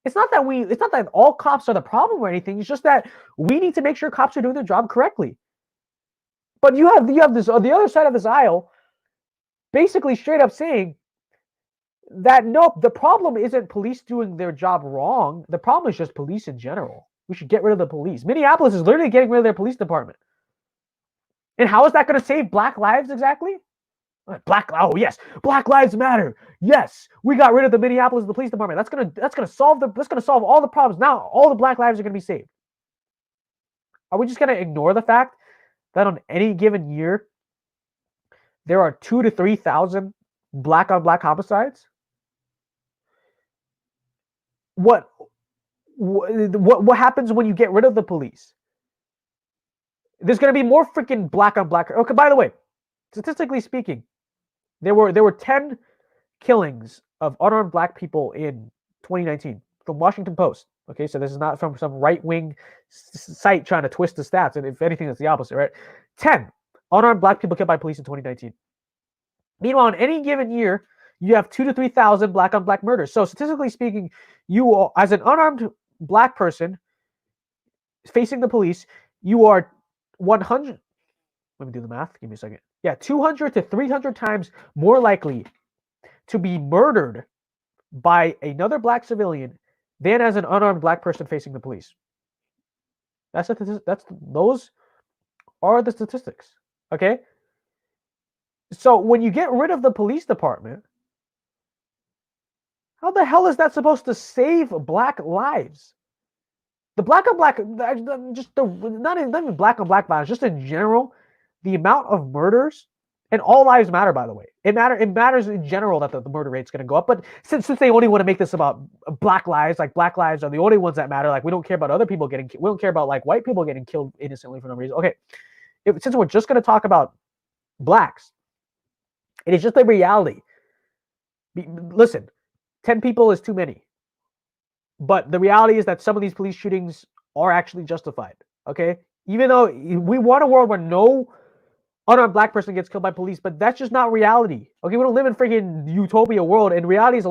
It's not that all cops are the problem or anything. It's just that we need to make sure cops are doing their job correctly. But you have this on the other side of this aisle, basically straight up saying that no, the problem isn't police doing their job wrong. The problem is just police in general. We should get rid of the police. Minneapolis is literally getting rid of their police department. And how is that going to save black lives exactly? Oh yes, Black Lives Matter. Yes, we got rid of the Minneapolis the police department. That's gonna solve all the problems. Now all the black lives are gonna be saved. Are we just gonna ignore the fact that on any given year there are 2,000 to 3,000 black on black homicides? What happens when you get rid of the police? There's gonna be more freaking black on black. Okay, by the way, statistically speaking, there were 10 killings of unarmed black people in 2019 from Washington Post. Okay, so this is not from some right-wing site trying to twist the stats, and if anything, that's the opposite, right? 10 unarmed black people killed by police in 2019. Meanwhile, in any given year, you have 2,000 to 3,000 black on black murders. So statistically speaking, you, as an unarmed black person facing the police, you are 100. Let me do the math. Give me a second. Yeah, 200 to 300 times more likely to be murdered by another black civilian than as an unarmed black person facing the police. Those are the statistics. Okay? So when you get rid of the police department, how the hell is that supposed to save black lives? The black on black, not even black on black violence, just in general, the amount of murders, and all lives matter, by the way. It matters in general that the murder rate's going to go up. But since they only want to make this about black lives, like black lives are the only ones that matter. Like we don't care about other people getting killed. We don't care about like white people getting killed innocently for no reason. Okay, since we're just going to talk about blacks, it is just a reality. Listen, 10 people is too many. But the reality is that some of these police shootings are actually justified. Okay, even though we want a world where no unarmed black person gets killed by police, but that's just not reality. Okay, we don't live in freaking utopia world. And reality is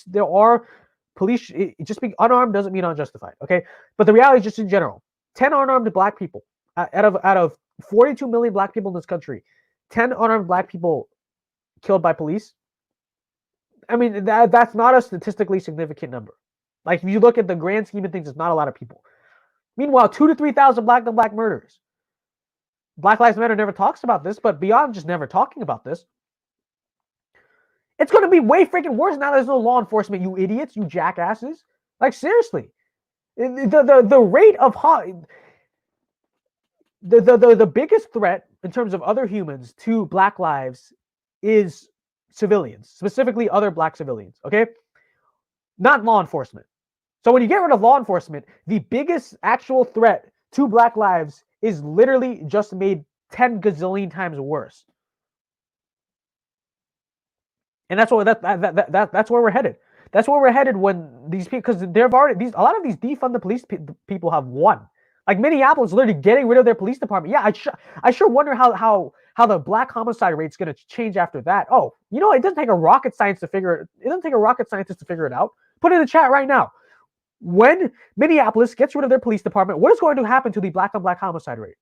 there are police. Just being unarmed doesn't mean unjustified. Okay, but the reality is just in general, 10 unarmed black people out of 42 million black people in this country, 10 unarmed black people killed by police. I mean, that's not a statistically significant number. Like if you look at the grand scheme of things, it's not a lot of people. Meanwhile, 2,000 to 3,000 black on black murders. Black Lives Matter never talks about this, but beyond just never talking about this, it's going to be way freaking worse now. There's no law enforcement, you idiots, you jackasses. Like seriously, the rate of the biggest threat in terms of other humans to black lives is civilians, specifically other black civilians. Okay, not law enforcement. So when you get rid of law enforcement, the biggest actual threat to black lives is literally just made 10 gazillion times worse. And that's where that's where we're headed. That's where we're headed when these people, because a lot of these defund the police people have won. Like Minneapolis literally getting rid of their police department. Yeah, I sure wonder how how the black homicide rate is going to change after that. Oh, you know, it doesn't take a rocket scientist to figure it. It doesn't take a rocket scientist to figure it out. Put it in the chat right now. When Minneapolis gets rid of their police department, what is going to happen to the black on black homicide rate?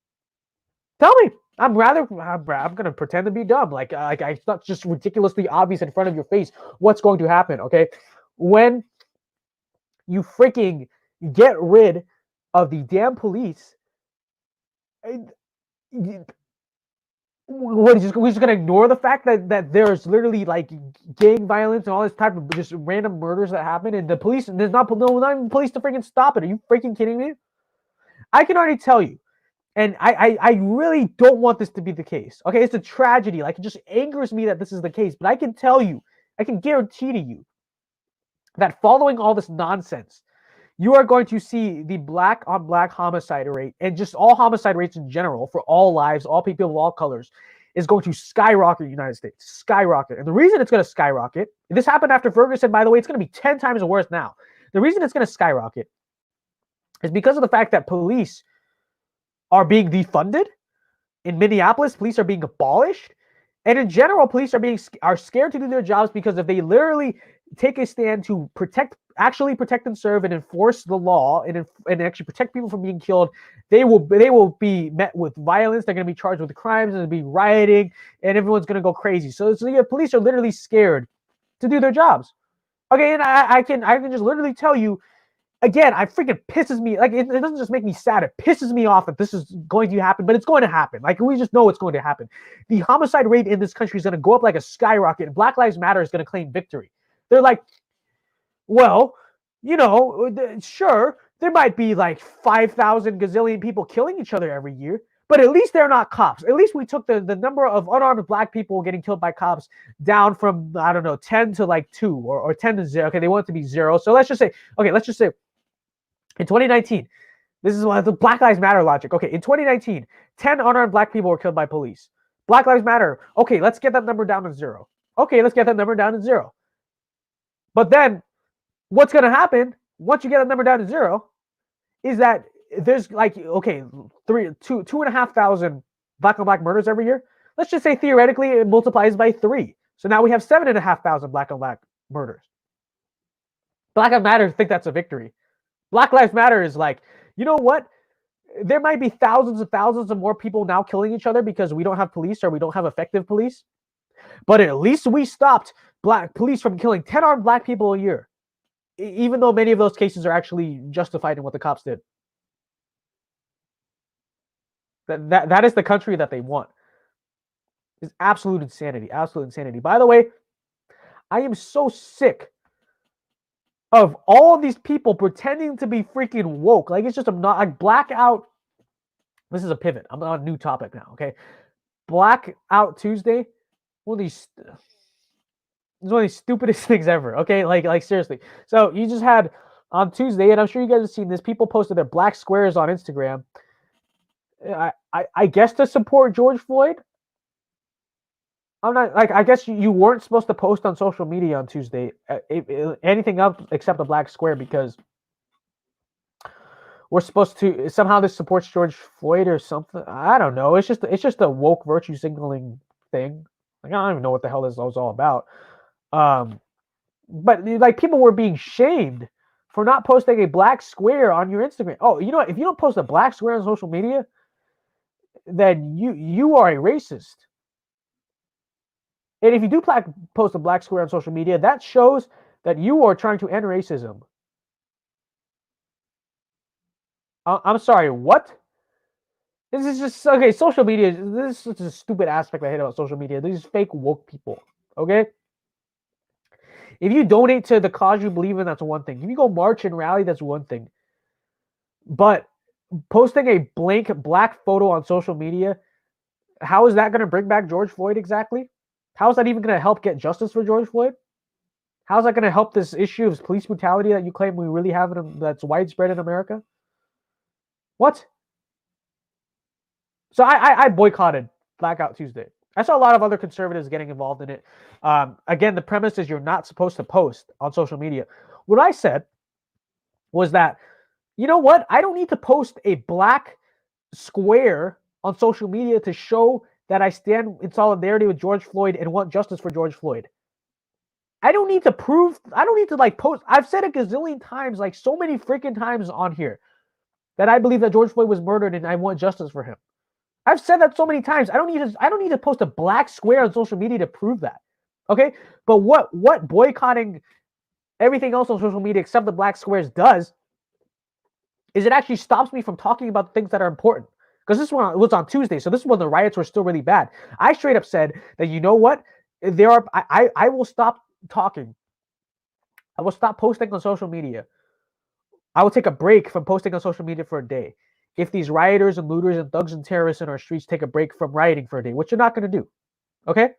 Tell me. I'm going to pretend to be dumb. Like it's not just ridiculously obvious in front of your face what's going to happen. Okay, when you freaking get rid of the damn police, we're just gonna ignore the fact that there's literally like gang violence and all this type of just random murders that happen, and the police, there's not even police to freaking stop it. Are you freaking kidding me? I can already tell you, and I really don't want this to be the case. Okay, it's a tragedy. Like, it just angers me that this is the case, but I can tell you, I can guarantee to you that following all this nonsense, you are going to see the black on black homicide rate, and just all homicide rates in general for all lives, all people of all colors, is going to skyrocket in the United States. Skyrocket. And the reason it's going to skyrocket, this happened after Ferguson, by the way, it's going to be 10 times worse now. The reason it's going to skyrocket is because of the fact that police are being defunded. In Minneapolis, police are being abolished. And in general, police are scared to do their jobs, because if they literally take a stand to actually protect and serve and enforce the law and actually protect people from being killed, they will be met with violence. They're going to be charged with crimes, and there'll be rioting, and everyone's going to go crazy. So yeah, police are literally scared to do their jobs. Okay, and I can just literally tell you, again, it freaking pisses me. Like, it doesn't just make me sad. It pisses me off that this is going to happen, but it's going to happen. Like, we just know it's going to happen. The homicide rate in this country is going to go up like a skyrocket, and Black Lives Matter is going to claim victory. They're like, well, you know, sure, there might be like 5,000 gazillion people killing each other every year, but at least they're not cops. At least we took the number of unarmed black people getting killed by cops down from, I don't know, 10 to like 2 or 10 to 0. Okay, they want it to be 0. So let's just say in 2019, this is one of the Black Lives Matter logic. Okay, in 2019, 10 unarmed black people were killed by police. Black Lives Matter. Okay, let's get that number down to 0. Okay, let's get that number down to 0. But then what's going to happen once you get that number down to 0 is that there's like, okay, 2,500 black on black murders every year. Let's just say theoretically it multiplies by 3. So now we have 7,500 black on black murders. Black Lives Matter think that's a victory. Black Lives Matter is like, you know what? There might be thousands and thousands of more people now killing each other because we don't have police or we don't have effective police. But at least we stopped black police from killing 10 armed black people a year, even though many of those cases are actually justified in what the cops did. That is the country that they want. It's absolute insanity. Absolute insanity. By the way, I am so sick of all of these people pretending to be freaking woke. Like, it's just like blackout. This is a pivot. I'm on a new topic now. Okay, Blackout Tuesday. One of these. It's one of the stupidest things ever. Okay, like seriously. So you just had on Tuesday, and I'm sure you guys have seen this. People posted their black squares on Instagram. I guess to support George Floyd. I'm not like, I guess you weren't supposed to post on social media on Tuesday anything else except a black square, because we're supposed to somehow this supports George Floyd or something. I don't know. It's just a woke virtue signaling thing. Like, I don't even know what the hell this was all about. But like, people were being shamed for not posting a black square on your Instagram. Oh, you know what? If you don't post a black square on social media, then you are a racist. And if you do post a black square on social media, that shows that you are trying to end racism. I'm sorry, what? This is just, okay, social media, this is such a stupid aspect I hate about social media. These fake woke people, okay? If you donate to the cause you believe in, that's one thing. If you go march and rally, that's one thing. But posting a blank black photo on social media, how is that going to bring back George Floyd exactly? How is that even going to help get justice for George Floyd? How is that going to help this issue of police brutality that you claim we really have that's widespread in America? What? So I boycotted Blackout Tuesday. I saw a lot of other conservatives getting involved in it. Again, the premise is you're not supposed to post on social media. What I said was that, you know what? I don't need to post a black square on social media to show that I stand in solidarity with George Floyd and want justice for George Floyd. I don't need to post. I've said it a gazillion times, like so many freaking times on here, that I believe that George Floyd was murdered and I want justice for him. I've said that so many times. I don't need to post a black square on social media to prove that. Okay? But what boycotting everything else on social media except the black squares does is it actually stops me from talking about things that are important. Because this one was on Tuesday, so this is when the riots were still really bad. I straight up said that, you know what? I will stop talking. I will stop posting on social media. I will take a break from posting on social media for a day. If these rioters and looters and thugs and terrorists in our streets take a break from rioting for a day, which you're not going to do. Okay?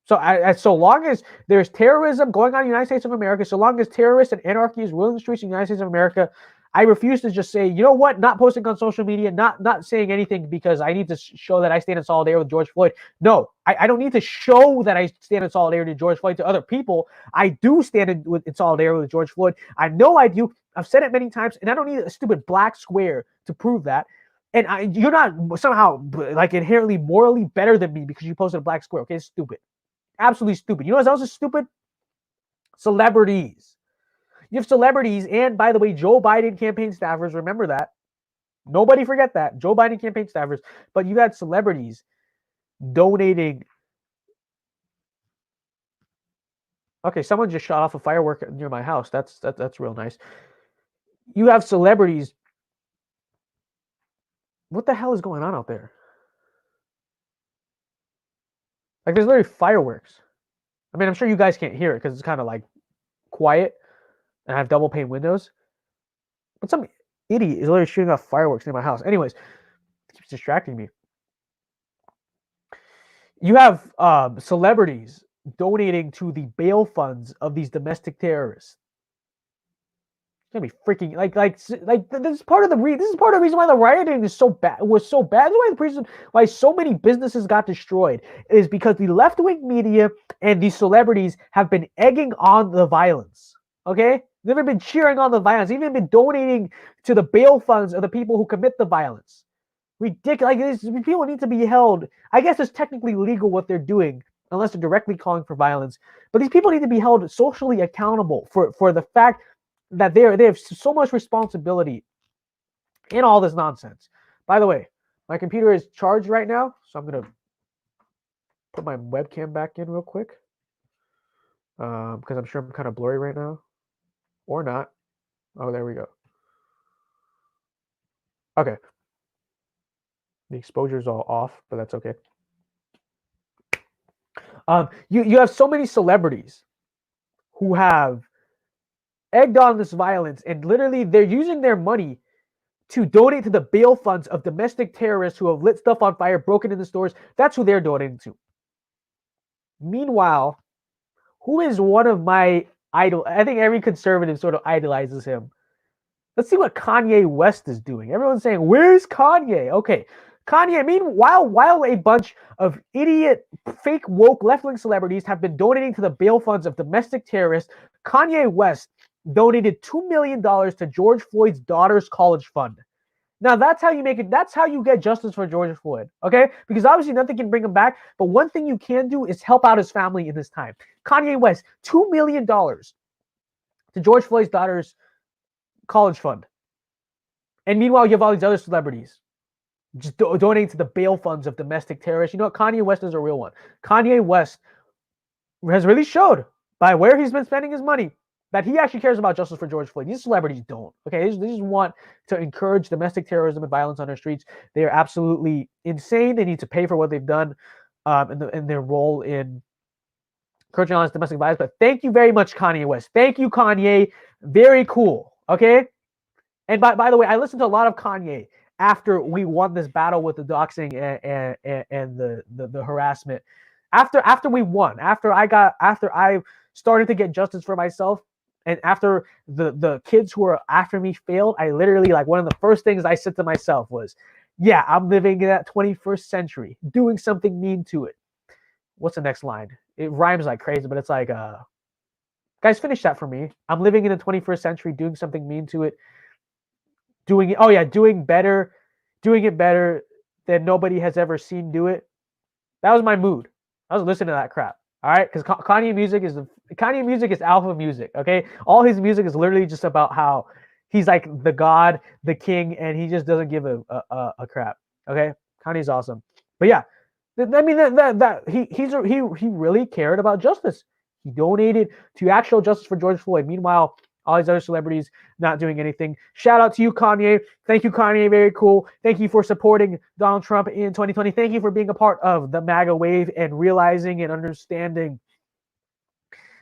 So long as there's terrorism going on in the United States of America, so long as terrorists and anarchy is ruling the streets in the United States of America, I refuse to just say, you know what, not posting on social media, not saying anything because I need to show that I stand in solidarity with George Floyd. No, I don't need to show that I stand in solidarity with George Floyd to other people. I do stand in solidarity with George Floyd. I know I do. I've said it many times, and I don't need a stupid black square to prove that. And you're not somehow like inherently morally better than me because you posted a black square. Okay, it's stupid. Absolutely stupid. You know what else is stupid? Celebrities. You have celebrities, and by the way, Joe Biden campaign staffers, remember that. Nobody forget that. Joe Biden campaign staffers. But you had celebrities donating. Okay, someone just shot off a firework near my house. That's real nice. You have celebrities. What the hell is going on out there? Like, there's literally fireworks. I mean, I'm sure you guys can't hear it because it's kind of like quiet. And I have double pane windows. But some idiot is literally shooting off fireworks near my house. Anyways, it keeps distracting me. You have celebrities donating to the bail funds of these domestic terrorists. It's gonna be freaking like this is part of the reason why the rioting is so bad. Was so bad. That's why the reason why so many businesses got destroyed is because the left-wing media and these celebrities have been egging on the violence. Okay. They've never been cheering on the violence. They've even been donating to the bail funds of the people who commit the violence. Ridiculous. Like, these people need to be held. I guess it's technically legal what they're doing, unless they're directly calling for violence. But these people need to be held socially accountable for the fact that they have so much responsibility in all this nonsense. By the way, my computer is charged right now, so I'm gonna put my webcam back in real quick because I'm sure I'm kind of blurry right now. Or not. Oh, there we go. Okay. The exposure is all off, but that's okay. You have so many celebrities who have egged on this violence, and literally they're using their money to donate to the bail funds of domestic terrorists who have lit stuff on fire, broken into stores. That's who they're donating to. Meanwhile, who is one of my idol? I think every conservative sort of idolizes him. Let's see what Kanye West is doing. Everyone's saying, where's Kanye? Okay. Kanye, meanwhile, while a bunch of idiot, fake, woke, left-wing celebrities have been donating to the bail funds of domestic terrorists, Kanye West donated $2 million to George Floyd's daughter's college fund. Now, that's how you make it. That's how you get justice for George Floyd, okay? Because obviously nothing can bring him back, but one thing you can do is help out his family in this time. Kanye West, $2 million to George Floyd's daughter's college fund. And meanwhile, you have all these other celebrities just donating to the bail funds of domestic terrorists. You know what? Kanye West is a real one. Kanye West has really showed by where he's been spending his money that he actually cares about justice for George Floyd. These celebrities don't. Okay, they just want to encourage domestic terrorism and violence on our streets. They are absolutely insane. They need to pay for what they've done in their role in encouraging all this domestic violence. But thank you very much, Kanye West. Thank you, Kanye. Very cool. Okay. And by the way, I listened to a lot of Kanye after we won this battle with the doxing and the harassment. After we won, after I started to get justice for myself, and after the kids who were after me failed, I literally, like, one of the first things I said to myself was, yeah, I'm living in that 21st century, doing something mean to it. What's the next line? It rhymes like crazy, but it's like, guys, finish that for me. I'm living in the 21st century, doing something mean to it. Doing it better than nobody has ever seen do it. That was my mood. I was listening to that crap. All right, because Kanye music is alpha music. Okay, all his music is literally just about how he's like the god, the king, and he just doesn't give a crap. Okay, Kanye's awesome. But yeah, I mean that he really cared about justice. He donated to actual justice for George Floyd. Meanwhile, all these other celebrities not doing anything. Shout out to you, Kanye. Thank you, Kanye. Very cool. Thank you for supporting Donald Trump in 2020. Thank you for being a part of the MAGA wave and realizing and understanding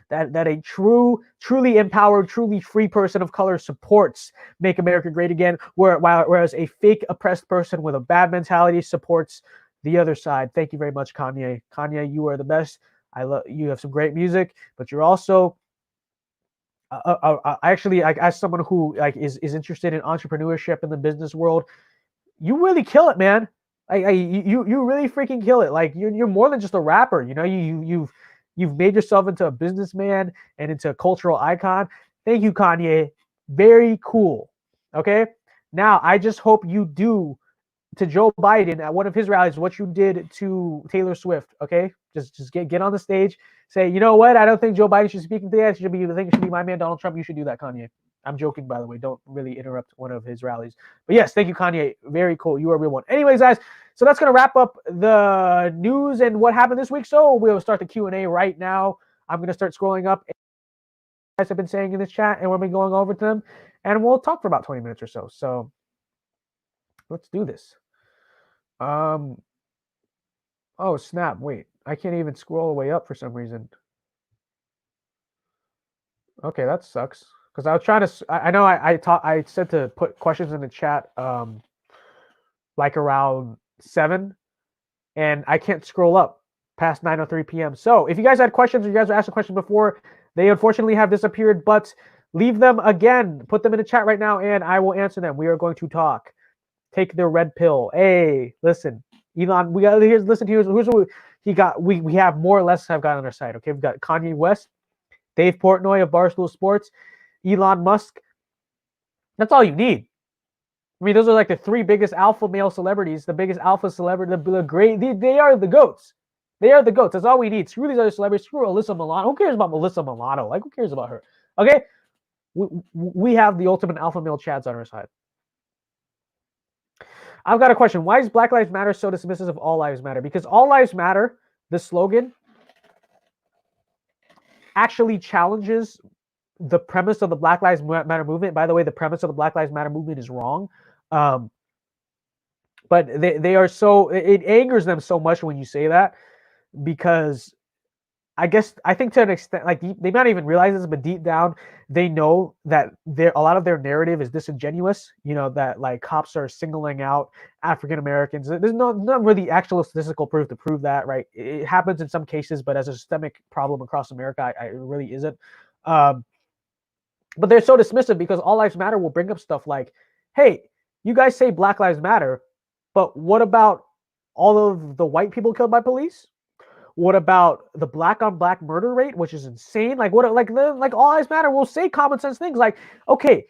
that a truly empowered, truly free person of color supports Make America Great Again, whereas a fake oppressed person with a bad mentality supports the other side. Thank you very much, Kanye. Kanye, you are the best. I love you. Have some great music, but you're also actually, like, as someone who like is interested in entrepreneurship in the business world, you really kill it, man. You really freaking kill it. Like you're more than just a rapper. You know, you've made yourself into a businessman and into a cultural icon. Thank you, Kanye. Very cool. Okay. Now I just hope you do to Joe Biden at one of his rallies what you did to Taylor Swift. Okay, just get on the stage, say, you know what? I don't think Joe Biden should speak today. I think it should be my man Donald Trump. You should do that, Kanye. I'm joking, by the way. Don't really interrupt one of his rallies. But yes, thank you, Kanye. Very cool. You are a real one. Anyways, guys, so that's gonna wrap up the news and what happened this week. So we'll start the Q&A right now. I'm gonna start scrolling up. Guys have been saying in this chat, and we'll be going over to them, and we'll talk for about 20 minutes or so. So let's do this. Oh snap! Wait, I can't even scroll all the way up for some reason. Okay, that sucks. Because I was trying to. I know I said to put questions in the chat, like around 7, and I can't scroll up past 9:03 p.m. So if you guys had questions or you guys were asking questions before, they unfortunately have disappeared. But leave them again. Put them in the chat right now, and I will answer them. We are going to talk. Take the red pill. Hey, listen, Elon. We got here's listen. Here's what he got. We have more or less have got on our side. Okay, we've got Kanye West, Dave Portnoy of Barstool Sports, Elon Musk. That's all you need. I mean, those are like the 3 biggest alpha male celebrities, the biggest alpha celebrity, the great. They are the goats. They are the goats. That's all we need. Screw these other celebrities. Screw Alyssa Milano. Who cares about Melissa Milano? Like, who cares about her? Okay, we have the ultimate alpha male chads on our side. I've got a question. Why is Black Lives Matter so dismissive of All Lives Matter? Because All Lives Matter, the slogan, actually challenges the premise of the Black Lives Matter movement. By the way, the premise of the Black Lives Matter movement is wrong. But they are so, it angers them so much when you say that, because I think to an extent, like they might not even realize this, but deep down they know that a lot of their narrative is disingenuous. You know, that like cops are singling out African Americans. There's not really actual statistical proof to prove that, right? It happens in some cases, but as a systemic problem across America, it really isn't. But they're so dismissive because All Lives Matter will bring up stuff like, hey, you guys say Black Lives Matter, but what about all of the white people killed by police? What about the black on black murder rate, which is insane? Like what? Like All Lives Matter will say common sense things like, okay,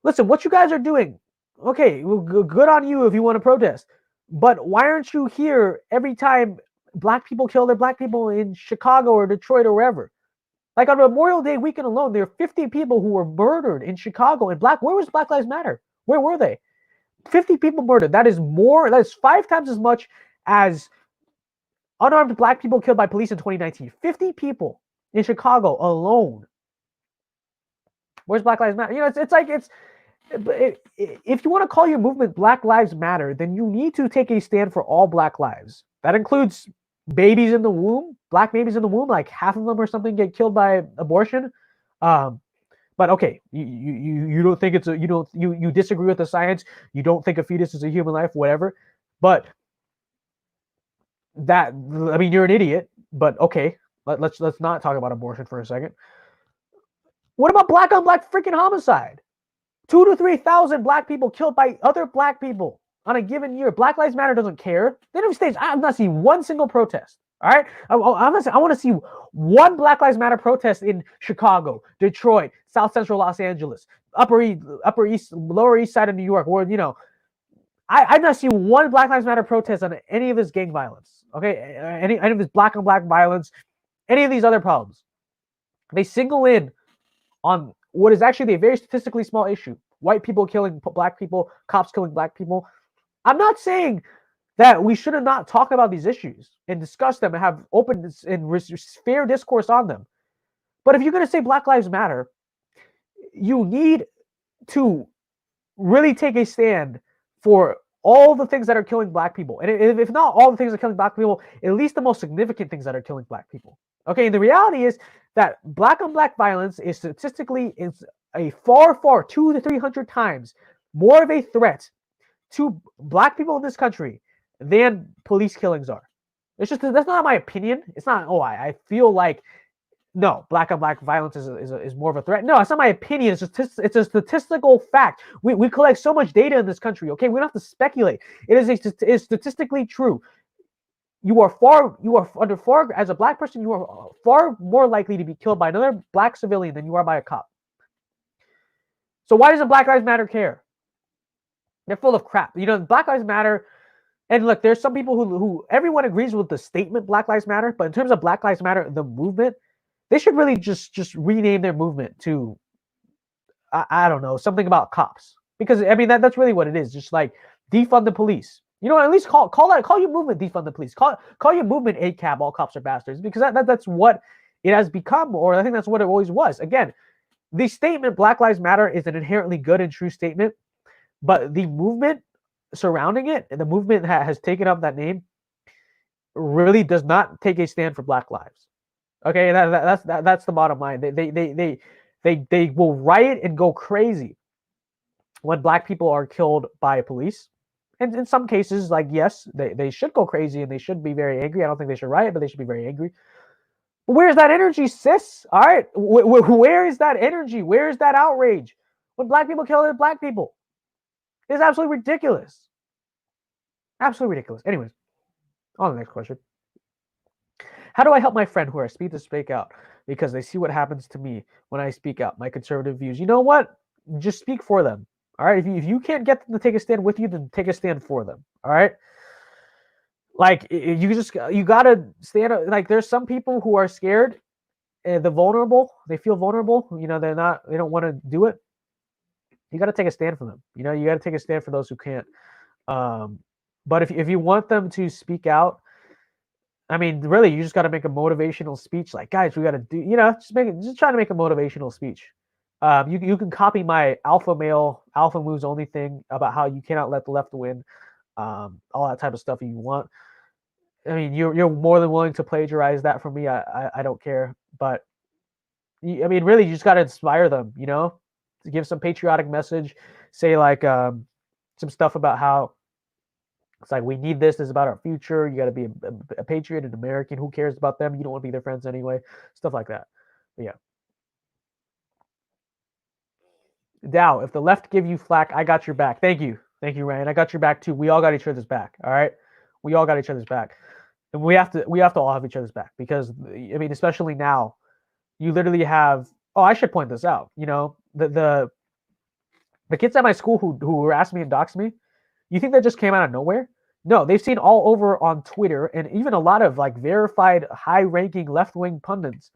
listen, what you guys are doing, okay, well, good on you if you want to protest, but why aren't you here every time black people kill their black people in Chicago or Detroit or wherever? Like on Memorial Day weekend alone, there are 50 people who were murdered in Chicago. And where was Black Lives Matter? Where were they? 50 people murdered. That is 5 times as much as unarmed black people killed by police in 2019. 50 people in Chicago alone. Where's Black Lives Matter? You know, if you want to call your movement Black Lives Matter, then you need to take a stand for all black lives. That includes babies in the womb, black babies in the womb, like half of them or something get killed by abortion. But okay, you don't think you disagree with the science. You don't think a fetus is a human life, whatever. But you're an idiot. But okay, let's not talk about abortion for a second. What about black on black freaking homicide? 2,000 to 3,000 black people killed by other black people on a given year. Black Lives Matter doesn't care. They don't stage. I'm not seeing one single protest. All right, I want to see one Black Lives Matter protest in Chicago, Detroit, South Central Los Angeles, Upper East, Lower East Side of New York, where I've not seen one Black Lives Matter protest on any of this gang violence. Okay, any of this black on black violence, any of these other problems. They single in on what is actually a very statistically small issue: white people killing black people, cops killing black people. I'm not saying that we should not talk about these issues and discuss them and have open and fair discourse on them. But if you're going to say Black Lives Matter, you need to really take a stand for all the things that are killing black people. And if not all the things that are killing black people, at least the most significant things that are killing black people. Okay, and the reality is that black on black violence is statistically a far 200 to 300 times more of a threat to black people in this country than police killings are. It's just, that's not my opinion. It's not, I feel like, no, black on black violence is more of a threat. No, it's not my opinion. It's a statistical fact. We collect so much data in this country. Okay, we don't have to speculate. It is statistically true. As a black person, you are far more likely to be killed by another black civilian than you are by a cop. So why doesn't Black Lives Matter care? They're full of crap. Black Lives Matter. And look, there's some people who everyone agrees with the statement Black Lives Matter, but in terms of Black Lives Matter, the movement, they should really just rename their movement to, I don't know, something about cops. Because I mean that's really what it is. Just like defund the police. At least call your movement defund the police. Call your movement ACAB, all cops are bastards. Because that's what it has become, or I think that's what it always was. Again, the statement Black Lives Matter is an inherently good and true statement, but the movement surrounding it, and the movement that has taken up that name, really does not take a stand for Black lives. Okay, that's the bottom line. They will riot and go crazy when black people are killed by police. And in some cases, like, yes, they should go crazy and they should be very angry. I don't think they should riot, but they should be very angry. But where's that energy, sis? All right, where is that energy? Where is that outrage when black people kill other black people? It's absolutely ridiculous. Absolutely ridiculous. Anyways, on the next question. How do I help my friend who are speak to speak out because they see what happens to me when I speak out, my conservative views? You know what? Just speak for them. All right. If you can't get them to take a stand with you, then take a stand for them. All right. Like you gotta stand up. Like there's some people who are scared, the vulnerable. They feel vulnerable. They don't want to do it. You got to take a stand for them. You got to take a stand for those who can't. But if you want them to speak out, I mean, really, you just got to make a motivational speech. Like, guys, we got to do, just try to make a motivational speech. You can copy my alpha male, alpha moves only thing about how you cannot let the left win, all that type of stuff if you want. I mean, you're more than willing to plagiarize that from me. I don't care. But, I mean, really, you just got to inspire them, to give some patriotic message, say like some stuff about how it's like, we need this. This is about our future. You got to be a patriot, an American. Who cares about them? You don't want to be their friends anyway. Stuff like that. But yeah. Dow, if the left give you flack, I got your back. Thank you. Thank you, Ryan. I got your back too. We all got each other's back. All right. We all got each other's back. And we have to all have each other's back because, I mean, especially now, you literally have, I should point this out. The kids at my school who harassed me and doxed me, you think that just came out of nowhere? No, they've seen all over on Twitter, and even a lot of like verified high-ranking left-wing pundits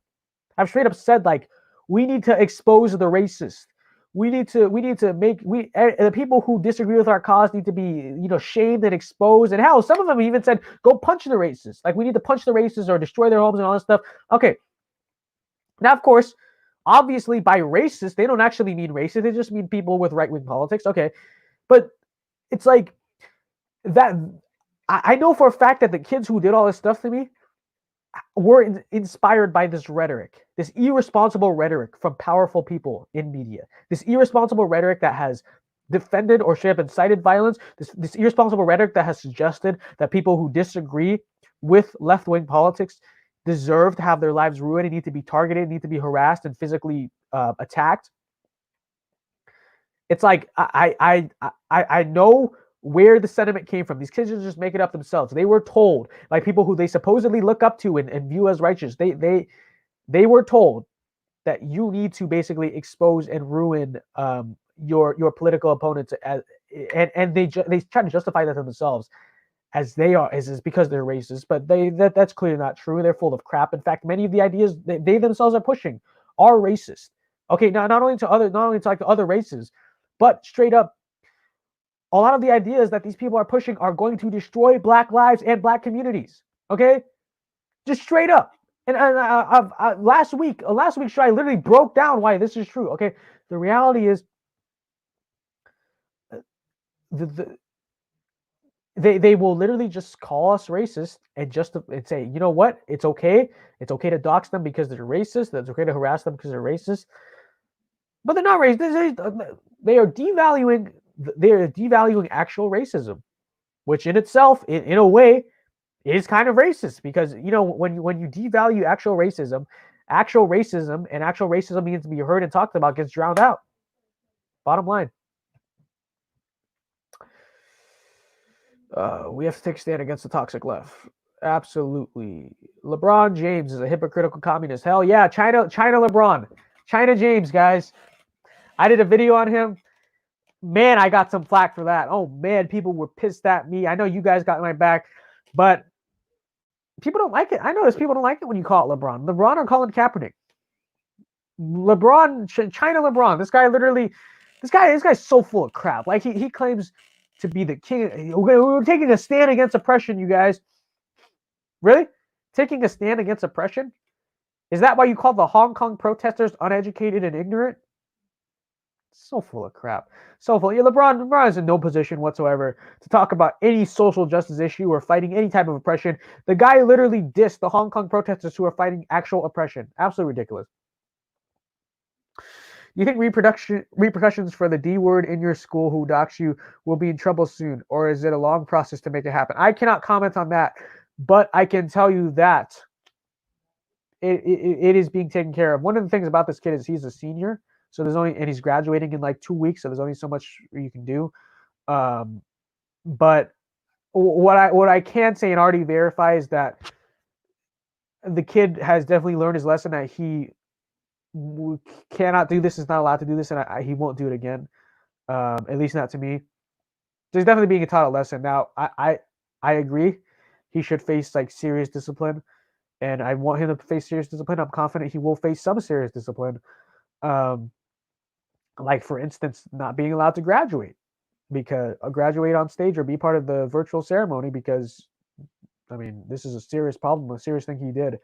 have straight up said like, we need to expose the racist. We need to make the people who disagree with our cause need to be shamed and exposed. And hell, some of them even said go punch the racists. Like we need to punch the racists or destroy their homes and all this stuff. Okay. Now, of course, obviously by racist they don't actually mean racist. They just mean people with right-wing politics. Okay, but it's like that. I know for a fact that the kids who did all this stuff to me were inspired by this rhetoric, this irresponsible rhetoric from powerful people in media, this irresponsible rhetoric that has defended or should have incited violence, this irresponsible rhetoric that has suggested that people who disagree with left-wing politics deserve to have their lives ruined and need to be targeted, need to be harassed and physically attacked. It's like I know where the sentiment came from. These kids just make it up themselves. They were told by people who they supposedly look up to and view as righteous. They were told that you need to basically expose and ruin your political opponents and they try to justify that to themselves as they are is because they're racist, but that's clearly not true. They're full of crap. In fact, many of the ideas they themselves are pushing are racist. Okay, not only to like the other races, but straight up, a lot of the ideas that these people are pushing are going to destroy Black lives and Black communities. Okay, just straight up. And last week's show, I literally broke down why this is true. Okay, the reality is, they will literally just call us racist and say, you know what, it's okay to dox them because they're racist. It's okay to harass them because they're racist. But they're not racist. They are devaluing actual racism, which in itself, in a way, is kind of racist, because when you devalue actual racism means to be heard and talked about gets drowned out. Bottom line. We have to take a stand against the toxic left. Absolutely. LeBron James is a hypocritical communist. Hell yeah, China LeBron. China James, guys. I did a video on him. Man, I got some flack for that. Oh man, people were pissed at me. I know you guys got my back, but people don't like it. I notice people don't like it when you call it LeBron. LeBron or Colin Kaepernick. LeBron, China LeBron. This guy's so full of crap. Like he claims to be the king. We're taking a stand against oppression, you guys. Really? Taking a stand against oppression? Is that why you call the Hong Kong protesters uneducated and ignorant? So full of crap. So full. Yeah, LeBron is in no position whatsoever to talk about any social justice issue or fighting any type of oppression. The guy literally dissed the Hong Kong protesters who are fighting actual oppression. Absolutely ridiculous. You think repercussions for the D word in your school who dox you will be in trouble soon, or is it a long process to make it happen? I cannot comment on that, but I can tell you that it is being taken care of. One of the things about this kid is he's a senior, so and he's graduating in like 2 weeks, so there's only so much you can do. But what I can say and already verify is that the kid has definitely learned his lesson, that he cannot do this, is not allowed to do this, and he won't do it again. At least not to me. So he's definitely being taught a lesson. Now, I agree. He should face like serious discipline, and I want him to face serious discipline. I'm confident he will face some serious discipline. Like for instance, not being allowed to graduate on stage or be part of the virtual ceremony, because I mean, this is a serious problem, a serious thing he did.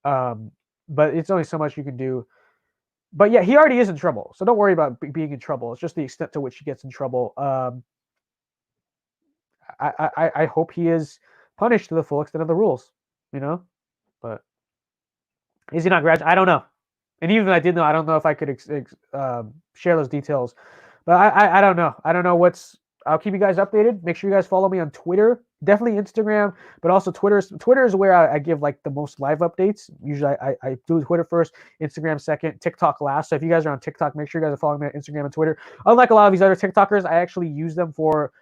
But it's only so much you can do. But yeah, he already is in trouble, so don't worry about being in trouble. It's just the extent to which he gets in trouble. I hope he is punished to the full extent of the rules, But is he not graduating? I don't know. And even if I did know, I don't know if I could share those details. But I don't know. I don't know I'll keep you guys updated. Make sure you guys follow me on Twitter. Definitely Instagram, but also Twitter. Twitter is where I give like the most live updates. Usually I do Twitter first, Instagram second, TikTok last. So if you guys are on TikTok, make sure you guys are following me on Instagram and Twitter. Unlike a lot of these other TikTokers, I actually use them for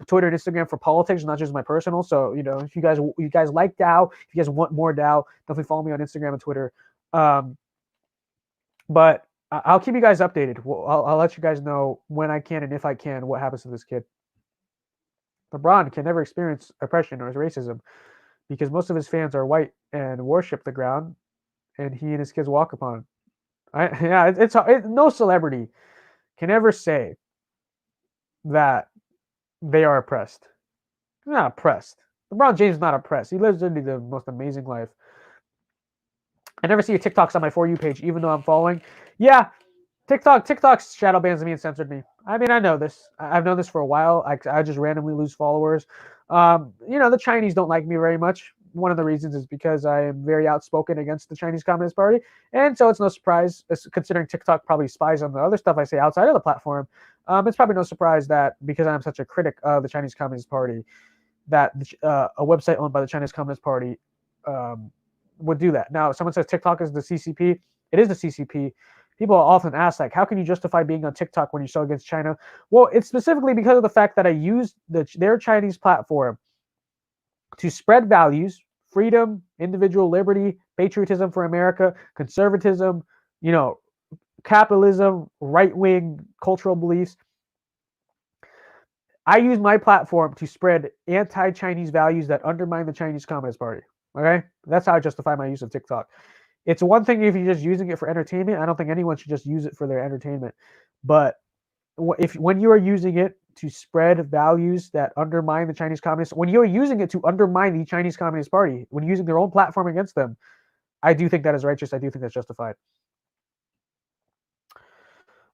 Twitter and Instagram for politics, not just my personal. So, if you guys like DAO, if you guys want more DAO, definitely follow me on Instagram and Twitter. But I'll keep you guys updated. I'll let you guys know when I can and if I can what happens to this kid. LeBron can never experience oppression or racism because most of his fans are white and worship the ground, and he and his kids walk upon. No celebrity can ever say that they are oppressed. They're not oppressed. LeBron James is not oppressed. He lives literally the most amazing life. I never see your TikToks on my For You page, even though I'm following. Yeah, TikTok's shadow bans me and censored me. I mean, I know this. I've known this for a while. I just randomly lose followers. The Chinese don't like me very much. One of the reasons is because I am very outspoken against the Chinese Communist Party. And so it's no surprise, considering TikTok probably spies on the other stuff I say outside of the platform. It's probably no surprise that because I'm such a critic of the Chinese Communist Party, that a website owned by the Chinese Communist Party would do that. Now, if someone says TikTok is the CCP, it is the CCP. People often ask, like, how can you justify being on TikTok when you're so against China? Well, it's specifically because of the fact that I used their Chinese platform to spread values, freedom, individual liberty, patriotism for America, conservatism, capitalism, right-wing cultural beliefs. I use my platform to spread anti-Chinese values that undermine the Chinese Communist Party. Okay? That's how I justify my use of TikTok. It's one thing if you're just using it for entertainment. I don't think anyone should just use it for their entertainment. But when you are using it to spread values that undermine the Chinese Communist, when you're using it to undermine the Chinese Communist Party, when using their own platform against them, I do think that is righteous. I do think that's justified.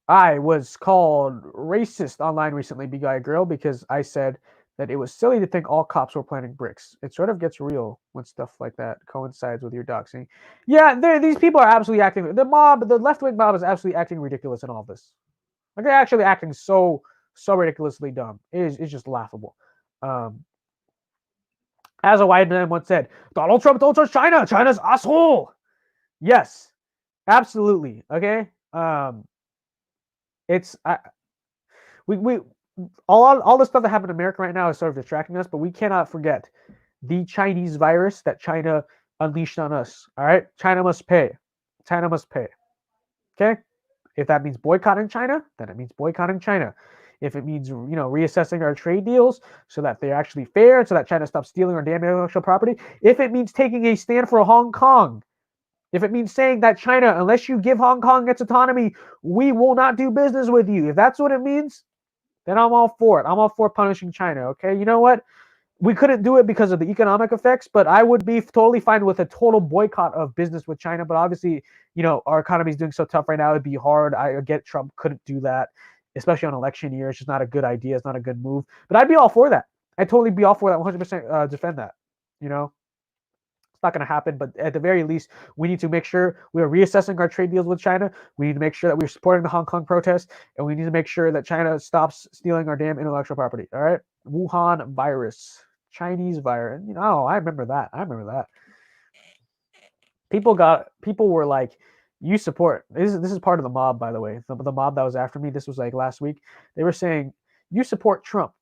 I was called racist online recently by a girl because I said that it was silly to think all cops were planting bricks. It sort of gets real when stuff like that coincides with your doxing. Yeah, these people are absolutely acting. The left-wing mob is absolutely acting ridiculous in all of this. Like, they're actually acting so ridiculously dumb. It's just laughable. As a white man once said, Donald Trump don't touch China. China's asshole. Yes, absolutely. Okay. It's all the stuff that happened in America right now is sort of distracting us, but we cannot forget the Chinese virus that China unleashed on us. All right, China must pay. China must pay. Okay, if that means boycotting China, then it means boycotting China. If it means reassessing our trade deals so that they're actually fair, so that China stops stealing our damn intellectual property. If it means taking a stand for Hong Kong. If it means saying that China, unless you give Hong Kong its autonomy, we will not do business with you. If that's what it means, then I'm all for it. I'm all for punishing China, okay? You know what? We couldn't do it because of the economic effects, but I would be totally fine with a total boycott of business with China. But obviously, our economy is doing so tough right now. It'd be hard. I get Trump couldn't do that, especially on election year. It's just not a good idea. It's not a good move. But I'd be all for that. I'd totally be all for that, 100% defend that, not going to happen, but at the very least, we need to make sure we are reassessing our trade deals with China. We need to make sure that we're supporting the Hong Kong protests, and we need to make sure that China stops stealing our damn intellectual property. All right, Wuhan virus, Chinese virus. I remember that. People were like, you support this is part of the mob, by the way. The mob that was after me. This was like last week. They were saying you support Trump.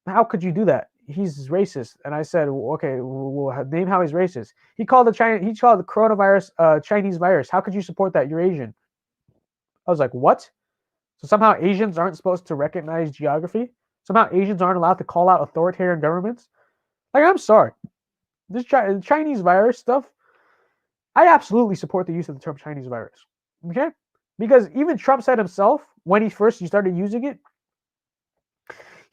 How could you do that? He's racist. And I said, okay, well, name how he's racist. He called the coronavirus Chinese virus. How could you support that? You're Asian. I was like, what? So somehow Asians aren't supposed to recognize geography? Somehow Asians aren't allowed to call out authoritarian governments? Like, I'm sorry. This Chinese virus stuff, I absolutely support the use of the term Chinese virus. Okay? Because even Trump said himself, when he started using it,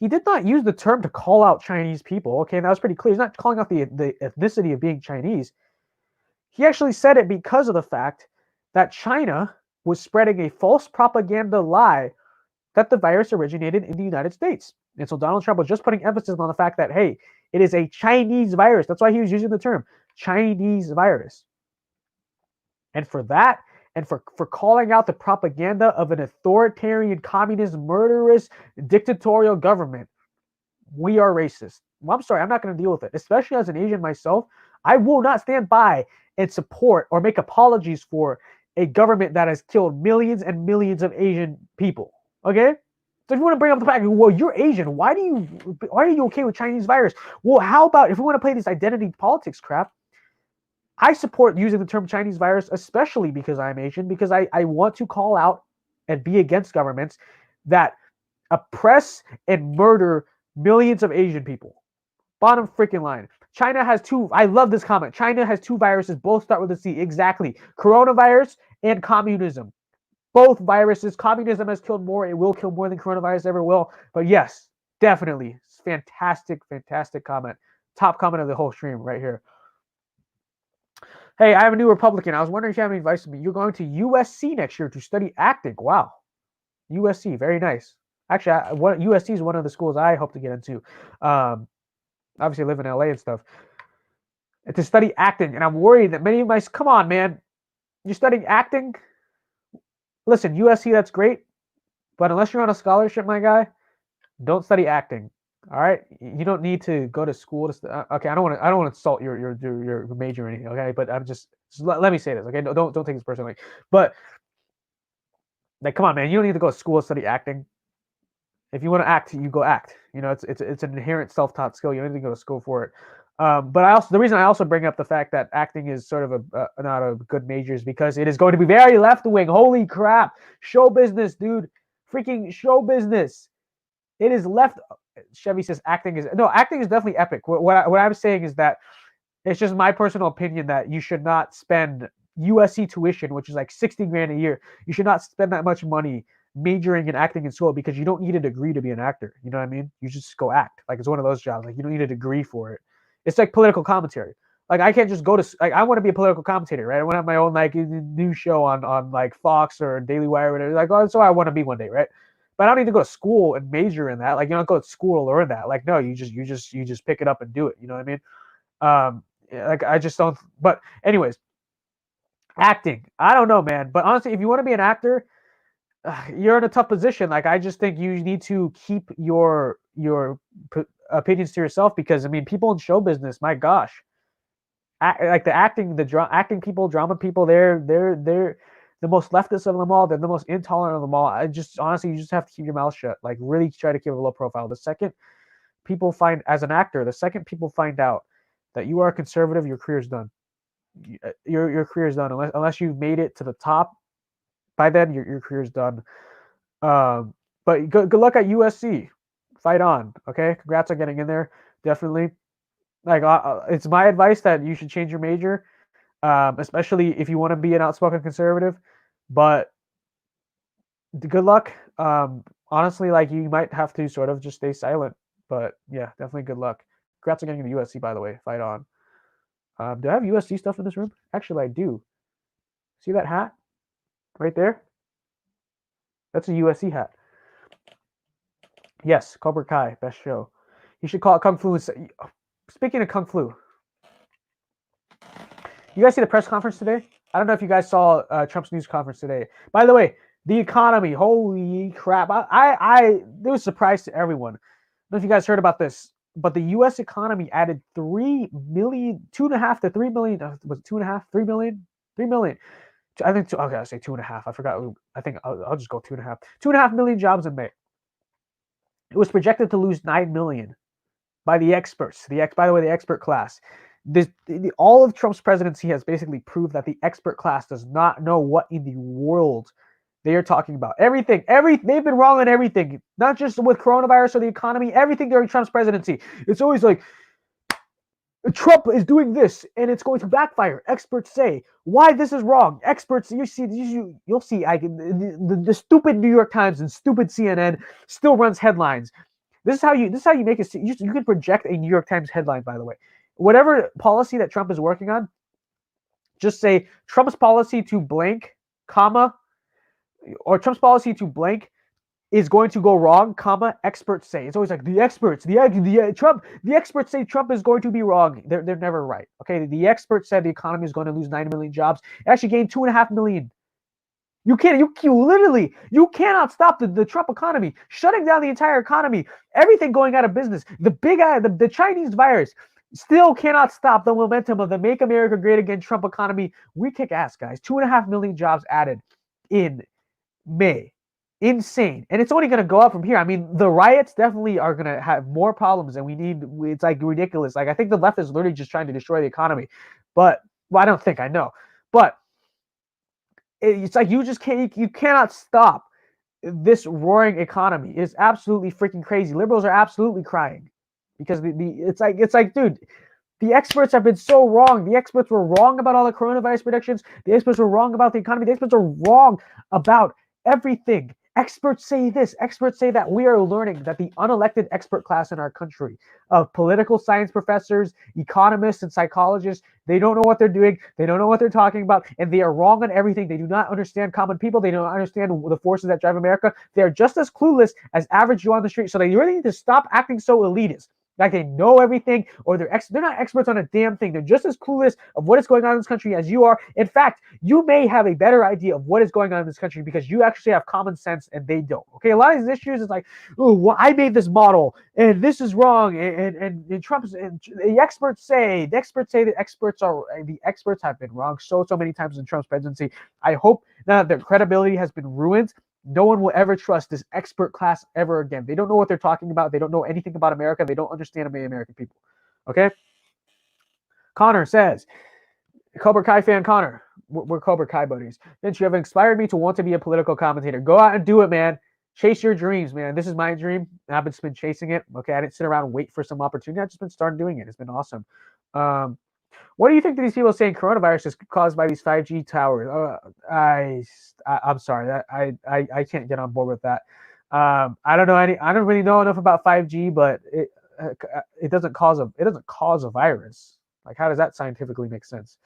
he did not use the term to call out Chinese people. Okay, and that was pretty clear. He's not calling out the ethnicity of being Chinese. He actually said it because of the fact that China was spreading a false propaganda lie that the virus originated in the United States. And so Donald Trump was just putting emphasis on the fact that, hey, it is a Chinese virus. That's why he was using the term Chinese virus. And for that, and for calling out the propaganda of an authoritarian, communist, murderous, dictatorial government, we are racist. Well, I'm sorry, I'm not going to deal with it. Especially as an Asian myself, I will not stand by and support or make apologies for a government that has killed millions and millions of Asian people. Okay? So if you want to bring up the fact, well, you're Asian, why are you okay with Chinese virus? Well, how about if we want to play this identity politics crap? I support using the term Chinese virus, especially because I'm Asian, because I want to call out and be against governments that oppress and murder millions of Asian people. Bottom freaking line. China has I love this comment. China has two viruses, both start with a C. Exactly. Coronavirus and communism. Both viruses. Communism has killed more. It will kill more than coronavirus ever will. But yes, definitely. Fantastic comment. Top comment of the whole stream right here. Hey, I have a new Republican. I was wondering if you have any advice for me. You're going to USC next year to study acting. Wow. USC, very nice. Actually, USC is one of the schools I hope to get into. Obviously, I live in LA and stuff. And to study acting. And I'm worried that many of my... Come on, man. You're studying acting? Listen, USC, that's great. But unless you're on a scholarship, my guy, don't study acting. All right, you don't need to go to school to. Okay, I don't want to insult your major or anything. Okay, but I'm just let me say this. Okay, don't take this personally. But like, come on, man, you don't need to go to school to study acting. If you want to act, you go act. It's an inherent self-taught skill. You don't need to go to school for it. But the reason I also bring up the fact that acting is sort of not a good major is because it is going to be very left-wing. Holy crap, show business, dude, freaking show business. It is left. Chevy says acting is definitely epic. What I'm saying is that it's just my personal opinion that you should not spend USC tuition, which is like 60 grand a year. You should not spend that much money majoring in acting in school because you don't need a degree to be an actor. You know what I mean? You just go act. Like it's one of those jobs. Like you don't need a degree for it. It's like political commentary. Like I can't just go to like I want to be a political commentator, right? I want to have my own like news show on like Fox or Daily Wire or whatever. Like, oh, so I want to be one day, right? But I don't need to go to school and major in that. Like you don't go to school to learn that. Like no, you just pick it up and do it. You know what I mean? Like I just don't. But anyways, acting. I don't know, man. But honestly, if you want to be an actor, you're in a tough position. Like I just think you need to keep your opinions to yourself because I mean, people in show business, my gosh, like the acting people, drama people, they're the most leftist of them all. They're the most intolerant of them all. I just honestly, you just have to keep your mouth shut. Like really try to keep a low profile. The second people find out that you are a conservative, your career's done. Your career's done unless you've made it to the top. By then, your career's done. But good luck at USC. Fight on, okay? Congrats on getting in there. Definitely. Like it's my advice that you should change your major, especially if you want to be an outspoken conservative. But good luck. Honestly, like you might have to sort of just stay silent. But yeah, definitely good luck. Congrats on getting into USC, by the way. Fight on. Do I have USC stuff in this room? Actually, I do. See that hat? Right there? That's a USC hat. Yes, Cobra Kai, best show. You should call it Kung Flu. Speaking of Kung Flu, you guys see the press conference today? I don't know if you guys saw Trump's news conference today. By the way, the economy, holy crap. It was a surprise to everyone. I don't know if you guys heard about this, but the U.S. economy added 3 million, 2.5 to 3 million. Was it 2.5, 3 million? 3 million. I think, okay, I'll say 2.5. I forgot. I think I'll just go 2.5. 2.5 million jobs in May. It was projected to lose 9 million by the experts. By the way, the expert class. All of Trump's presidency has basically proved that the expert class does not know what in the world they are talking about. Everything. They've been wrong on everything. Not just with coronavirus or the economy. Everything during Trump's presidency. It's always like, Trump is doing this and it's going to backfire. Experts say why this is wrong. Experts, you'll see. The stupid New York Times and stupid CNN still runs headlines. This is how you make it. You can project a New York Times headline. By the way, whatever policy that Trump is working on, just say Trump's policy to blank, comma, or Trump's policy to blank is going to go wrong, comma, experts say. It's always like the experts say Trump is going to be wrong. They're never right. Okay, the experts said the economy is going to lose 9 million jobs. It actually gained 2.5 million. You cannot stop the Trump economy, shutting down the entire economy, everything going out of business. The Chinese virus still cannot stop the momentum of the Make America Great Again Trump economy. We kick ass, guys. 2.5 million jobs added in May. Insane. And it's only going to go up from here. I mean, the riots definitely are going to have more problems and it's like ridiculous. Like I think the left is literally just trying to destroy the economy. But, well, I don't think, I know. But it's like you cannot stop this roaring economy. It is absolutely freaking crazy. Liberals are absolutely crying because it's like, dude, the experts have been so wrong. The experts were wrong about all the coronavirus predictions. The experts were wrong about the economy. The experts are wrong about everything. Experts say this, experts say that. We are learning that the unelected expert class in our country of political science professors, economists, and psychologists, they don't know what they're doing. They don't know what they're talking about, and they are wrong on everything. They do not understand common people. They don't understand the forces that drive America. They are just as clueless as average Joe on the street. So they really need to stop acting so elitist. Like they know everything, or they're not experts on a damn thing. They're just as clueless of what is going on in this country as you are. In fact, you may have a better idea of what is going on in this country because you actually have common sense and they don't. Okay, a lot of these issues is like, oh, well, I made this model and this is wrong, and Trump's and the experts say the experts have been wrong so many times in Trump's presidency. I hope now that their credibility has been ruined, no one will ever trust this expert class ever again. They don't know what they're talking about. They don't know anything about America. They don't understand American people. Okay? Connor says, Cobra Kai fan Connor, we're Cobra Kai buddies. Vince, you have inspired me to want to be a political commentator. Go out and do it, man. Chase your dreams, man. This is my dream. I've just been chasing it. Okay, I didn't sit around and wait for some opportunity. I've just been starting doing it. It's been awesome. What do you think that these people saying coronavirus is caused by these 5G towers? I'm sorry, that I can't get on board with that. I don't know I don't really know enough about 5G, but it doesn't cause a virus. Like, how does that scientifically make sense?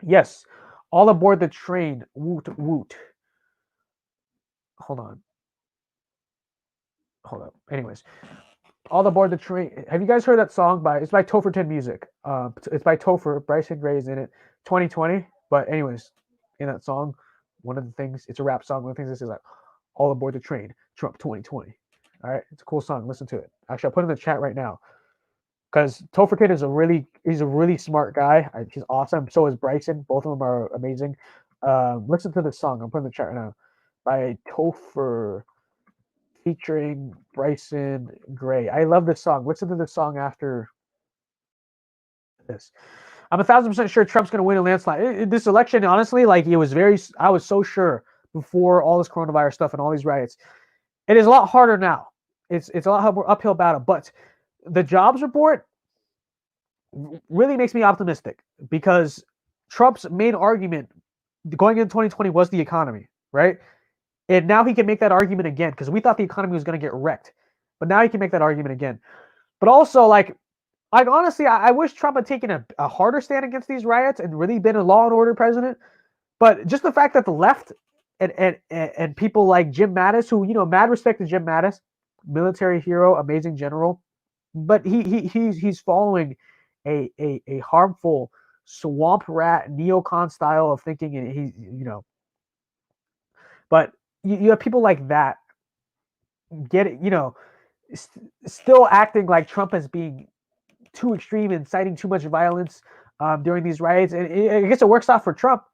Yes, all aboard the train. Woot woot. Hold up. Anyways, all aboard the train. Have you guys heard that song it's by Topher 10 Music? It's by Topher. Bryson Gray is in it. 2020. But anyways, in that song, one of the things, it's a rap song. One of the things it says like, all aboard the train, Trump 2020. All right, it's a cool song. Listen to it. Actually, I'll put it in the chat right now. Because Topher Kid is a really smart guy. He's awesome. So is Bryson. Both of them are amazing. Listen to this song. I'm putting in the chat right now. By Topher featuring Bryson Gray. I love this song. Listen to this song after this. I'm 1,000% sure Trump's going to win a landslide. This election, honestly, like I was so sure before all this coronavirus stuff and all these riots. It is a lot harder now. It's a lot more uphill battle, but the jobs report really makes me optimistic because Trump's main argument going into 2020 was the economy, right? And now he can make that argument again because we thought the economy was going to get wrecked. But now he can make that argument again. But also, like honestly, I wish Trump had taken a harder stand against these riots and really been a law and order president. But just the fact that the left and people like Jim Mattis, who, mad respect to Jim Mattis, military hero, amazing general, but he's following a harmful swamp rat neocon style of thinking, and but you have people like that still acting like Trump as being too extreme, inciting too much violence during these riots. And I guess it works out for Trump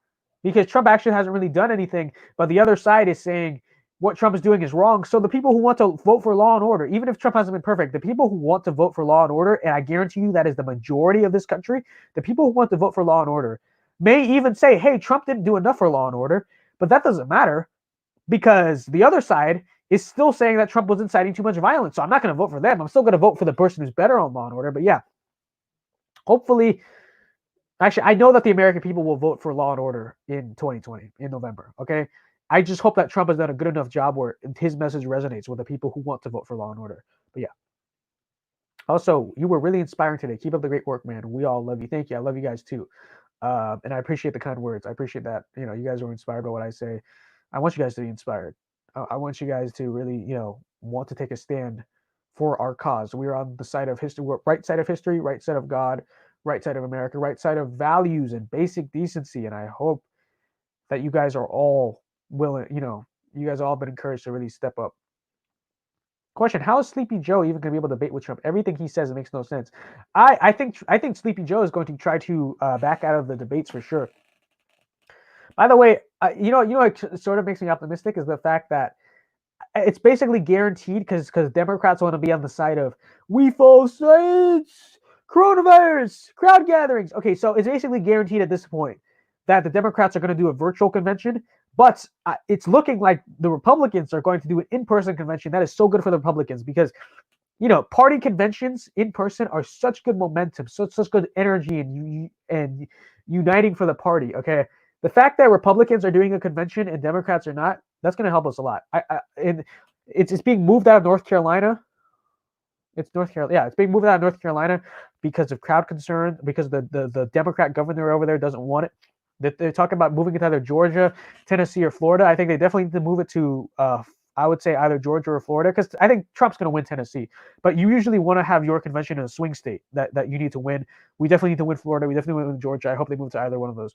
because Trump actually hasn't really done anything, but the other side is saying what Trump is doing is wrong. So the people who want to vote for law and order, even if Trump hasn't been perfect, the people who want to vote for law and order, and I guarantee you that is the majority of this country, the people who want to vote for law and order may even say, hey, Trump didn't do enough for law and order, but that doesn't matter because the other side is still saying that Trump was inciting too much violence. So I'm not going to vote for them. I'm still going to vote for the person who's better on law and order. But yeah, hopefully, actually, I know that the American people will vote for law and order in 2020, in November, okay? I just hope that Trump has done a good enough job where his message resonates with the people who want to vote for law and order. But yeah. Also, you were really inspiring today. Keep up the great work, man. We all love you. Thank you. I love you guys too. And I appreciate the kind words. I appreciate that. You guys are inspired by what I say. I want you guys to be inspired. I want you guys to really, want to take a stand for our cause. We are on the side of history, right side of history, right side of God, right side of America, right side of values and basic decency. And I hope that you guys are all willing, you guys all been encouraged to really step up. Question: how is Sleepy Joe even going to be able to debate with Trump? Everything he says, it makes no sense. I think Sleepy Joe is going to try to back out of the debates for sure. By the way, what sort of makes me optimistic is the fact that it's basically guaranteed because Democrats want to be on the side of we follow science, coronavirus, crowd gatherings. Okay, so it's basically guaranteed at this point that the Democrats are going to do a virtual convention, but it's looking like the Republicans are going to do an in-person convention. That is so good for the Republicans because, party conventions in person are such good momentum, such good energy and uniting for the party. Okay, the fact that Republicans are doing a convention and Democrats are not, that's going to help us a lot. And it's being moved out of North Carolina. It's North Carolina. Yeah, it's being moved out of North Carolina because of crowd concern, because the Democrat governor over there doesn't want it. They're talking about moving it to either Georgia, Tennessee, or Florida. I think they definitely need to move it to, I would say, either Georgia or Florida, because I think Trump's going to win Tennessee. But you usually want to have your convention in a swing state that you need to win. We definitely need to win Florida. We definitely win Georgia. I hope they move to either one of those.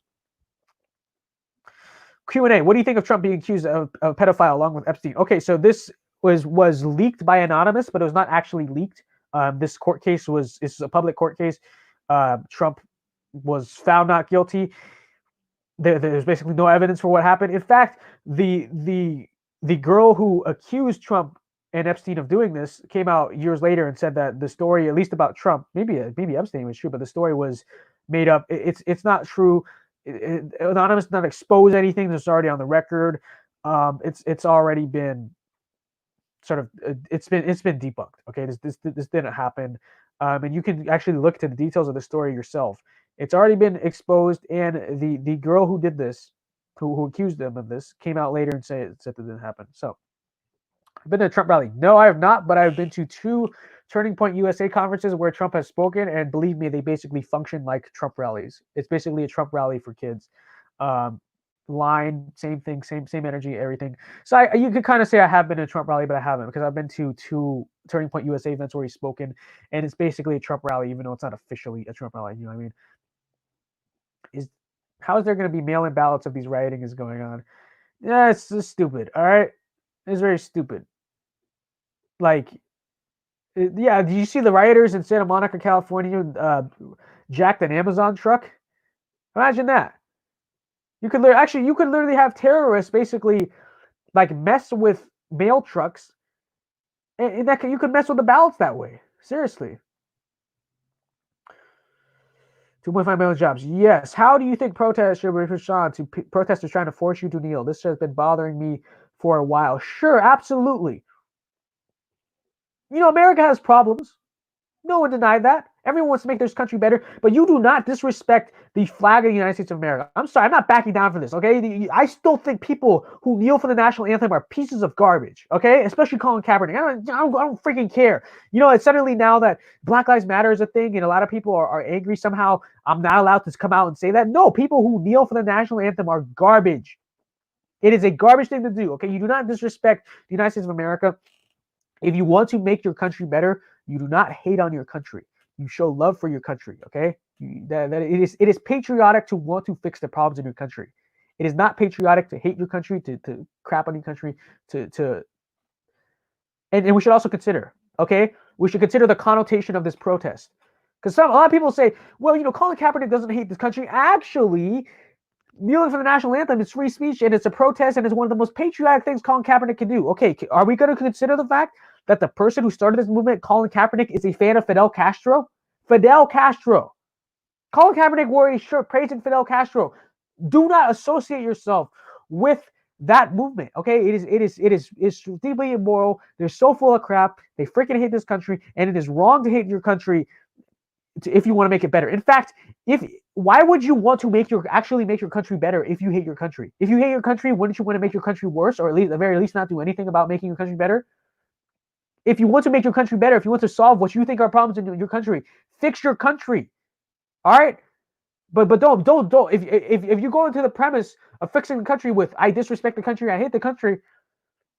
Q&A. What do you think of Trump being accused of pedophile along with Epstein? Okay, so this was leaked by Anonymous, but it was not actually leaked. This court case is a public court case. Trump was found not guilty. There's basically no evidence for what happened. In fact, the girl who accused Trump and Epstein of doing this came out years later and said that the story, at least about Trump, maybe Epstein was true, but the story was made up. It's not true. Anonymous did not expose anything that's already on the record. it's already been sort of it's been debunked. Okay, this didn't happen, and you can actually look to the details of the story yourself. It's already been exposed, and the girl who did this, who accused them of this, came out later and said that didn't happen. So, I've been to a Trump rally. No, I have not, but I've been to 2 Turning Point USA conferences where Trump has spoken, and believe me, they basically function like Trump rallies. It's basically a Trump rally for kids. Line, same thing, same energy, everything. So you could kind of say I have been to a Trump rally, but I haven't, because I've been to 2 Turning Point USA events where he's spoken, and it's basically a Trump rally, even though it's not officially a Trump rally. You know what I mean? How is there going to be mail-in ballots if these rioting is going on? Yeah, it's just stupid. All right, it's very stupid. Like, yeah, did you see the rioters in Santa Monica, California, jacked an Amazon truck? Imagine that. You could literally have terrorists basically like mess with mail trucks, and you could mess with the ballots that way. Seriously. 2.5 million jobs. Yes. How do you think protests should respond to protesters trying to force you to kneel? This has been bothering me for a while. Sure, absolutely. America has problems. No one denied that. Everyone wants to make this country better, but you do not disrespect the flag of the United States of America. I'm sorry, I'm not backing down for this, okay? I still think people who kneel for the national anthem are pieces of garbage, okay? Especially Colin Kaepernick. I don't freaking care. It's suddenly now that Black Lives Matter is a thing, and a lot of people are angry somehow I'm not allowed to come out and say that. No, people who kneel for the national anthem are garbage. It is a garbage thing to do, okay? You do not disrespect the United States of America. If you want to make your country better, you do not hate on your country. You show love for your country, okay? It is patriotic to want to fix the problems in your country. It is not patriotic to hate your country, to crap on your country, and we should also consider, okay? We should consider the connotation of this protest. Because a lot of people say, well, Colin Kaepernick doesn't hate this country. Actually, kneeling for the national anthem is free speech, and it's a protest, and it's one of the most patriotic things Colin Kaepernick can do. Okay, are we going to consider the fact that the person who started this movement, Colin Kaepernick, is a fan of Fidel Castro? Fidel Castro. Colin Kaepernick wore a shirt praising Fidel Castro. Do not associate yourself with that movement, okay? It is deeply immoral. They're so full of crap. They freaking hate this country, and it is wrong to hate your country if you want to make it better. In fact, why would you want to actually make your country better if you hate your country? If you hate your country, wouldn't you want to make your country worse, or at the very least not do anything about making your country better? If you want to make your country better, if you want to solve what you think are problems in your country, fix your country. All right? But don't. If you go into the premise of fixing the country with I disrespect the country, I hate the country,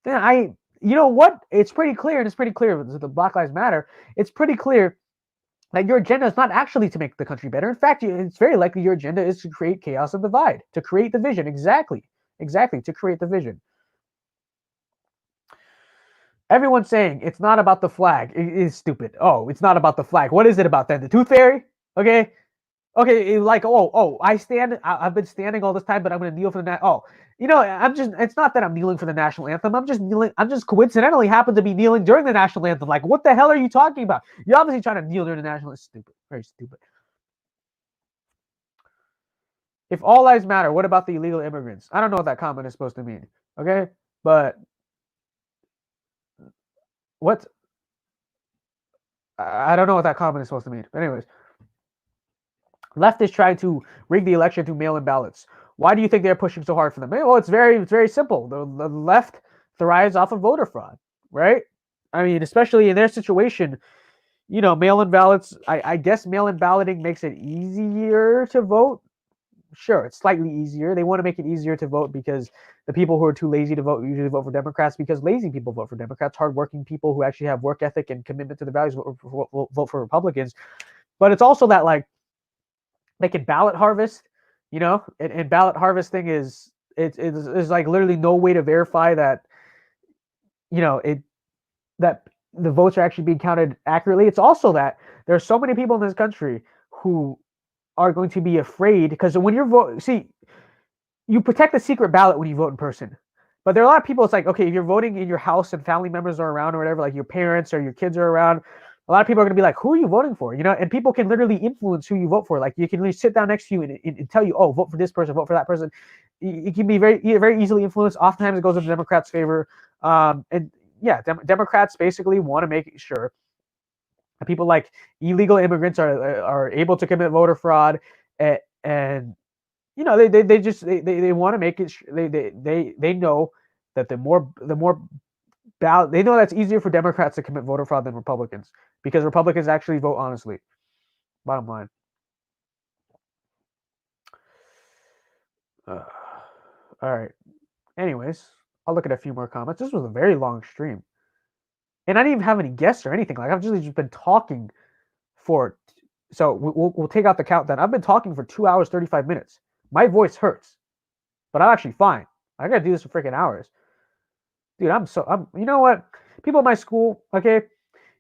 then you know what? It's pretty clear, and it's pretty clear with the Black Lives Matter. It's pretty clear that your agenda is not actually to make the country better. In fact, it's very likely your agenda is to create chaos and divide, to create division. Exactly, to create division. Everyone's saying it's not about the flag. It is stupid. Oh, it's not about the flag. What is it about then? The tooth fairy? Okay, like, I've been standing all this time, but I'm going to kneel for the it's not that I'm kneeling for the national anthem. I'm just coincidentally happen to be kneeling during the national anthem. Like, what the hell are you talking about? You're obviously trying to kneel during the national. It's stupid. Very stupid. If all lives matter, what about the illegal immigrants? I don't know what that comment is supposed to mean. Okay, but what? I don't know what that comment is supposed to mean. But anyways, leftists trying to rig the election through mail-in ballots. Why do you think they're pushing so hard for them? Well, it's very simple. The left thrives off of voter fraud, right? I mean, especially in their situation, mail-in ballots. I guess mail-in balloting makes it easier to vote. Sure, it's slightly easier. They want to make it easier to vote because the people who are too lazy to vote usually vote for Democrats, because lazy people vote for Democrats. Hardworking people who actually have work ethic and commitment to the values will vote for Republicans. But it's also that, like, they can ballot harvest, and ballot harvesting is like literally no way to verify that, that the votes are actually being counted accurately. It's also that there are so many people in this country who are going to be afraid, because when you're you protect the secret ballot when you vote in person. But there are a lot of people, it's like, okay, if you're voting in your house and family members are around or whatever, like your parents or your kids are around, a lot of people are going to be like, who are you voting for? And people can literally influence who you vote for. Like, you can really sit down next to you and tell you, oh, vote for this person, vote for that person. It can be very easily influenced. Oftentimes it goes in the Democrats' favor. And yeah, Democrats basically want to make sure that people like illegal immigrants are able to commit voter fraud, and they want to make it. They know that the more ballot, they know that's easier for Democrats to commit voter fraud than Republicans, because Republicans actually vote honestly. Bottom line. All right. Anyways, I'll look at a few more comments. This was a very long stream, and I didn't even have any guests or anything. Like, I've just been talking for. So we'll take out the countdown. I've been talking for 2 hours 35 minutes. My voice hurts, but I'm actually fine. I gotta do this for freaking hours, dude. You know what? People at my school, okay,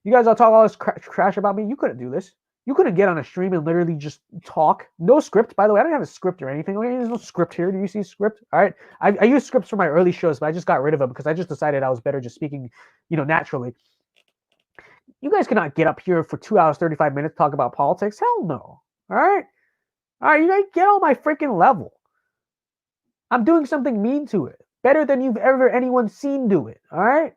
you guys all talk all this trash about me. You couldn't do this. You couldn't get on a stream and literally just talk. No script, by the way. I don't have a script or anything. Okay, there's no script here. Do you see script? All right. I use scripts for my early shows, but I just got rid of them because I just decided I was better just speaking, naturally. You guys cannot get up here for 2 hours 35 minutes talk about politics. Hell no. All right. You guys get on my freaking level. I'm doing something mean to it. Better than you've ever anyone seen do it. All right.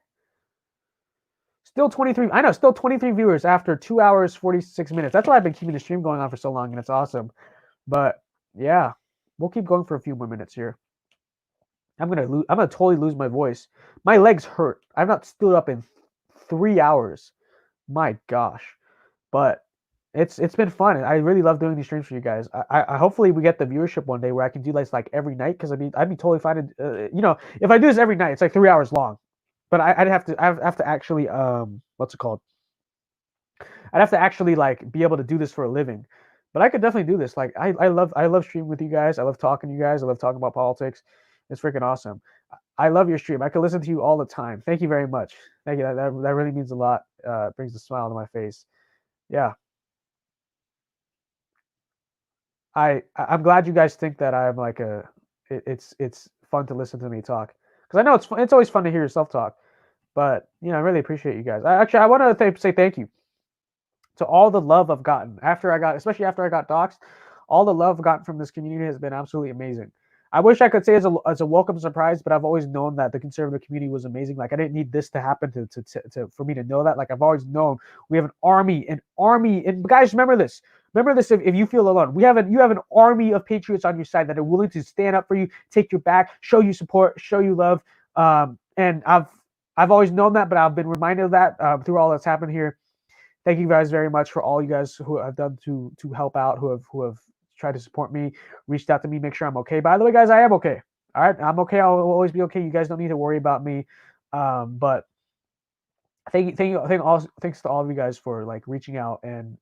Still 23. I know, still 23 viewers after 2 hours 46 minutes. That's why I've been keeping the stream going on for so long, and it's awesome. But yeah, we'll keep going for a few more minutes here. I'm gonna totally lose my voice. My legs hurt. I've not stood up in 3 hours. My gosh. But it's been fun. I really love doing these streams for you guys. I hopefully we get the viewership one day where I can do this like every night, because I'd be totally fine. If I do this every night, it's like 3 hours long. But I'd have to actually what's it called? I'd have to actually like be able to do this for a living. But I could definitely do this. Like, I love streaming with you guys. I love talking to you guys. I love talking about politics. It's freaking awesome. I love your stream. I could listen to you all the time. Thank you very much. Thank you. That really means a lot. Brings a smile to my face. Yeah. I'm glad you guys think that I'm like it's fun to listen to me talk, because I know it's always fun to hear yourself talk. But I really appreciate you guys. I want to say thank you to all the love I've gotten especially after I got doxxed. All the love I've gotten from this community has been absolutely amazing. I wish I could say as a welcome surprise, but I've always known that the conservative community was amazing. Like, I didn't need this to happen for me to know that. Like, I've always known we have an army, and guys, remember this. If you feel alone, you have an army of patriots on your side that are willing to stand up for you, take your back, show you support, show you love. And I've always known that, but I've been reminded of that through all that's happened here. Thank you guys very much for all you guys who have done to help out, who have tried to support me, reached out to me, make sure I'm okay. By the way, guys, I am okay. All right, I'm okay. I'll always be okay. You guys don't need to worry about me. But thanks to all of you guys for like reaching out and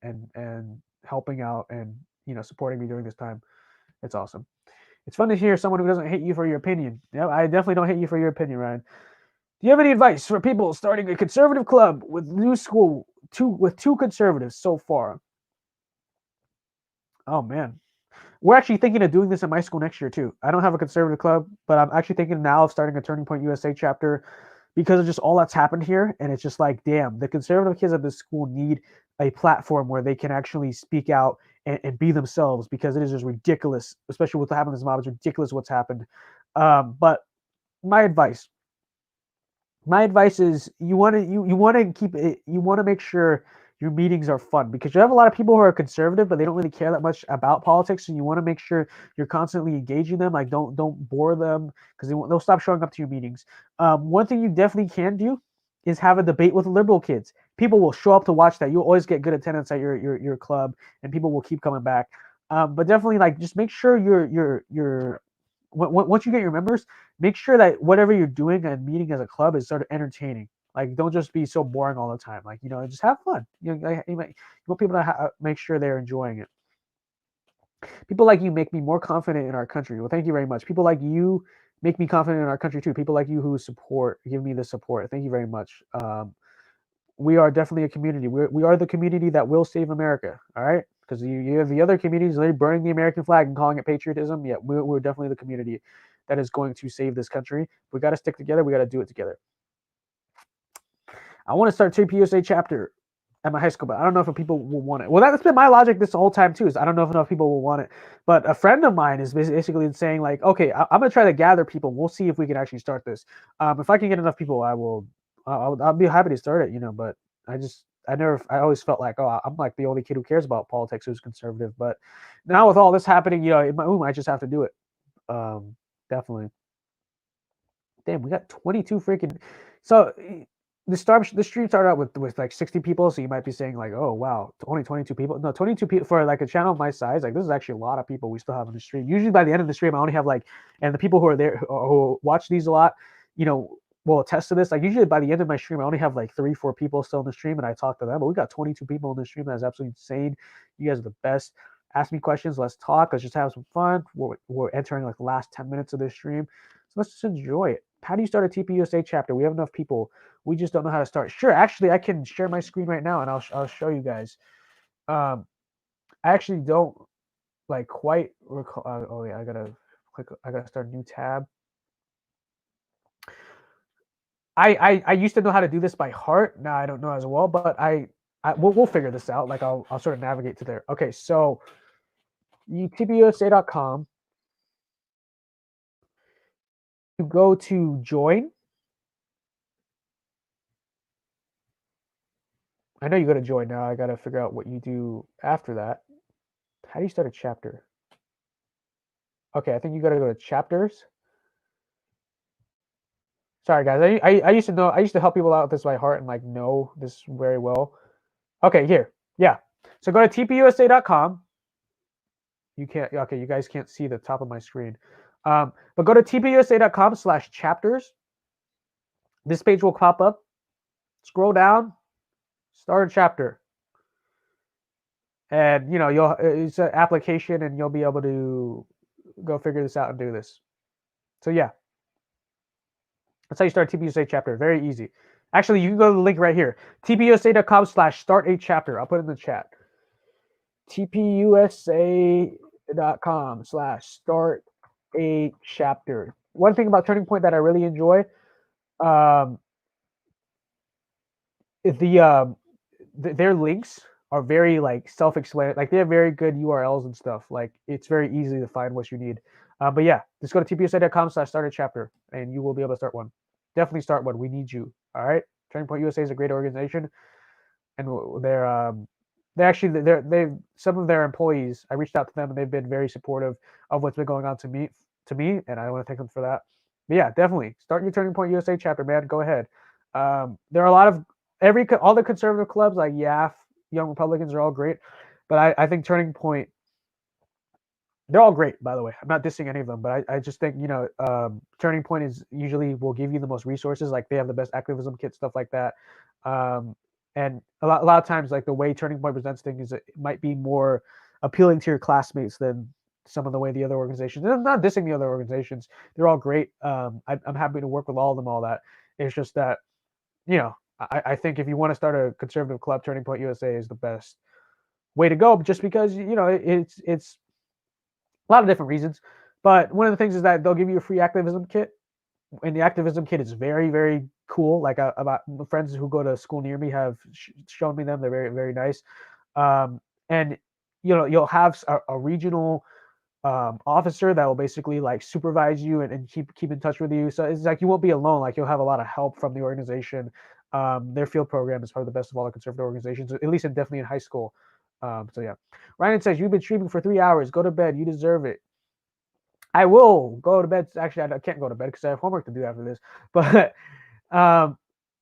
helping out and supporting me during this time. It's awesome. It's fun to hear someone who doesn't hate you for your opinion. Yeah, I definitely don't hate you for your opinion, Ryan. Do you have any advice for people starting a conservative club with two conservatives so far? Oh man. We're actually thinking of doing this at my school next year too. I don't have a conservative club, but I'm actually thinking now of starting a Turning Point USA chapter because of just all that's happened here. And it's just like, damn, the conservative kids at this school need a platform where they can actually speak out and be themselves, because it is just ridiculous, especially with what happened to this mob. It's ridiculous what's happened. But my advice is you want to make sure your meetings are fun, because you have a lot of people who are conservative, but they don't really care that much about politics. And you want to make sure you're constantly engaging them. Like, don't bore them, because they'll stop showing up to your meetings. One thing you definitely can do is have a debate with liberal kids. People will show up to watch that. You'll always get good attendance at your club, and people will keep coming back. But definitely, like, just make sure you're once you get your members, make sure that whatever you're doing and meeting as a club is sort of entertaining. Like, don't just be so boring all the time. Like, just have fun. You want people to make sure they're enjoying it. People like you make me more confident in our country. Well, thank you very much. People like you make me confident in our country too. People like you who give me the support. Thank you very much. We are definitely a community. We are the community that will save America. All right. Because you have the other communities, they're burning the American flag and calling it patriotism. Yeah, we're definitely the community that is going to save this country. We got to stick together. We got to do it together. I want to start TPUSA chapter at my high school, but I don't know if people will want it. Well, that's been my logic this whole time too. Is I don't know if enough people will want it. But a friend of mine is basically saying like, okay, I'm gonna try to gather people. We'll see if we can actually start this. If I can get enough people, I will. I'll be happy to start it. You know, but I always felt like, oh, I'm like the only kid who cares about politics who's conservative. But now with all this happening, you know, I just have to do it. Definitely. Damn, we got 22 freaking. So the stream started out with like 60 people, so you might be saying like, oh wow, only 22 people. No, 22 people for like a channel my size. Like this is actually a lot of people we still have on the stream. Usually by the end of the stream, I only have like, and the people who are there who watch these a lot, you know, will attest to this. Like usually by the end of my stream, I only have like 3-4 people still in the stream, and I talk to them. But we got 22 people in the stream. That's absolutely insane. You guys are the best. Ask me questions. Let's talk. Let's just have some fun. We're entering like the last 10 minutes of this stream, so let's just enjoy it. How do you start a TPUSA chapter? We have enough people. We just don't know how to start. Sure, actually, I can share my screen right now, and I'll show you guys. I actually don't like quite recall. Oh yeah, I gotta click. I gotta start a new tab. I used to know how to do this by heart. Now I don't know as well, but we'll figure this out. Like I'll sort of navigate to there. Okay, so TPUSA.com. You go to join. I know you go to join now. I got to figure out what you do after that. How do you start a chapter? Okay, I think you got to go to chapters. Sorry, guys. I used to know. I used to help people out with this by heart and like know this very well. Okay, here. Yeah. So go to tpusa.com. You can't. Okay, you guys can't see the top of my screen. But go to tpusa.com/chapters. This page will pop up. Scroll down. Start a chapter. And you know it's an application, and you'll be able to go figure this out and do this. So yeah, that's how you start a TPUSA chapter. Very easy. Actually, you can go to the link right here, tpusa.com/start-a-chapter. I'll put it in the chat. tpusa.com/start-a-chapter. One thing about Turning Point that I really enjoy, their links are very like self-explanatory. Like they have very good URLs and stuff. Like it's very easy to find what you need. But yeah, just go to tpusa.com/start-a-chapter and you will be able to start one. Definitely start one. We need you. All right. Turning Point USA is a great organization, and they some of their employees. I reached out to them and they've been very supportive of what's been going on to me, and I want to thank them for that. But yeah, definitely start your Turning Point USA chapter, man. Go ahead. There are a lot of all the conservative clubs like YAF, Young Republicans are all great, but I think Turning Point, they're all great, by the way. I'm not dissing any of them, but I just think, you know, Turning Point is usually will give you the most resources. Like they have the best activism kit, stuff like that. And a lot of times, like the way Turning Point presents things, it might be more appealing to your classmates than some of the way the other organizations. And I'm not dissing the other organizations; they're all great. I'm happy to work with all of them. All that. It's just that, you know, I think if you want to start a conservative club, Turning Point USA is the best way to go. Just because, you know, it's a lot of different reasons, but one of the things is that they'll give you a free activism kit, and the activism kit is very, very cool. Like about friends who go to school near me have shown me them. They're very, very nice. And you know, you'll have a regional officer that will basically like supervise you and keep in touch with you. So it's like you won't be alone. Like you'll have a lot of help from the organization. Their field program is probably the best of all the conservative organizations, at least definitely in high school. So yeah, Ryan says you've been streaming for 3 hours. Go to bed. You deserve it. I will go to bed. Actually, I can't go to bed because I have homework to do after this. But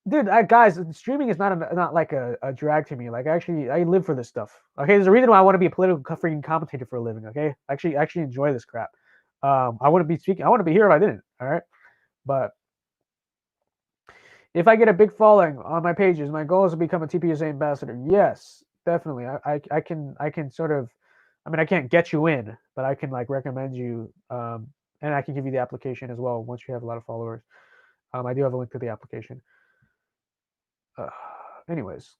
dude, guys, streaming is not like a drag to me. Like actually, I live for this stuff. Okay, there's a reason why I want to be a political freaking commentator for a living. Okay, actually enjoy this crap. I wouldn't be speaking. I wouldn't be here if I didn't. All right, but if I get a big following on my pages, my goal is to become a TPUSA ambassador. Yes, definitely. I can sort of, I mean, I can't get you in, but I can like recommend you, and I can give you the application as well once you have a lot of followers. I do have a link to the application. Anyways,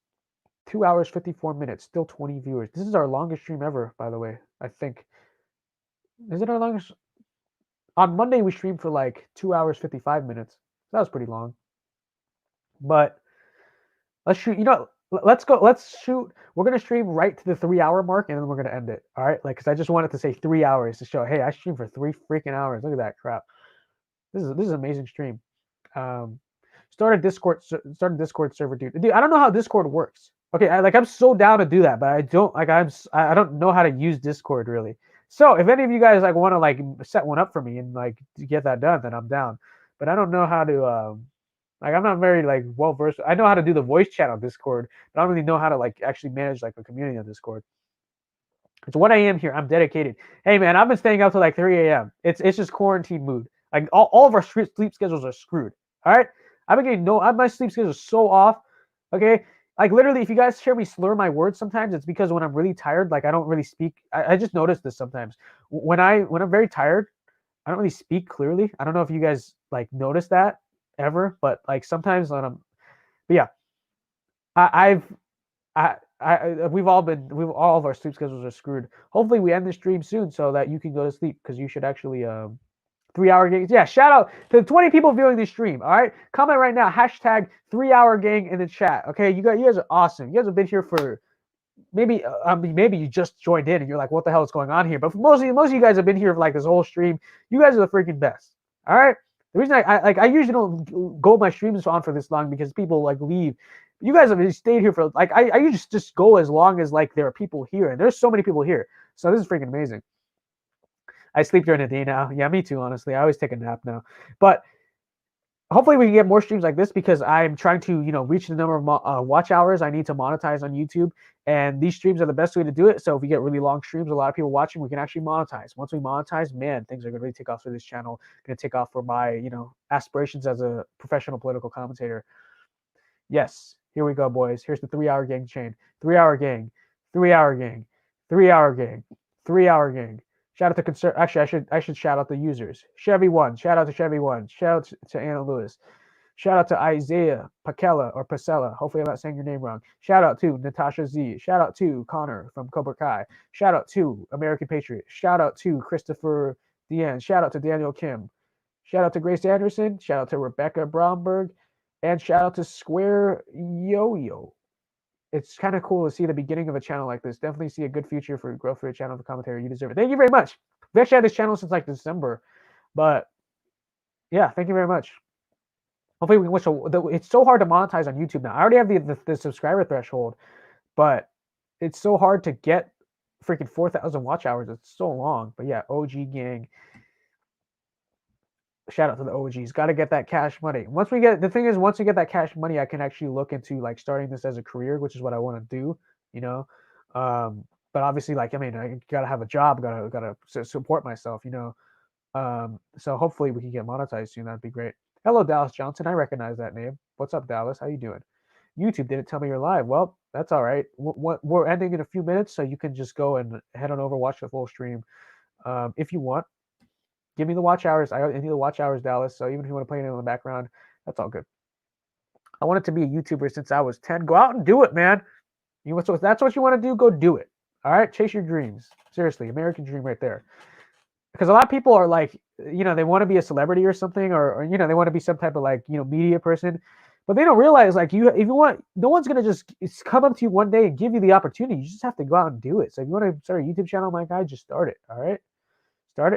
2 hours 54 minutes, still 20 viewers. This is our longest stream ever, by the way. I think. Is it our longest? On Monday we streamed for like 2 hours 55 minutes. That was pretty long. But let's shoot. You know, let's go. Let's shoot. We're gonna stream right to the 3 hour mark, and then we're gonna end it. All right, like because I just wanted to say 3 hours to show. Hey, I streamed for 3 freaking hours. Look at that crap. This is an amazing stream. Um, start a Discord server, dude. Dude, I don't know how Discord works. Okay, I'm so down to do that, but I don't like I don't know how to use Discord really. So if any of you guys like want to like set one up for me and like to get that done, then I'm down. But I don't know how to like I'm not very like well versed. I know how to do the voice chat on Discord, but I don't really know how to like actually manage like a community on Discord. It's 1 a.m. here. I'm dedicated. Hey man, I've been staying up till like 3 a.m. It's just quarantine mood. Like all of our sleep schedules are screwed. All right. I've been getting my sleep schedule is so off. Okay. Like literally, if you guys hear me slur my words sometimes, it's because when I'm really tired, like I don't really speak. I just notice this sometimes. When I'm very tired, I don't really speak clearly. I don't know if you guys like notice that ever, but like sometimes when I'm but yeah. We've all of our sleep schedules are screwed. Hopefully we end the stream soon so that you can go to sleep because you should actually 3 hour gang. Yeah, shout out to the 20 people viewing this stream. All right, comment right now. Hashtag 3 hour gang in the chat. Okay, you guys are awesome. You guys have been here for maybe maybe you just joined in and you're like, what the hell is going on here? But for most of you guys have been here for like this whole stream. You guys are the freaking best. All right. The reason I usually don't go my streams on for this long because people like leave. You guys have stayed here for like I usually just go as long as like there are people here, and there's so many people here. So this is freaking amazing. I sleep during the day now. Yeah, me too. Honestly, I always take a nap now. But hopefully we can get more streams like this because I'm trying to reach the number of watch hours I need to monetize on YouTube, and these streams are the best way to do it. So if we get really long streams, a lot of people watching, we can actually monetize. Once we monetize, man, things are going to really take off for this channel. Going to take off for my aspirations as a professional political commentator. Yes, here we go, boys. Here's the 3 hour gang chain. 3 hour gang, 3 hour gang, 3 hour gang, 3 hour gang. Shout out to Actually, I should shout out the users. Chevy1, shout out to Chevy1. Shout out to Anna Lewis. Shout out to Isaiah Pacella or Pacella. Hopefully I'm not saying your name wrong. Shout out to Natasha Z. Shout out to Connor from Cobra Kai. Shout out to American Patriot. Shout out to Christopher Dean. Shout out to Daniel Kim. Shout out to Grace Anderson. Shout out to Rebecca Bromberg. And shout out to Square Yo-Yo. It's kind of cool to see the beginning of a channel like this. Definitely see a good future for growth for your channel. The commentary, you deserve it. Thank you very much. We actually had this channel since like December, but yeah, thank you very much. Hopefully we can it's so hard to monetize on YouTube now. I already have the subscriber threshold, but it's so hard to get freaking 4,000 watch hours. It's so long. But yeah, OG gang. Shout out to the OGs. Got to get that cash money. Once we get that cash money, I can actually look into like starting this as a career, which is what I want to do. But obviously, like I gotta have a job, gotta support myself. So hopefully we can get monetized soon. That'd be great. Hello, Dallas Johnson. I recognize that name. What's up, Dallas? How you doing? YouTube didn't tell me you're live. Well, that's all right. We're ending in a few minutes, so you can just go and head on over, watch the full stream if you want. Give me the watch hours. I need the watch hours, Dallas. So even if you want to play it in the background, that's all good. I wanted to be a YouTuber since I was 10. Go out and do it, man. So if that's what you want to do, go do it. All right? Chase your dreams. Seriously, American dream right there. Because a lot of people are like, they want to be a celebrity or something, or they want to be some type of like, media person. But they don't realize like if you want, no one's going to just come up to you one day and give you the opportunity. You just have to go out and do it. So if you want to start a YouTube channel, my guy, just start it. All right?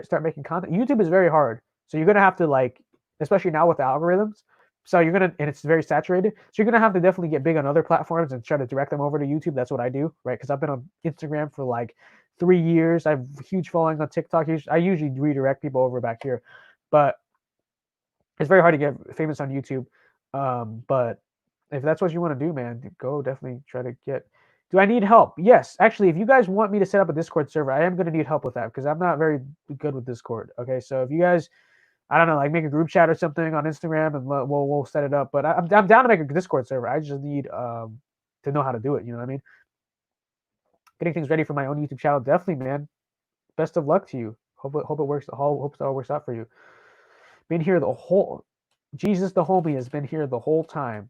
Start making content. YouTube is very hard. So you're going to have to like, especially now with the algorithms. So and it's very saturated. So you're going to have to definitely get big on other platforms and try to direct them over to YouTube. That's what I do, right? Because I've been on Instagram for like 3 years. I have a huge following on TikTok. I usually redirect people over back here. But it's very hard to get famous on YouTube. But if that's what you want to do, man, go definitely try to get. Do I need help? Yes. Actually, if you guys want me to set up a Discord server, I am going to need help with that because I'm not very good with Discord. Okay, so if you guys, I don't know, like make a group chat or something on Instagram and we'll set it up. But I'm down to make a Discord server. I just need to know how to do it. You know what I mean? Getting things ready for my own YouTube channel, definitely, man. Best of luck to you. Hope it works. Hope it all works out for you. Been here Jesus the homie has been here the whole time.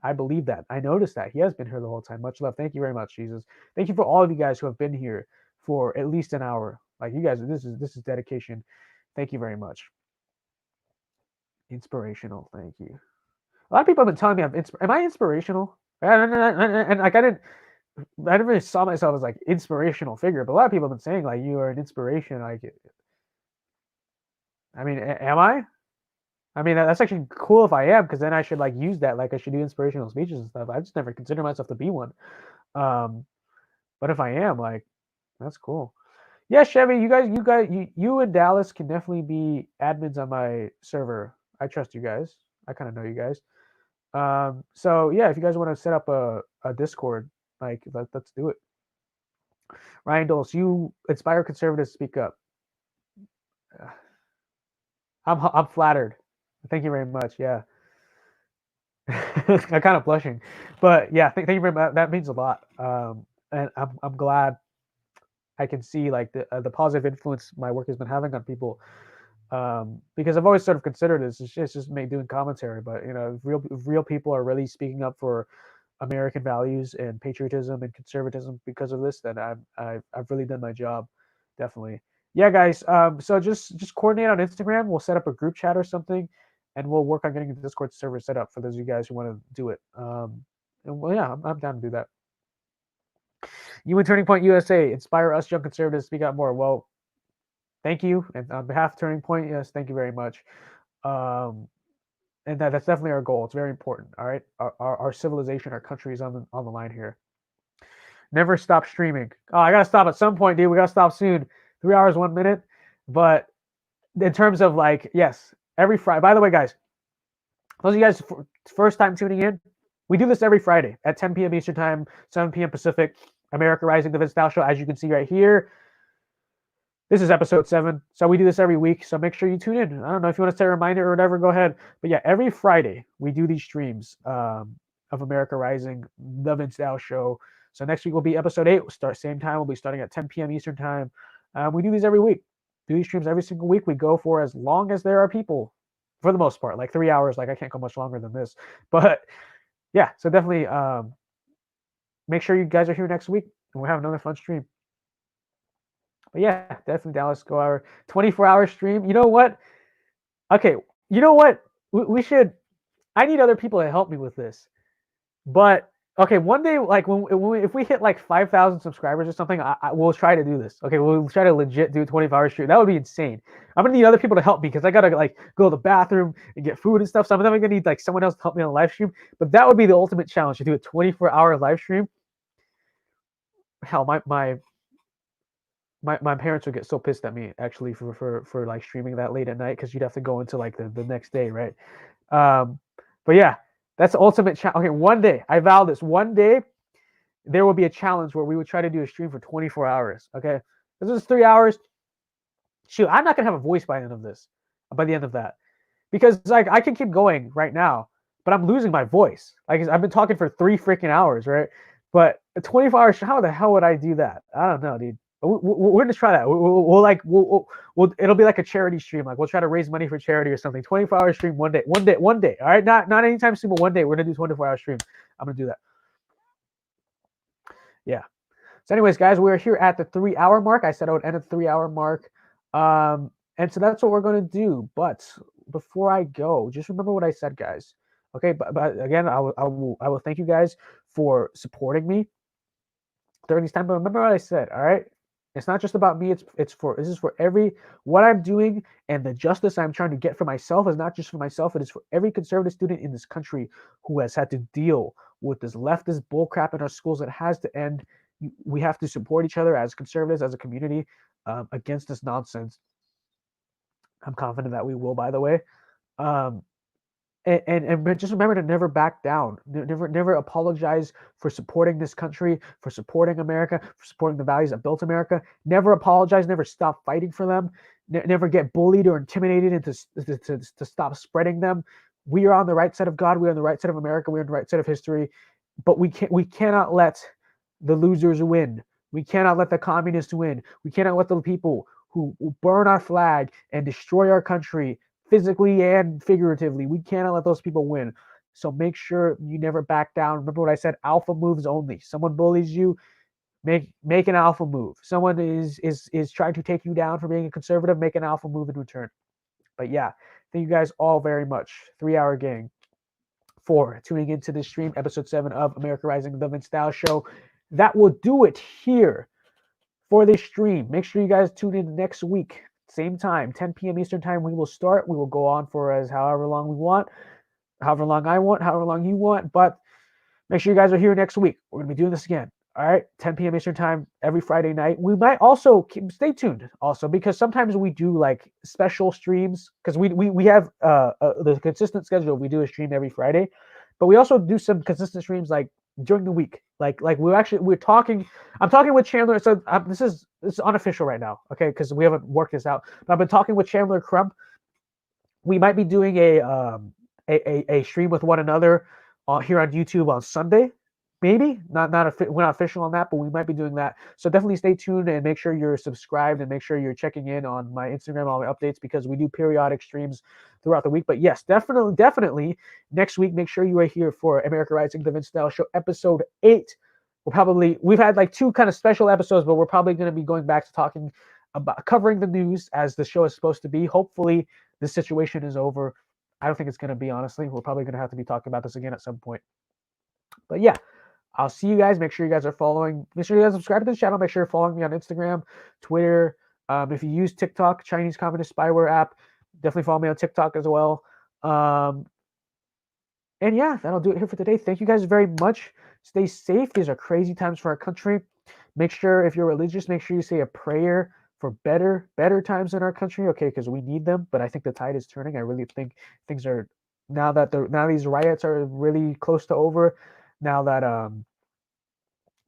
I believe that. I noticed that. He has been here the whole time. Much love. Thank you very much, Jesus. Thank you for all of you guys who have been here for at least an hour. Like you guys, this is dedication. Thank you very much. Inspirational. Thank you. A lot of people have been telling me am I inspirational? And like I never really saw myself as like inspirational figure, but a lot of people have been saying like you are an inspiration. Like, I mean, am I? I mean, that's actually cool if I am, because then I should like use that. Like I should do inspirational speeches and stuff. I just never consider myself to be one. Um, but if I am, like, that's cool. Yeah, Chevy, you and Dallas can definitely be admins on my server. I trust you guys. I kind of know you guys. So yeah, if you guys want to set up a Discord, like let's do it. Ryan Dulce, you inspire conservatives to speak up. I'm flattered. Thank you very much. Yeah. I'm kind of blushing, but yeah, thank you very much. That means a lot. And I'm glad I can see like the positive influence my work has been having on people. Because I've always sort of considered this. It's just me doing commentary, but you know, if real people are really speaking up for American values and patriotism and conservatism because of this, then I've really done my job, definitely. Yeah, guys. So just coordinate on Instagram. We'll set up a group chat or something, and we'll work on getting the Discord server set up for those of you guys who want to do it. And well, yeah, I'm down to do that. You and Turning Point USA inspire us young conservatives to speak out more. Well, thank you, and on behalf of Turning Point, yes, thank you very much. And that's definitely our goal. It's very important. All right, our civilization, our country is on the line here. Never stop streaming. Oh, I gotta stop at some point, dude. We gotta stop soon. 3 hours, 1 minute. But in terms of like, yes, every Friday. By the way, guys, those of you guys first time tuning in, we do this every Friday at 10 p.m. Eastern Time, 7 p.m. Pacific. America Rising, the Vince Dow Show, as you can see right here. This is episode 7, so we do this every week, so make sure you tune in. I don't know if you want to set a reminder or whatever, go ahead. But yeah, every Friday we do these streams of America Rising, the Vince Dow Show. So next week will be episode 8. We'll start same time. We'll be starting at 10 p.m. Eastern Time. We do these every week. Do these streams every single week. We go for as long as there are people, for the most part, like 3 hours. Like I can't go much longer than this. But yeah, so definitely make sure you guys are here next week, and we'll have another fun stream. But yeah, definitely Dallas, go our 24-hour stream. You know what? Okay, you know what? We should. I need other people to help me with this. But okay, one day, like if we hit like 5,000 subscribers or something, we'll try to do this. Okay, we'll try to legit do a 24-hour stream. That would be insane. I'm gonna need other people to help me because I gotta like go to the bathroom and get food and stuff. So I'm definitely gonna need like someone else to help me on the live stream. But that would be the ultimate challenge to do a 24-hour live stream. Hell, my parents would get so pissed at me actually for like streaming that late at night, because you'd have to go into like the next day, right? But yeah, that's the ultimate challenge. Okay, one day, I vow this, one day there will be a challenge where we would try to do a stream for 24 hours. Okay, this is 3 hours. Shoot, I'm not gonna have a voice by the end of this, by the end of that, because like I can keep going right now, but I'm losing my voice. Like I've been talking for 3 freaking hours, right? But a 24 hours, how the hell would I do that? I don't know, dude. We're gonna try that. We'll it'll be like a charity stream. Like we'll try to raise money for charity or something. 24-hour stream one day. All right, not anytime soon, but one day we're gonna do 24-hour stream. I'm gonna do that. Yeah. So, anyways, guys, we're here at the 3-hour mark. I said I would end at the 3-hour mark, and so that's what we're gonna do. But before I go, just remember what I said, guys. Okay, but again, I will thank you guys for supporting me during this time. But remember what I said. All right. It's not just about me. This is for what I'm doing, and the justice I'm trying to get for myself is not just for myself. It is for every conservative student in this country who has had to deal with this leftist bullcrap in our schools that has to end. We have to support each other as conservatives, as a community, against this nonsense. I'm confident that we will, by the way. And just remember to never back down. Never apologize for supporting this country, for supporting America, for supporting the values that built America. Never apologize. Never stop fighting for them. Never get bullied or intimidated into to stop spreading them. We are on the right side of God. We are on the right side of America. We are on the right side of history. But we cannot let the losers win. We cannot let the communists win. We cannot let the people who burn our flag and destroy our country physically and figuratively. We cannot let those people win. So make sure you never back down. Remember what I said, alpha moves only. Someone bullies you, make an alpha move. Someone is trying to take you down for being a conservative, make an alpha move in return. But yeah, thank you guys all very much. 3-hour gang. for tuning into this stream, episode 7 of America Rising, the Vince Style Show. That will do it here for this stream. Make sure you guys tune in next week. Same time, 10 p.m. Eastern time, we will start. We will go on for as however long we want, however long I want, however long you want. But make sure you guys are here next week. We're going to be doing this again. All right, 10 p.m. Eastern time every Friday night. We might also stay tuned also, because sometimes we do like special streams, because we have the consistent schedule. We do a stream every Friday, but we also do some consistent streams like during the week. Like we're talking. I'm talking with Chandler. So this is unofficial right now, okay? Because we haven't worked this out. But I've been talking with Chandler Crump. We might be doing a stream with one another here on YouTube on Sunday. Maybe we're not official on that, but we might be doing that. So definitely stay tuned and make sure you're subscribed and make sure you're checking in on my Instagram, all my updates, because we do periodic streams throughout the week. But yes, definitely next week, make sure you are here for America Rising, the Vince Style Show, episode 8. We've had like 2 kind of special episodes, but we're probably going to be going back to talking about covering the news as the show is supposed to be. Hopefully this situation is over. I don't think it's going to be, honestly. We're probably going to have to be talking about this again at some point. But yeah, I'll see you guys. Make sure you guys are following. Make sure you guys subscribe to the channel. Make sure you're following me on Instagram, Twitter. If you use TikTok, Chinese Communist Spyware app, definitely follow me on TikTok as well. And yeah, that'll do it here for today. Thank you guys very much. Stay safe. These are crazy times for our country. Make sure, if you're religious, make sure you say a prayer for better times in our country, okay? Because we need them. But I think the tide is turning. I really think things are, now these riots are really close to over. Now that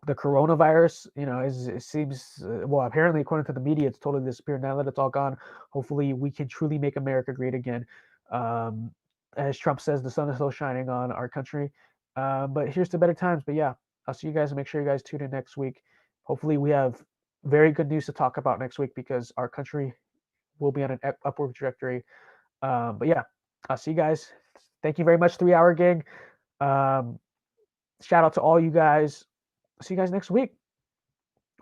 the coronavirus, it seems, well, apparently according to the media, it's totally disappeared. Now that it's all gone, hopefully we can truly make America great again. As Trump says, the sun is still shining on our country. But here's to better times. But yeah, I'll see you guys, and make sure you guys tune in next week. Hopefully we have very good news to talk about next week, because our country will be on an upward trajectory. But yeah, I'll see you guys. Thank you very much, 3 Hour Gang. Shout out to all you guys. See you guys next week,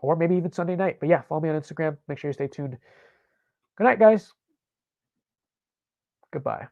or maybe even Sunday night. But yeah, follow me on Instagram. Make sure you stay tuned. Good night, guys. Goodbye.